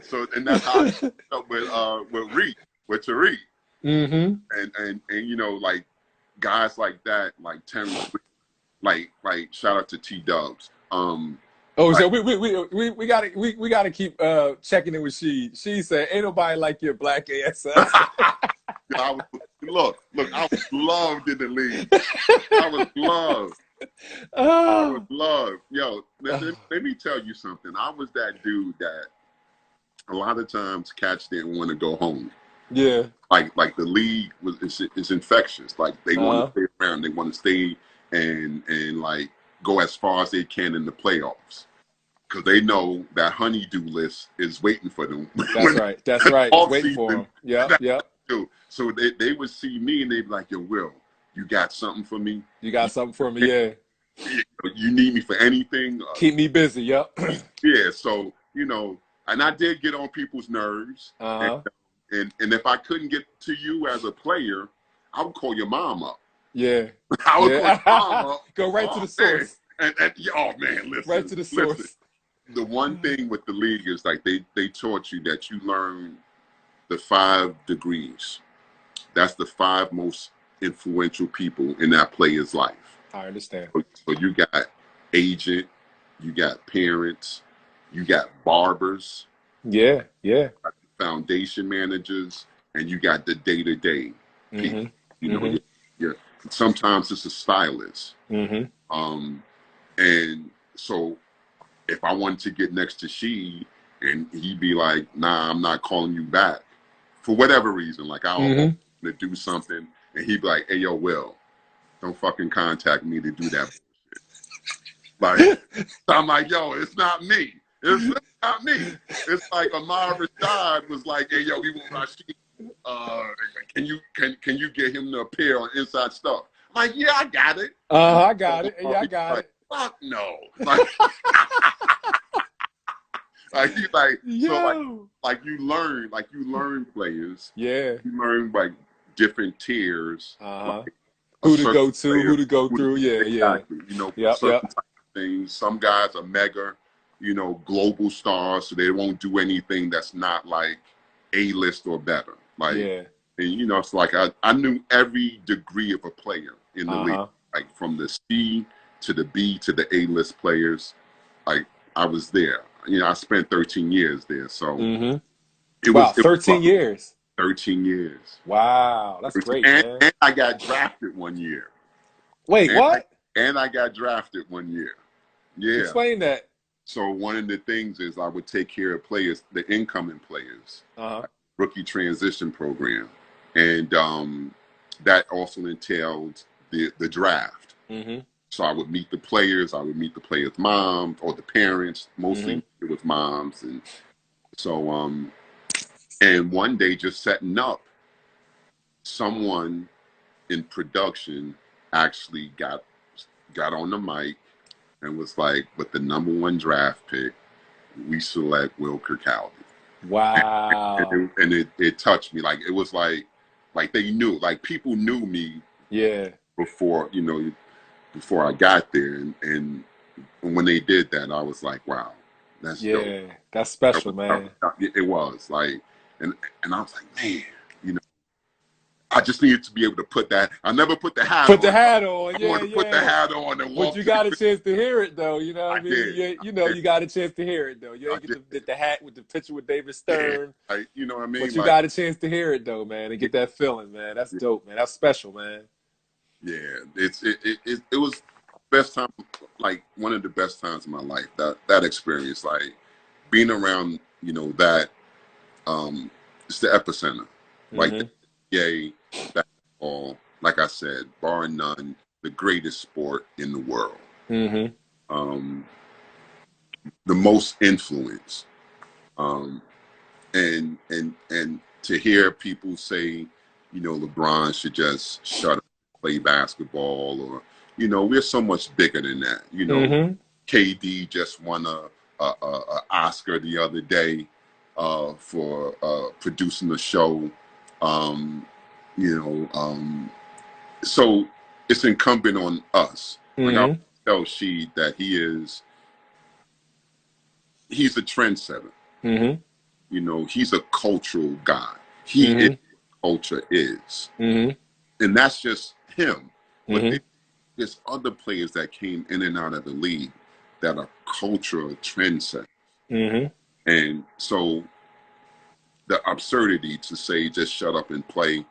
so, and that's how I up with Reed, with Tariq. And you know, like guys like that, like Terrence, like shout out to T Dubs. So we gotta keep checking in with she. She said, "Ain't nobody like your black ass." Look, I was loved in the league. I was loved. I was loved. Yo, let me tell you something. I was that dude that a lot of times cats didn't want to go home. Yeah. Like the league is infectious. Like they want to stay around. They want to stay and like go as far as they can in the playoffs. Because they know that honeydew list is waiting for them. That's right. It's waiting for them. Yeah. So they would see me and they'd be like, yo, Will, you got something for me? You got something for me, yeah. You need me for anything? Keep me busy, yep. Yeah, so, you know, and I did get on people's nerves. And if I couldn't get to you as a player, I would call your mom up. Yeah. I would call your mom up. Go right to the source. And oh, man, listen. Right to the source. Listen. The one thing with the league is like they taught you that you learn the 5 degrees. That's the 5 most influential people in that player's life. I understand. So you got agent, you got parents, you got barbers. Yeah. Foundation managers, and you got the day-to-day people. You know, sometimes it's a stylist. And so if I wanted to get next to she and he'd be like, nah, I'm not calling you back for whatever reason, like I don't want to do something, and he'd be like, hey, yo, Will, don't fucking contact me to do that bullshit. Like, I'm like, yo, it's not me. It's not me. It's like Amar Rashad was like, hey, yo, we want Rasheed. Can you get him to appear on Inside Stuff? I'm like, yeah, I got it. I got it. Yeah, I got it. Fuck no. Like, you learn players. Yeah. You learn like different tiers. Like, who to go to, who to go through. Yeah, exactly. You know, certain type of things. Some guys are mega, you know, global stars, so they won't do anything that's not like A-list or better. Like, and you know, it's like I knew every degree of a player in the league, like from the C to the B to the A-list players. Like I was there. You know, I spent 13 years there. So it was 13 years. 13 years. Wow, that's great, man. And I got drafted one year. Wait, what? And I got drafted one year. Yeah. Explain that. So one of the things is I would take care of players, the incoming players, rookie transition program, and that also entailed the draft. So I would meet the players, I would meet the players' moms or the parents, mostly it was moms, and so and one day just setting up, someone in production actually got on the mic and was like, "But the #1 draft pick, we select Will Kirkaldly." Wow. And it touched me. Like it was like they knew, like people knew me. Yeah. Before before I got there, and when they did that, I was like, wow, that's dope. Yeah, that's special, man. It was like, and I was like, man, you know, I just needed to be able to put that. I never put the hat on. Put the hat on, I yeah, wanted to put the hat on and walk. But you got a chance to hear it, though. You know what I mean? Did. You know, you got a chance to hear it, though. You ain't get the hat with the picture with David Stern. Yeah, you know what I mean? But you got a chance to hear it, though, man, and get that feeling, man. That's dope, man. That's special, man. Yeah, it was best time, like one of the best times of my life. That experience, like being around, you know, that it's the epicenter, like the NBA basketball. Like I said, bar none, the greatest sport in the world. The most influence, and to hear people say, you know, LeBron should just shut up, play basketball, or you know, we're so much bigger than that. You know, KD just won a Oscar the other day for producing the show. You know, so it's incumbent on us. Like I tell Sheed that he's a trendsetter. You know, he's a cultural guy. He is culture is, and that's just him. But there's other players that came in and out of the league that are cultural trendsetters. And so the absurdity to say just shut up and play,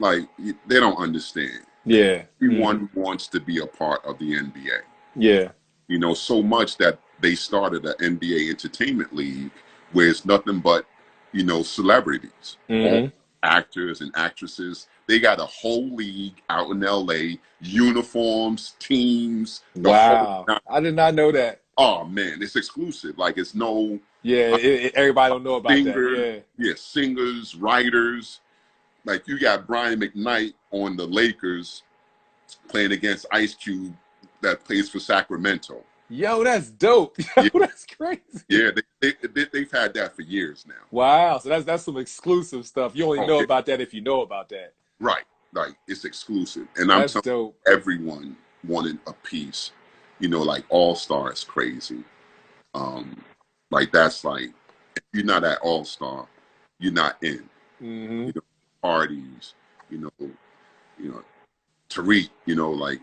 like they don't understand. Yeah. Everyone wants to be a part of the NBA. Yeah. You know, so much that they started an NBA entertainment league where it's nothing but, you know, celebrities, all actors and actresses. They got a whole league out in LA, uniforms, teams. Wow. I did not know that. Oh man, it's exclusive. Like it's no. Yeah, everybody don't know about that. Yeah, singers, writers. Like you got Brian McKnight on the Lakers playing against Ice Cube that plays for Sacramento. Yo, that's dope. Yo, that's crazy. Yeah, they've had that for years now. Wow, so that's some exclusive stuff. You only know about that if you know about that. Right, it's exclusive, and I'm telling everyone wanted a piece. You know, like All-Star is crazy. Like that's like if you're not at All-Star, you're not in. You know, parties. You know, Tariq. You know, like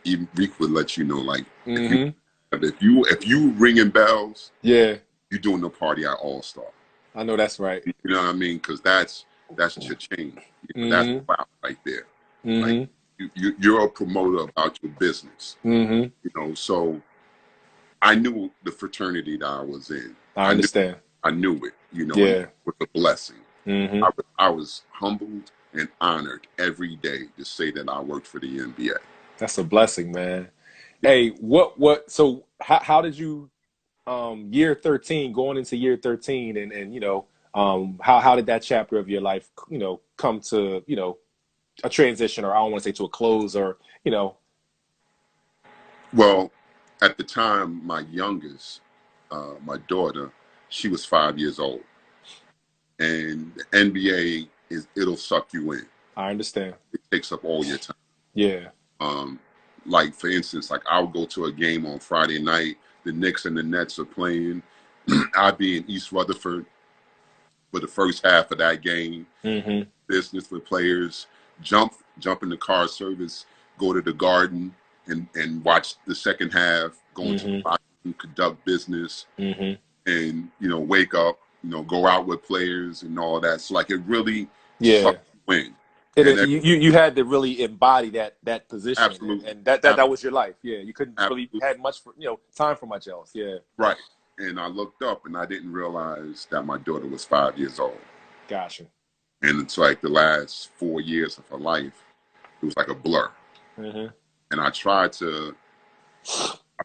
even Reek would let you know, like if you ringing bells, you're doing the party at All-Star. I know that's right. You know what I mean? Because that's cha-ching. You know, that's wow right there. Like you're a promoter about your business. You know, so I knew the fraternity that I was in. I understand. I knew it. You know, it was a blessing. I was humbled and honored every day to say that I worked for the NBA. That's a blessing, man. Hey, so how did you year 13 going into year 13 and you know how did that chapter of your life, you know, come to, you know, a transition, or I don't want to say to a close, or you know? Well, at the time, my youngest, my daughter, she was 5 years old, and the NBA it'll suck you in. I understand. It takes up all your time. Yeah. Like for instance, like I'll go to a game on Friday night. The Knicks and the Nets are playing. I'll be in East Rutherford for the first half of that game. Business with players. Jump in the car service. Go to the Garden and watch the second half. Go into the locker room, conduct business, and you know, wake up. You know, go out with players and all that. So like it really sucks you in. And You had to really embody that position, absolutely, and that was your life. Yeah, you couldn't really absolutely. had much for, time for much else. Yeah, Right. And I looked up and I didn't realize that my daughter was 5 years old. gotcha. And it's like the last 4 years of her life, it was like a blur. Mm-hmm. And I tried to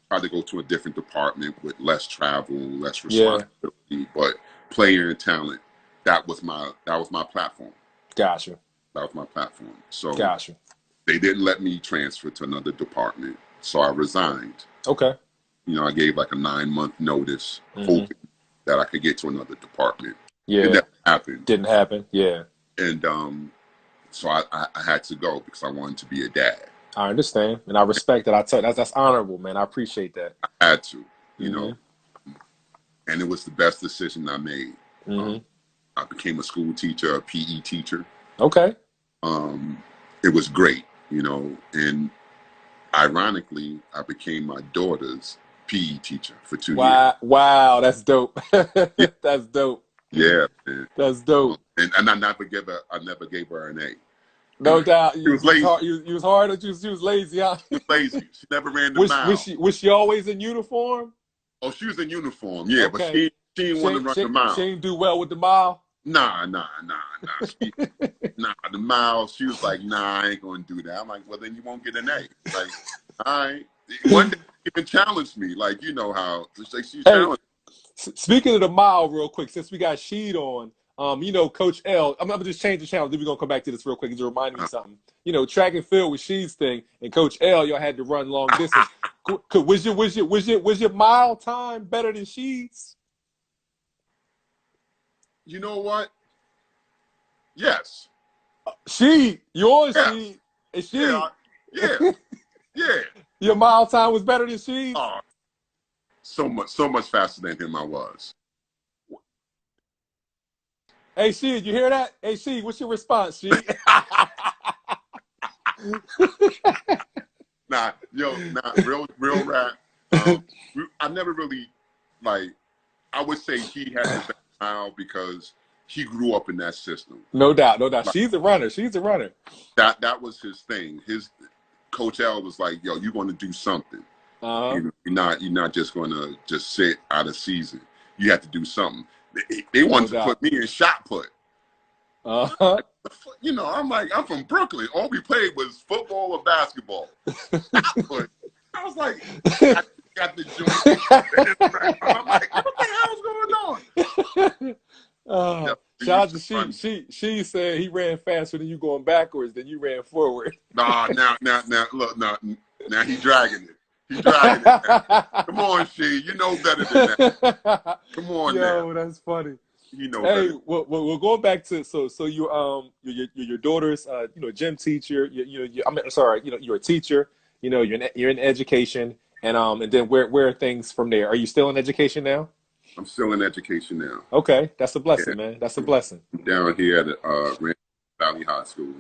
go to a different department with less travel, less responsibility, but player and talent, that was my platform. Gotcha. That was my platform. So Gotcha. they didn't let me transfer to another department. So I resigned. Okay. I gave like a 9-month notice, hoping that I could get to another department. Yeah. It never happened. Didn't happen. Yeah. And so I had to go because I wanted to be a dad. I understand, and I respect that. That's honorable, man. I appreciate that. I had to, and it was the best decision I made. I became a school teacher, a PE teacher. Okay. It was great, and ironically, I became my daughter's PE teacher for 2 years. Wow, that's dope. That's dope. Yeah, man. That's dope. And I never gave her an A. No doubt. She was lazy. You was hard, or she was lazy, huh? She was lazy. She never ran the mile. Was she always in uniform? Oh, she was in uniform, yeah, Okay. but she didn't want to run the mile. She didn't do well with the mile? Nah. The mile, she was like, nah, I ain't going to do that. I'm like, well, then you won't get an A. Like, all right. One day she even challenged me, like, you know how. She challenged me. Speaking of the mile real quick, since we got Sheed on, Coach L, I'm going to just change the channel. Then we're going to come back to this real quick. It's reminding me of something. Track and field with Sheed's thing, and Coach L, y'all had to run long distance. Was your mile time better than Sheed's? You know what? Yes. Sheed, yours, Sheed, and Sheed. Yeah. Your mile time was better than Sheed's? Oh, so much faster than him I was. Hey, Sheed, you hear that? Hey, Sheed, what's your response, Sheed? Real rap. I never really, I would say he had the best style because he grew up in that system. No doubt. She's a runner. That was his thing. His Coach L was like, yo, you're going to do something. You're not just going to just sit out of season. You have to do something. They wanted to put me in shot put. I'm like, I'm from Brooklyn. All we played was football or basketball. Shot put. I was like, I got the joint. I'm like, what the hell's going on? Shout out to she said he ran faster than you going backwards than you ran forward. Now he's dragging it. Come on, She. You know better than that. Come on, Yo, that's funny. You know. Hey, we're going back to so your daughter's gym teacher. You're a teacher. You're in education, and then where are things from there? Are you still in education now? I'm still in education now. Okay, that's a blessing, man. That's a blessing. I'm down here at Ramsey Valley High School.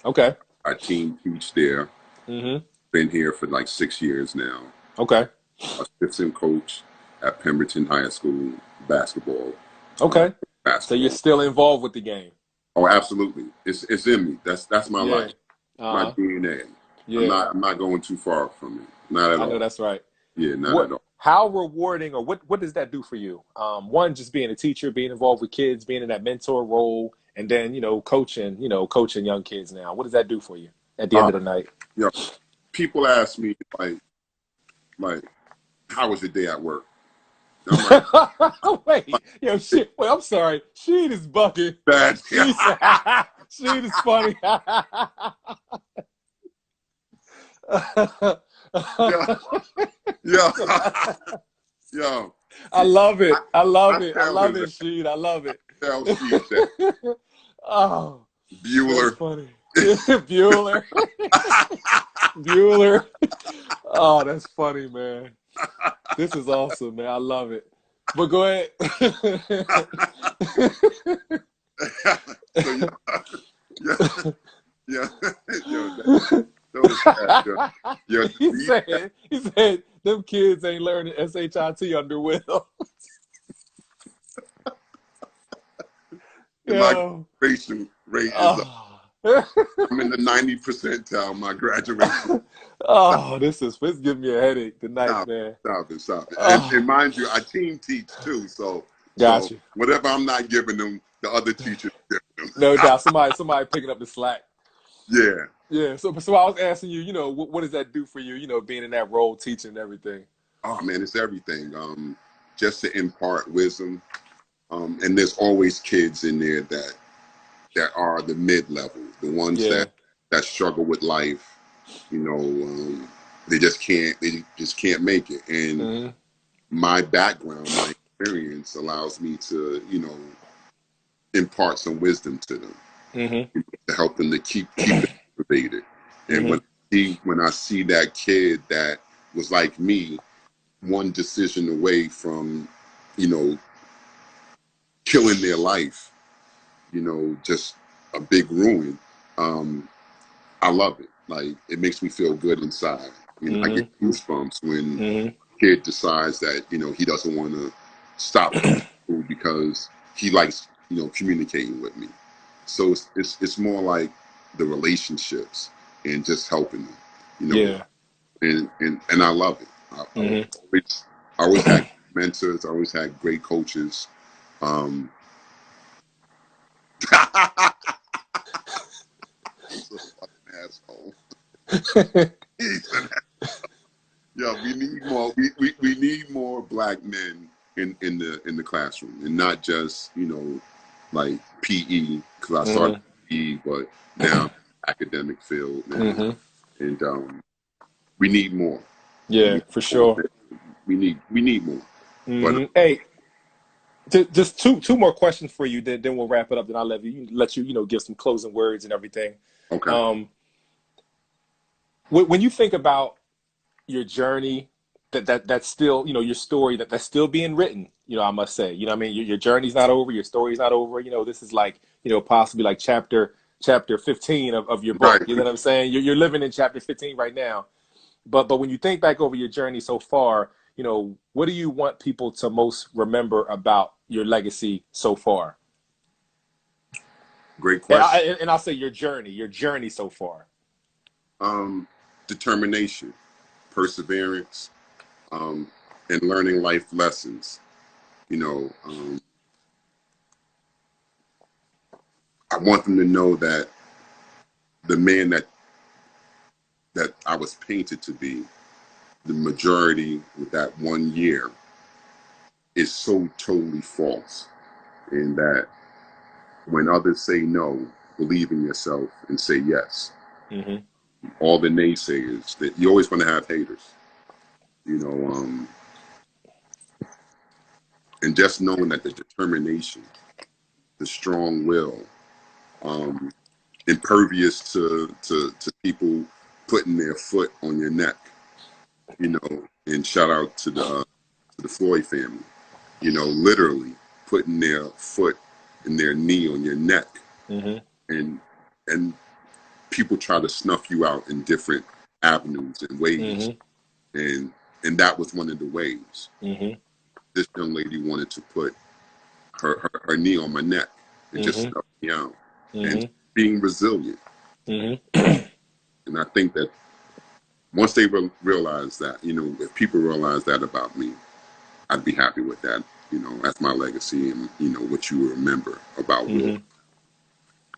Okay. I team teach there. Been here for like 6 years now. Okay. Assistant coach at Pemberton High School basketball. Okay. So you're still involved with the game? Oh, absolutely. It's in me. That's my life. My DNA. Yeah. I'm not going too far from it. Not at all. I know that's right. Yeah, not at all. How rewarding, or what does that do for you? One, just being a teacher, being involved with kids, being in that mentor role, and then coaching young kids now. What does that do for you at the end of the night? Yeah, people ask me like, how was your day at work? I'm like, wait, I'm sorry. Sheed is bugging. Bad. Sheed is funny. Yeah. I love it. Sheed. I love it. Tell Sheed that. Oh, Bueller. That's funny. Bueller. Bueller. Oh, that's funny, man. This is awesome, man. I love it. But go ahead. He said, them kids ain't learning SHIT under Will. My graduation rate is I'm in the 90 percentile. My graduation. Oh, this giving me a headache tonight, Stop, man. stop it. And Oh, mind you, I team teach too. So got you. whatever I'm not giving them, the other teachers give them. No doubt. Somebody picking up the slack. Yeah. Yeah. So I was asking you, what does that do for you? Being in that role, teaching and everything. Oh man, it's everything. Just to impart wisdom. And there's always kids in there that are the mid level, the ones Yeah. that struggle with life. They just can't make it. And Mm-hmm. my background, my experience allows me to, impart some wisdom to them Mm-hmm. to help them to keep them motivated. And Mm-hmm. when I see that kid that was like me, one decision away from, you know, killing their life, just a big ruin. I love it. Like it makes me feel good inside. I get Mm-hmm. goosebumps when Mm-hmm. a kid decides that he doesn't want to stop coming to school because he likes communicating with me. So it's more like the relationships and just helping them, you know, Yeah. and I love it. Mm-hmm. I always had mentors. I always had great coaches. Um, He's a fucking asshole. He's an Yeah, we need more. We need more black men in the classroom, and not just like PE because I started Mm-hmm. PE, but now academic field, Mm-hmm. and we need more. We Yeah, need for more. sure. We need more. But Mm-hmm. Hey, just two more questions for you. Then we'll wrap it up. Then I'll let you give some closing words and everything. okay, Um, when you think about your journey, that's still your story that's still being written. I must say, I mean, your journey's not over, your story's not over. This is like possibly like chapter 15 of your book. right. You know what I'm saying? You're living in chapter 15 right now. But when you think back over your journey so far, what do you want people to most remember about your legacy so far? Great And, question. I'll say your journey so far. Um, Determination, perseverance, um, and learning life lessons. You know, I want them to know that the man that I was painted to be, the majority of that 1 year, is so totally false. And that when others say no, believe in yourself and say yes. Mm-hmm. All the naysayers that you always want to have haters, you know, um, and just knowing that the determination, the strong will, um, impervious to people putting their foot on your neck, and shout out to the Floyd family, literally putting their foot and their knee on your neck, Mm-hmm. and and people try to snuff you out in different avenues and ways, Mm-hmm. and that was one of the ways. Mm-hmm. This young lady wanted to put her knee on my neck and just Mm-hmm. snuff me out, and Mm-hmm. being resilient. Mm-hmm. And I think that once they realize that, if people realize that about me, I'd be happy with that. That's my legacy, and what you remember about Will.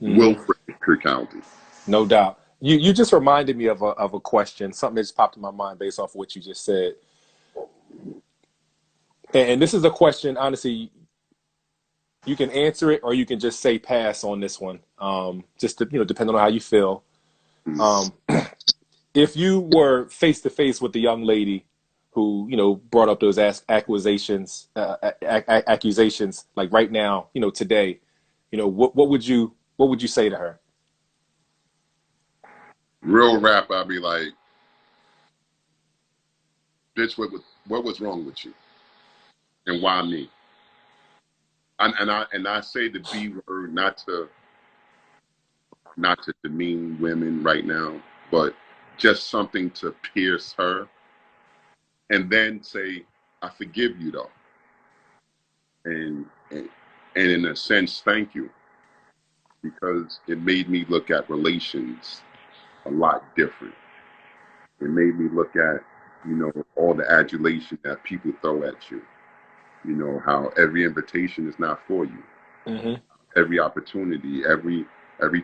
Mm-hmm. Will Mm-hmm. Kirkaldly. No doubt. You just reminded me of a question, something that just popped in my mind based off of what you just said. And this is a question, honestly, you can answer it or you can just say pass on this one. Just to, depending on how you feel. Mm. Um, if you were face to face with the young lady who, brought up those accusations, like right now, today, what would you say to her? Real rap, I'd be like, bitch, what was wrong with you, and why me? And I say the B word not to demean women right now, but just something to pierce her, and then say, I forgive you though, and and in a sense, thank you, because it made me look at relations a lot different. It made me look at, all the adulation that people throw at you. How every invitation is not for you. Mm-hmm. Every opportunity, every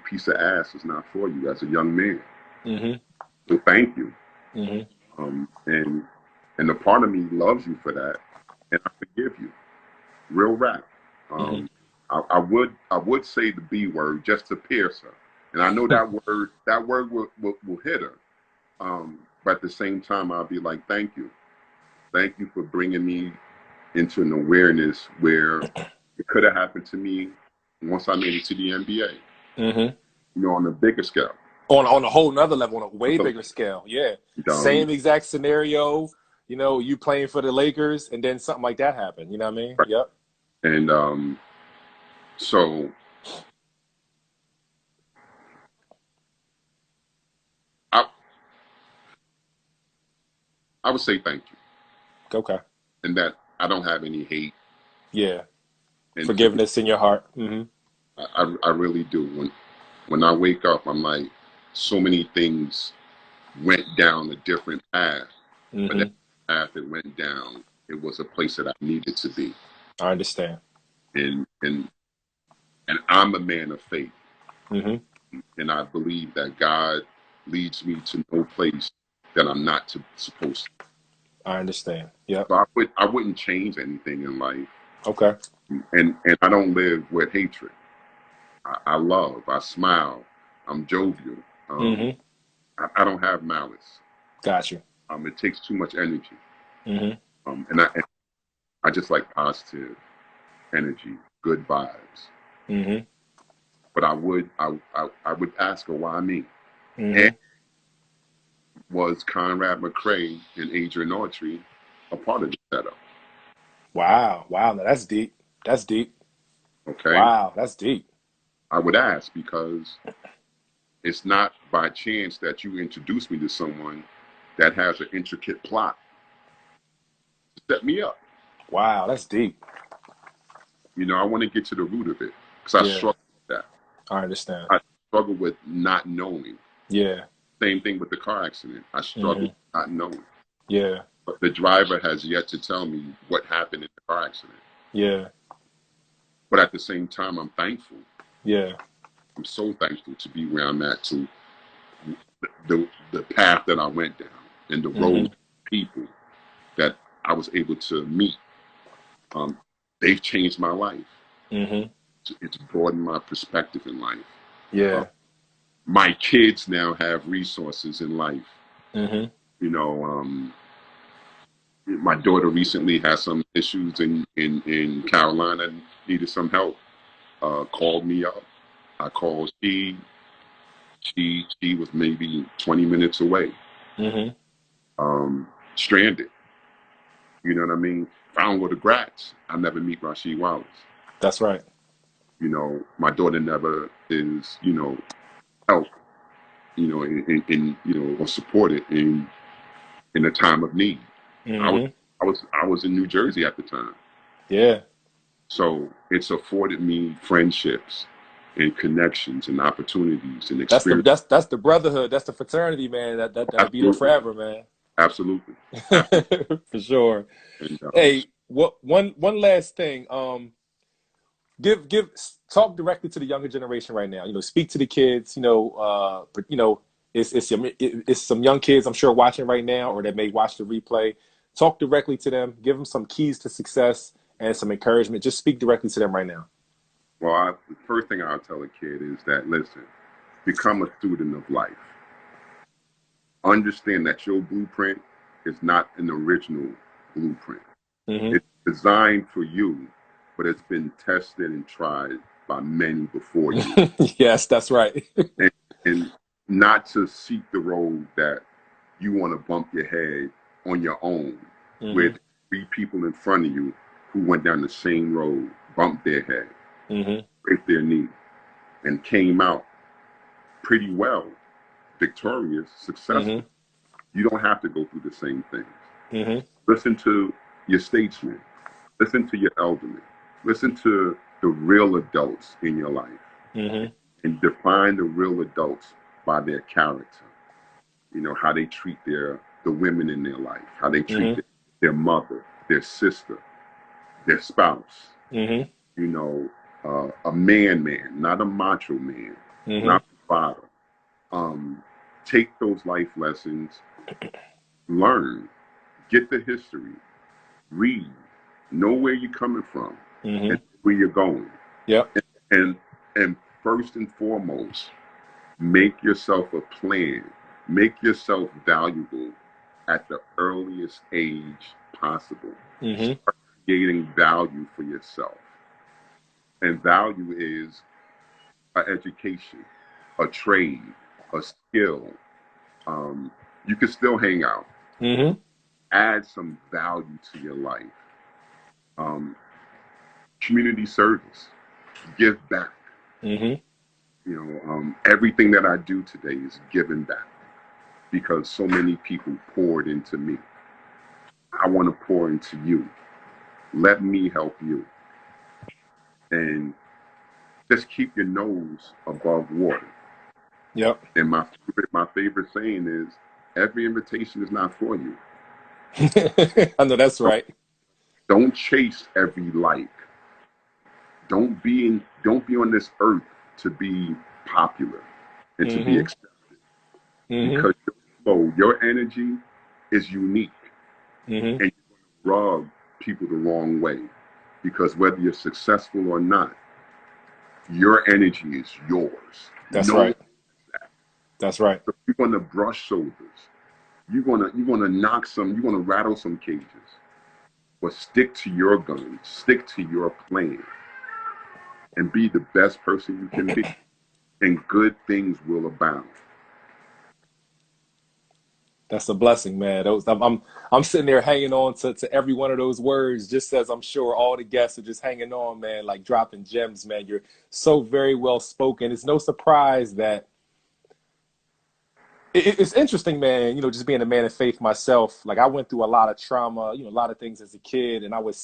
piece of ass is not for you as a young man. Mm-hmm. So thank you. Mm-hmm. And a part of me loves you for that, and I forgive you. Real rap. Mm-hmm. I would say the B word just to pierce her, and I know that word will hit her. But at the same time, I'll be like, thank you for bringing me into an awareness where it could have happened to me once I made it to the NBA. Mm-hmm. On a bigger scale. On a whole nother level, on a way bigger scale. Yeah. Um, Same exact scenario, you playing for the Lakers and then something like that happened. You know what I mean? right. Yep. And so I I would say thank you, Okay. and that I don't have any hate, Yeah. and to be Forgiveness in your heart. Mm-hmm. I really do. When I wake up, I'm like, so many things went down a different path, but that Mm-hmm. path it went down, it was a place that I needed to be. I understand. And I'm a man of faith, Mm-hmm. and I believe that God leads me to no place that I'm not supposed to. I understand. Yep. So I wouldn't change anything in life, Okay. and I don't live with hatred. I love, I smile, I'm jovial. Mm-hmm. I don't have malice. Got you. It takes too much energy. Mm-hmm. And I just like positive energy, good vibes. Mm-hmm. But I would ask her why me. And Mm-hmm. was Conrad McRae and Adrian Autry a part of the setup? Wow. Wow. Now that's deep. That's deep. Okay, Wow. That's deep. I would ask because it's not by chance that you introduce me to someone that has an intricate plot to set me up. Wow. That's deep. I want to get to the root of it because I Yeah. struggle with that. I understand. I struggle with not knowing. Yeah. Same thing with the car accident. I struggle Mm-hmm. with not knowing. Yeah. But the driver has yet to tell me what happened in the car accident. Yeah. But at the same time, I'm thankful. Yeah. I'm so thankful to be where I'm at, to the path that I went down and the road Mm-hmm. people that I was able to meet. Um, they've changed my life. Mm-hmm. It's broadened my perspective in life. Uh, Yeah. my kids now have resources in life. Mm-hmm. You know, um, my daughter recently had some issues in Carolina, needed some help. Called me up. I called. She was maybe 20 minutes away, Mm-hmm. stranded. You know what I mean? Found with the Gratz. I never meet Rasheed Wallace. That's right. My daughter never is, helped, or supported in a time of need. I was Mm-hmm. I was in New Jersey at the time. Yeah. So it's afforded me friendships and connections and opportunities and That's the experience. that's the brotherhood. That's the fraternity, man. That'll be there Absolutely. forever, man. Absolutely. Absolutely. For sure. And Hey, what one last thing. Give talk directly to the younger generation right now. Speak to the kids. It's some young kids I'm sure watching right now, or that may watch the replay. Talk directly to them. Give them some keys to success and some encouragement. Just speak directly to them right now. the first thing I'll tell a kid is that, listen, become a student of life. Understand that your blueprint is not an original blueprint. Hmm. It's designed for you, but it's been tested and tried by many before you. Yes, that's right. And, and not to seek the road that you want to bump your head on your own, Hmm. with three people in front of you who went down the same road, bumped their head, Hmm. scraped their knee, and came out pretty well, victorious, Hmm. successful. You don't have to go through the same things. Hmm. Listen to your statesmen. Listen to your elderly. Listen to the real adults in your life. Hmm. and define the real adults by their character. You know, how they treat the women in their life, how they treat Mm-hmm. their mother, their sister, their spouse. Mm-hmm. You know, a man, not a macho man, Mm-hmm. not a father. Take those life lessons, learn, get the history, read, know where you're coming from, Mm-hmm. and where you're going. Yep. And and first and foremost, make yourself a plan. Make yourself valuable at the earliest age possible. Mm-hmm. Start creating value for yourself. And value is an education, a trade, a skill. Um, you can still hang out. Mm-hmm. Add some value to your life. Um, community service. Give back. Mm-hmm. You know, everything that I do today is giving back because so many people poured into me. I want to pour into you. Let me help you. And just keep your nose above water. Yep. And my favorite saying is, every invitation is not for you. I know that's Don't, right. don't chase every like. Don't be on this earth to be popular and to be Mm-hmm. accepted. Mm-hmm. Because your flow, your energy is unique. Mm-hmm. And you're going to rub people the wrong way. Because whether you're successful or not, your energy is yours. That's No one right. has that. That's right. So you're going to brush shoulders. You're gonna knock some. You're gonna rattle some cages. But stick to your guns. Stick to your plan, and be the best person you can be. And good things will abound. That's a blessing, man. I'm sitting there hanging on to every one of those words, just as I'm sure all the guests are just hanging on, man, like dropping gems, man. You're so very well spoken. It's no surprise that it's interesting, man. You know, just being a man of faith myself. Like I went through a lot of trauma, you know, a lot of things as a kid, and I would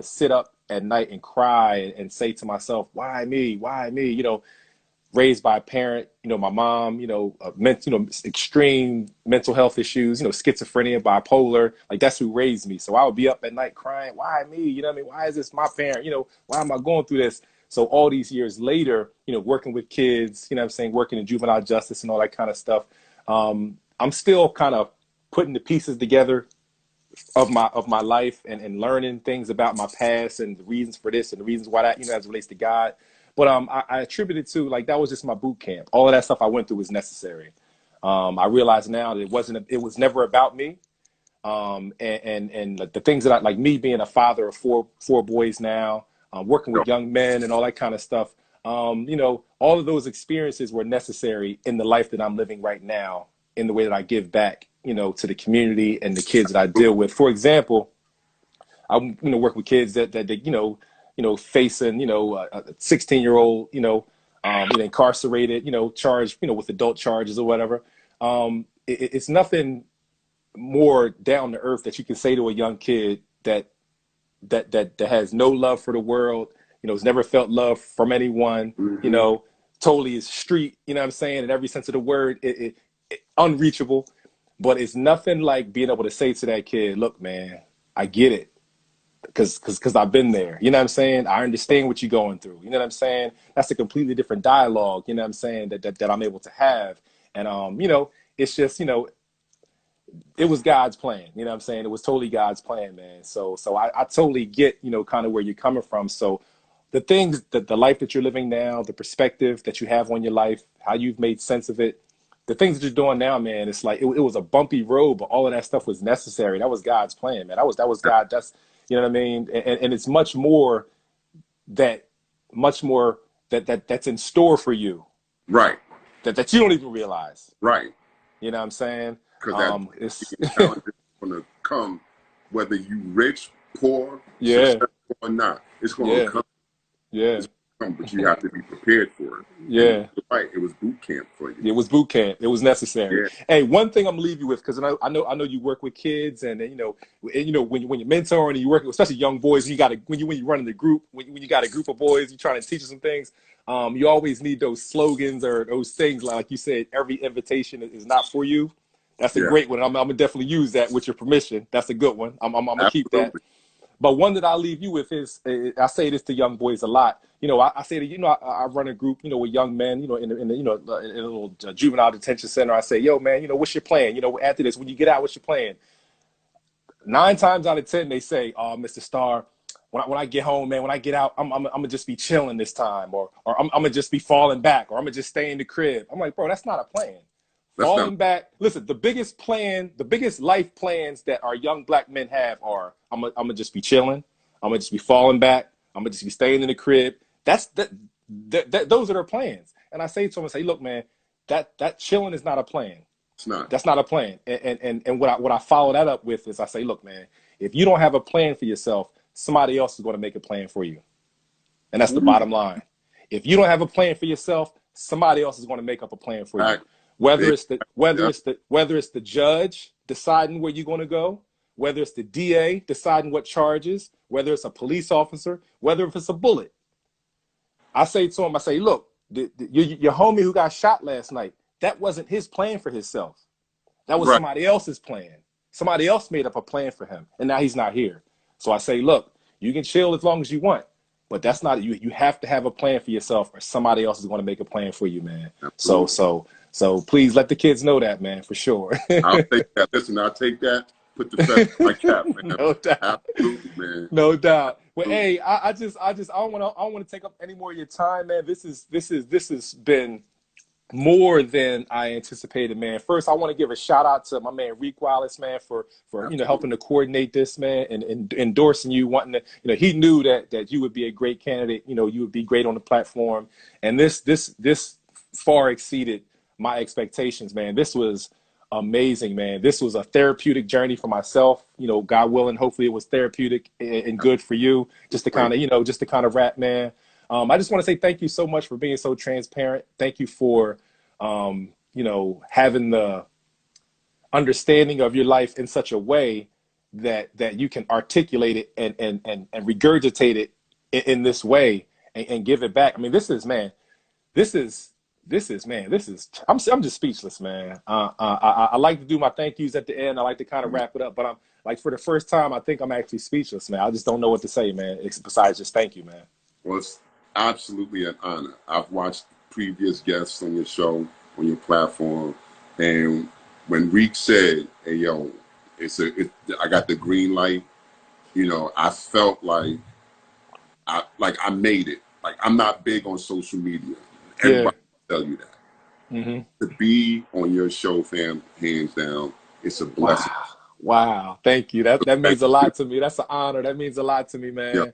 sit up at night and cry and say to myself, "Why me? Why me?" You know, raised by a parent, you know, my mom, you know, extreme mental health issues, you know, schizophrenia, bipolar, like that's who raised me. So I would be up at night crying, why me? You know what I mean? Why is this my parent? You know, why am I going through this? So all these years later, you know, working with kids, you know what I'm saying, working in juvenile justice and all that kind of stuff, I'm still kind of putting the pieces together of my life and learning things about my past and the reasons for this and the reasons why that, you know, as it relates to God. But I attribute it to like that was just my boot camp. All of that stuff I went through was necessary. I realize now that it was never about me. And like the things that I like me being a father of four boys now, working So, with young men and all that kind of stuff. You know, all of those experiences were necessary in the life that I'm living right now, in the way that I give back, you know, to the community and the kids that I deal with. For example, I work with kids that facing a 16-year-old incarcerated, charged with adult charges or whatever. It's nothing more down to earth that you can say to a young kid that has no love for the world, has never felt love from anyone, mm-hmm. totally is street, you know what I'm saying, in every sense of the word, unreachable. But it's nothing like being able to say to that kid, look, man, I get it. Because I've been there, you know what I'm saying? I understand what you're going through, you know what I'm saying? That's a completely different dialogue, you know what I'm saying, that I'm able to have. And, it's just, it was God's plan, you know what I'm saying? It was totally God's plan, man. So I totally get, kind of where you're coming from. So the things that the life that you're living now, the perspective that you have on your life, how you've made sense of it, the things that you're doing now, man, it's like it was a bumpy road, but all of that stuff was necessary. That was God's plan, man. That was God. That's, you know what I mean? And it's that much more that's in store for you right, that you don't even realize. right. You know what I'm saying? Because that It's challenge is going to come, whether you rich, poor, yeah, successful or not. It's going to yeah, come. yeah, It's No, but you have to be prepared for it. And Yeah. you're right, it was boot camp for you. It was boot camp. It was necessary. Yeah, Hey, one thing I'm gonna leave you with, because I know you work with kids, and when you're mentoring and you work with especially young boys, you got to when you run in the group, when you got a group of boys, you trying to teach them some things. You always need those slogans or those things like you said. Every invitation is not for you. That's a yeah, great one. I'm gonna definitely use that with your permission. That's a good one. I'm gonna keep that. absolutely. But one that I'll leave you with is, I say this to young boys a lot. I say that, I run a group, with young men, in a little juvenile detention center. I say, yo, man, what's your plan? After this, when you get out, what's your plan? 9 times out of 10, they say, oh, Mr. Starr, when I get home, man, when I get out, I'm gonna just be chilling this time, or I'm gonna just be falling back, or I'm gonna just stay in the crib. I'm like, bro, that's not a plan. That's not Falling back. Listen, the biggest life plans that our young black men have are, I'm gonna just be chilling. I'm gonna just be falling back. I'm gonna just be staying in the crib. Those are their plans. And I say to them, I say, look, man, that chilling is not a plan. it's not. That's not a plan. And what I follow that up with is I say, look, man, if you don't have a plan for yourself, somebody else is going to make a plan for you. And that's the bottom line. If you don't have a plan for yourself, somebody else is going to make up a plan for you. Whether it's the judge deciding where you're going to go, whether it's the DA deciding what charges, whether it's a police officer, whether if it's a bullet. I say to him, I say, look, your homie who got shot last night, that wasn't his plan for himself. That was Right. somebody else's plan. Somebody else made up a plan for him, and now he's not here. So I say, look, you can chill as long as you want, but that's not you. You have to have a plan for yourself, or somebody else is going to make a plan for you, man. Absolutely. So please let the kids know that, man, for sure. I'll take that. Listen, I'll take that. Put the feather in my cap, man. No doubt. Absolutely, man. No doubt. Well, Absolutely. hey, I don't want to take up any more of your time, man. This has been more than I anticipated, man. First, I want to give a shout out to my man Rasheed Wallace, man, for helping to coordinate this, man, and endorsing you, wanting to, he knew that you would be a great candidate, you would be great on the platform, and this far exceeded my expectations, man. This was amazing, man. This was a therapeutic journey for myself, God willing. Hopefully it was therapeutic and good for you, just to kind of wrap, man. I just want to say thank you so much for being so transparent. Thank you for, having the understanding of your life in such a way that you can articulate it and regurgitate it in this way and give it back. I mean, I'm just speechless, man. I like to do my thank yous at the end. I like to kind of wrap it up, but I'm like, for the first time, I think I'm actually speechless, man. I just don't know what to say, man. Besides just thank you, man. Well, it's absolutely an honor. I've watched previous guests on your show, on your platform, and when Reek said, "Hey, yo, I got the green light," I felt like I made it. Like, I'm not big on social media. Everybody will tell you that. To be on your show, fam, hands down, it's a blessing. Wow. Thank you. That Thank means a lot to me. That's an honor. That means a lot to me, man. you.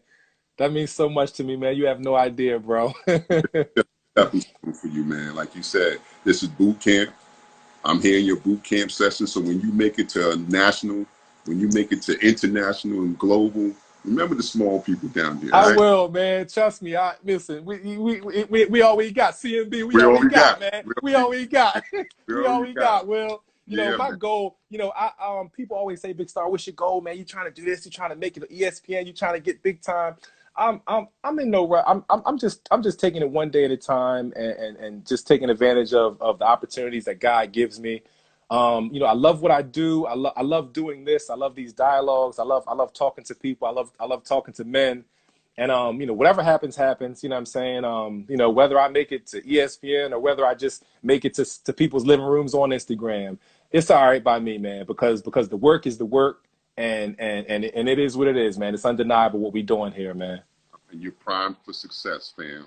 That means so much to me, man. You have no idea, bro. Definitely for you, man. Like you said, this is boot camp. I'm here in your boot camp session. So when you make it to national, when you make it to international and global, remember the small people down there. I Right? will, man. Trust me. Listen. We all we got. CMB. We We all all we we got, got. man. We We all we got. We all all we we got. got. Well, Yeah, my man. goal. People always say, Big Star, what's your goal, man? You trying to do this? You trying to make it to ESPN? You trying to get big time? I'm in no rush. I'm just taking it one day at a time and just taking advantage of the opportunities that God gives me. I love what I do. I love doing this. I love these dialogues. I love talking to people. I love talking to men. And whatever happens, happens. You know what I'm saying? Whether I make it to ESPN or whether I just make it to people's living rooms on Instagram, it's all right by me, man, because the work is the work. And it is what it is, man. It's undeniable what we're doing here, man. And you're primed for success, fam.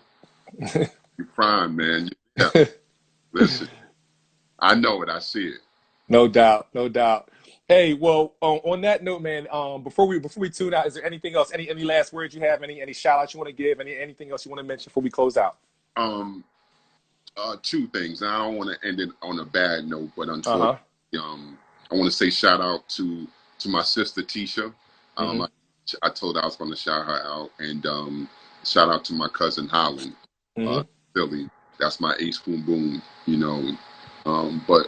You're primed, man. Yeah. Listen, I know it. I see it. No doubt, no doubt. Hey, well, on that note, man, before we tune out, is there anything else? Any last words you have? Any shout outs you want to give? Anything else you want to mention before we close out? Two things. And I don't want to end it on a bad note, but unfortunately, I want to say shout out to my sister Tisha. I told her I was going to shout her out, and shout out to my cousin Holland, Mm-hmm. Philly. That's my ace boom boom, you know. But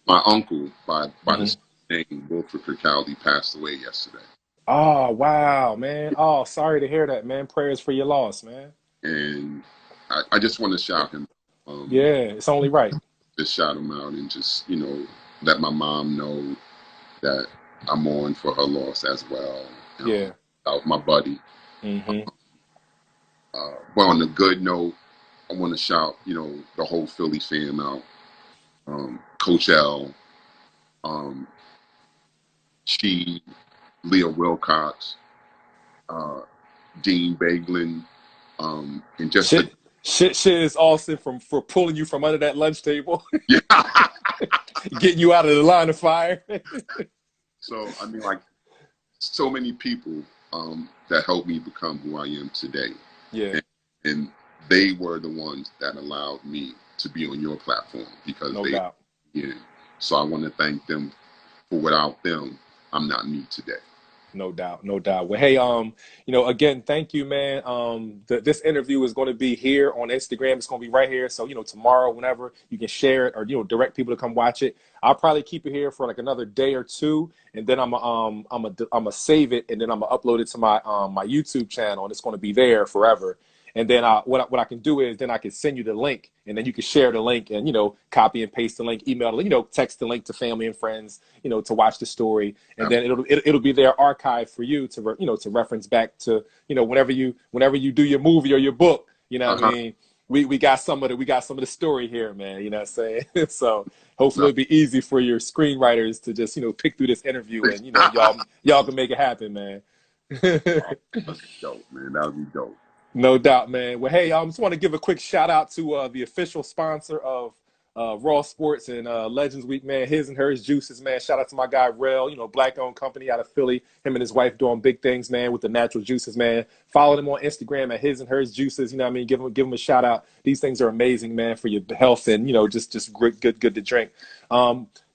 my uncle, by the Mm-hmm. same name, Wilfred Kirkaldly, passed away yesterday. Oh, wow, man. Oh, sorry to hear that, man. Prayers for your loss, man. And I just want to shout him. Yeah, it's only right. Just shout him out and just, you know, let my mom know that I mourn for her loss as well. Yeah. Out my buddy. Mm-hmm. But on a good note, I want to shout, you know, the whole Philly fam out. Coach L, um, She, Leah Wilcox, uh, Dean Baglin, and just the Shit is Austin for pulling you from under that lunch table, yeah. getting you out of the line of fire. So I mean, like, so many people that helped me become who I am today. Yeah. And they were the ones that allowed me to be on your platform because No they, doubt. yeah. So I want to thank them. For without them, I'm not me today. No doubt, no doubt. Well, hey, you know, again, thank you, man. This interview is going to be here on Instagram. It's going to be right here. So, you know, tomorrow, whenever you can share it or, you know, direct people to come watch it. I'll probably keep it here for like another day or two, and then I'm gonna save it, and then I'm gonna upload it to my my YouTube channel, and it's going to be there forever. And then what I can do is then I can send you the link, and then you can share the link and, you know, copy and paste the link, email the, you know, text the link to family and friends, you know, to watch the story. And then it'll be there archived for you to, you know, to reference back to, you know, whenever you do your movie or your book, you know what I mean? We got some of the story here, man, you know what I'm saying? So hopefully it'll be easy for your screenwriters to just, you know, pick through this interview and, you know, y'all can make it happen, man. That'd be dope, man. That would be dope. No doubt, man. Well, hey, I just want to give a quick shout out to the official sponsor of Raw Sports and Legends Week, man. His and Hers Juices, man. Shout out to my guy, Rel, you know, black-owned company out of Philly. Him and his wife doing big things, man, with the natural juices, man. Follow them on Instagram at His and Hers Juices. You know what I mean? Give them a shout out. These things are amazing, man, for your health and, you know, just great, good to drink.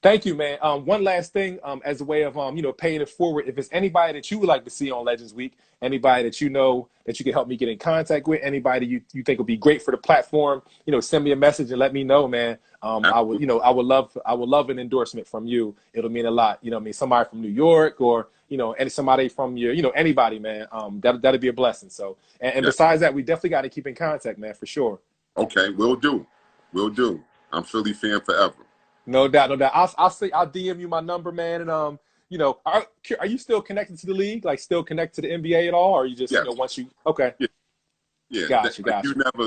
Thank you, man. One last thing, as a way of, you know, paying it forward. If it's anybody that you would like to see on Legends Week, anybody that you know that you can help me get in contact with, anybody you think would be great for the platform, you know, send me a message and let me know, man. I would, you know, I would love an endorsement from you. It'll mean a lot. You know what I mean? Somebody from New York or, you know, and somebody from your, you know, anybody, man. That'd be a blessing. So, and besides that, we definitely got to keep in contact, man, for sure. Okay, we'll do. We'll do. I'm Philly fan forever. No doubt, no doubt. I'll DM you my number, man, and you know, are you still connected to the league? Like, still connected to the NBA at all? Or are you just, yes. you know, once you okay? Yeah. Gotcha.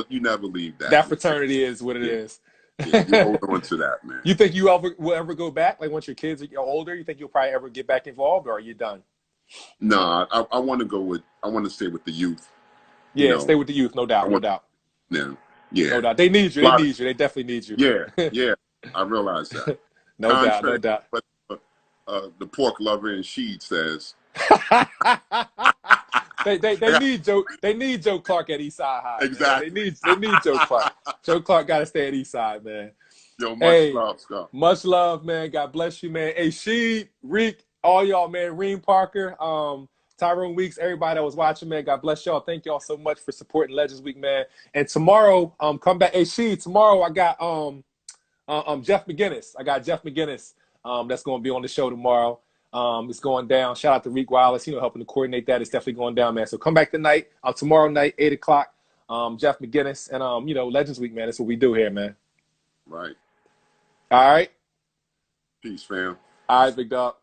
You never leave that. That fraternity is what it is. Yeah, you hold on to that, man. You think you will ever go back? Like, once your kids are older, you think you'll probably ever get back involved, or are you done? No, I want to stay with the youth. Yeah, stay with the youth, no doubt, no doubt. Yeah, yeah. No doubt. They need you. They need you. They definitely need you. Yeah. I realize that. No doubt, no doubt. But the pork lover in Sheed says they need Joe. They need Joe Clark at Eastside High. Exactly. Man. They need Joe Clark. Joe Clark got to stay at Eastside, man. Yo, much love, Scott. Much love, man. God bless you, man. Hey, Sheed, Reek, all y'all, man. Reem Parker, Tyrone Weeks, everybody that was watching, man. God bless y'all. Thank y'all so much for supporting Legends Week, man. And tomorrow, come back. Hey, Sheed, tomorrow I got Jeff McGinnis. I got Jeff McGinnis. That's going to be on the show tomorrow. It's going down. Shout out to Reek Wallace, you know, helping to coordinate that. It's definitely going down, man. So come back tonight, tomorrow night, 8 o'clock. Jeff McGinnis and, you know, Legends Week, man. That's what we do here, man. Right. All right. Peace, fam. All right, big dog.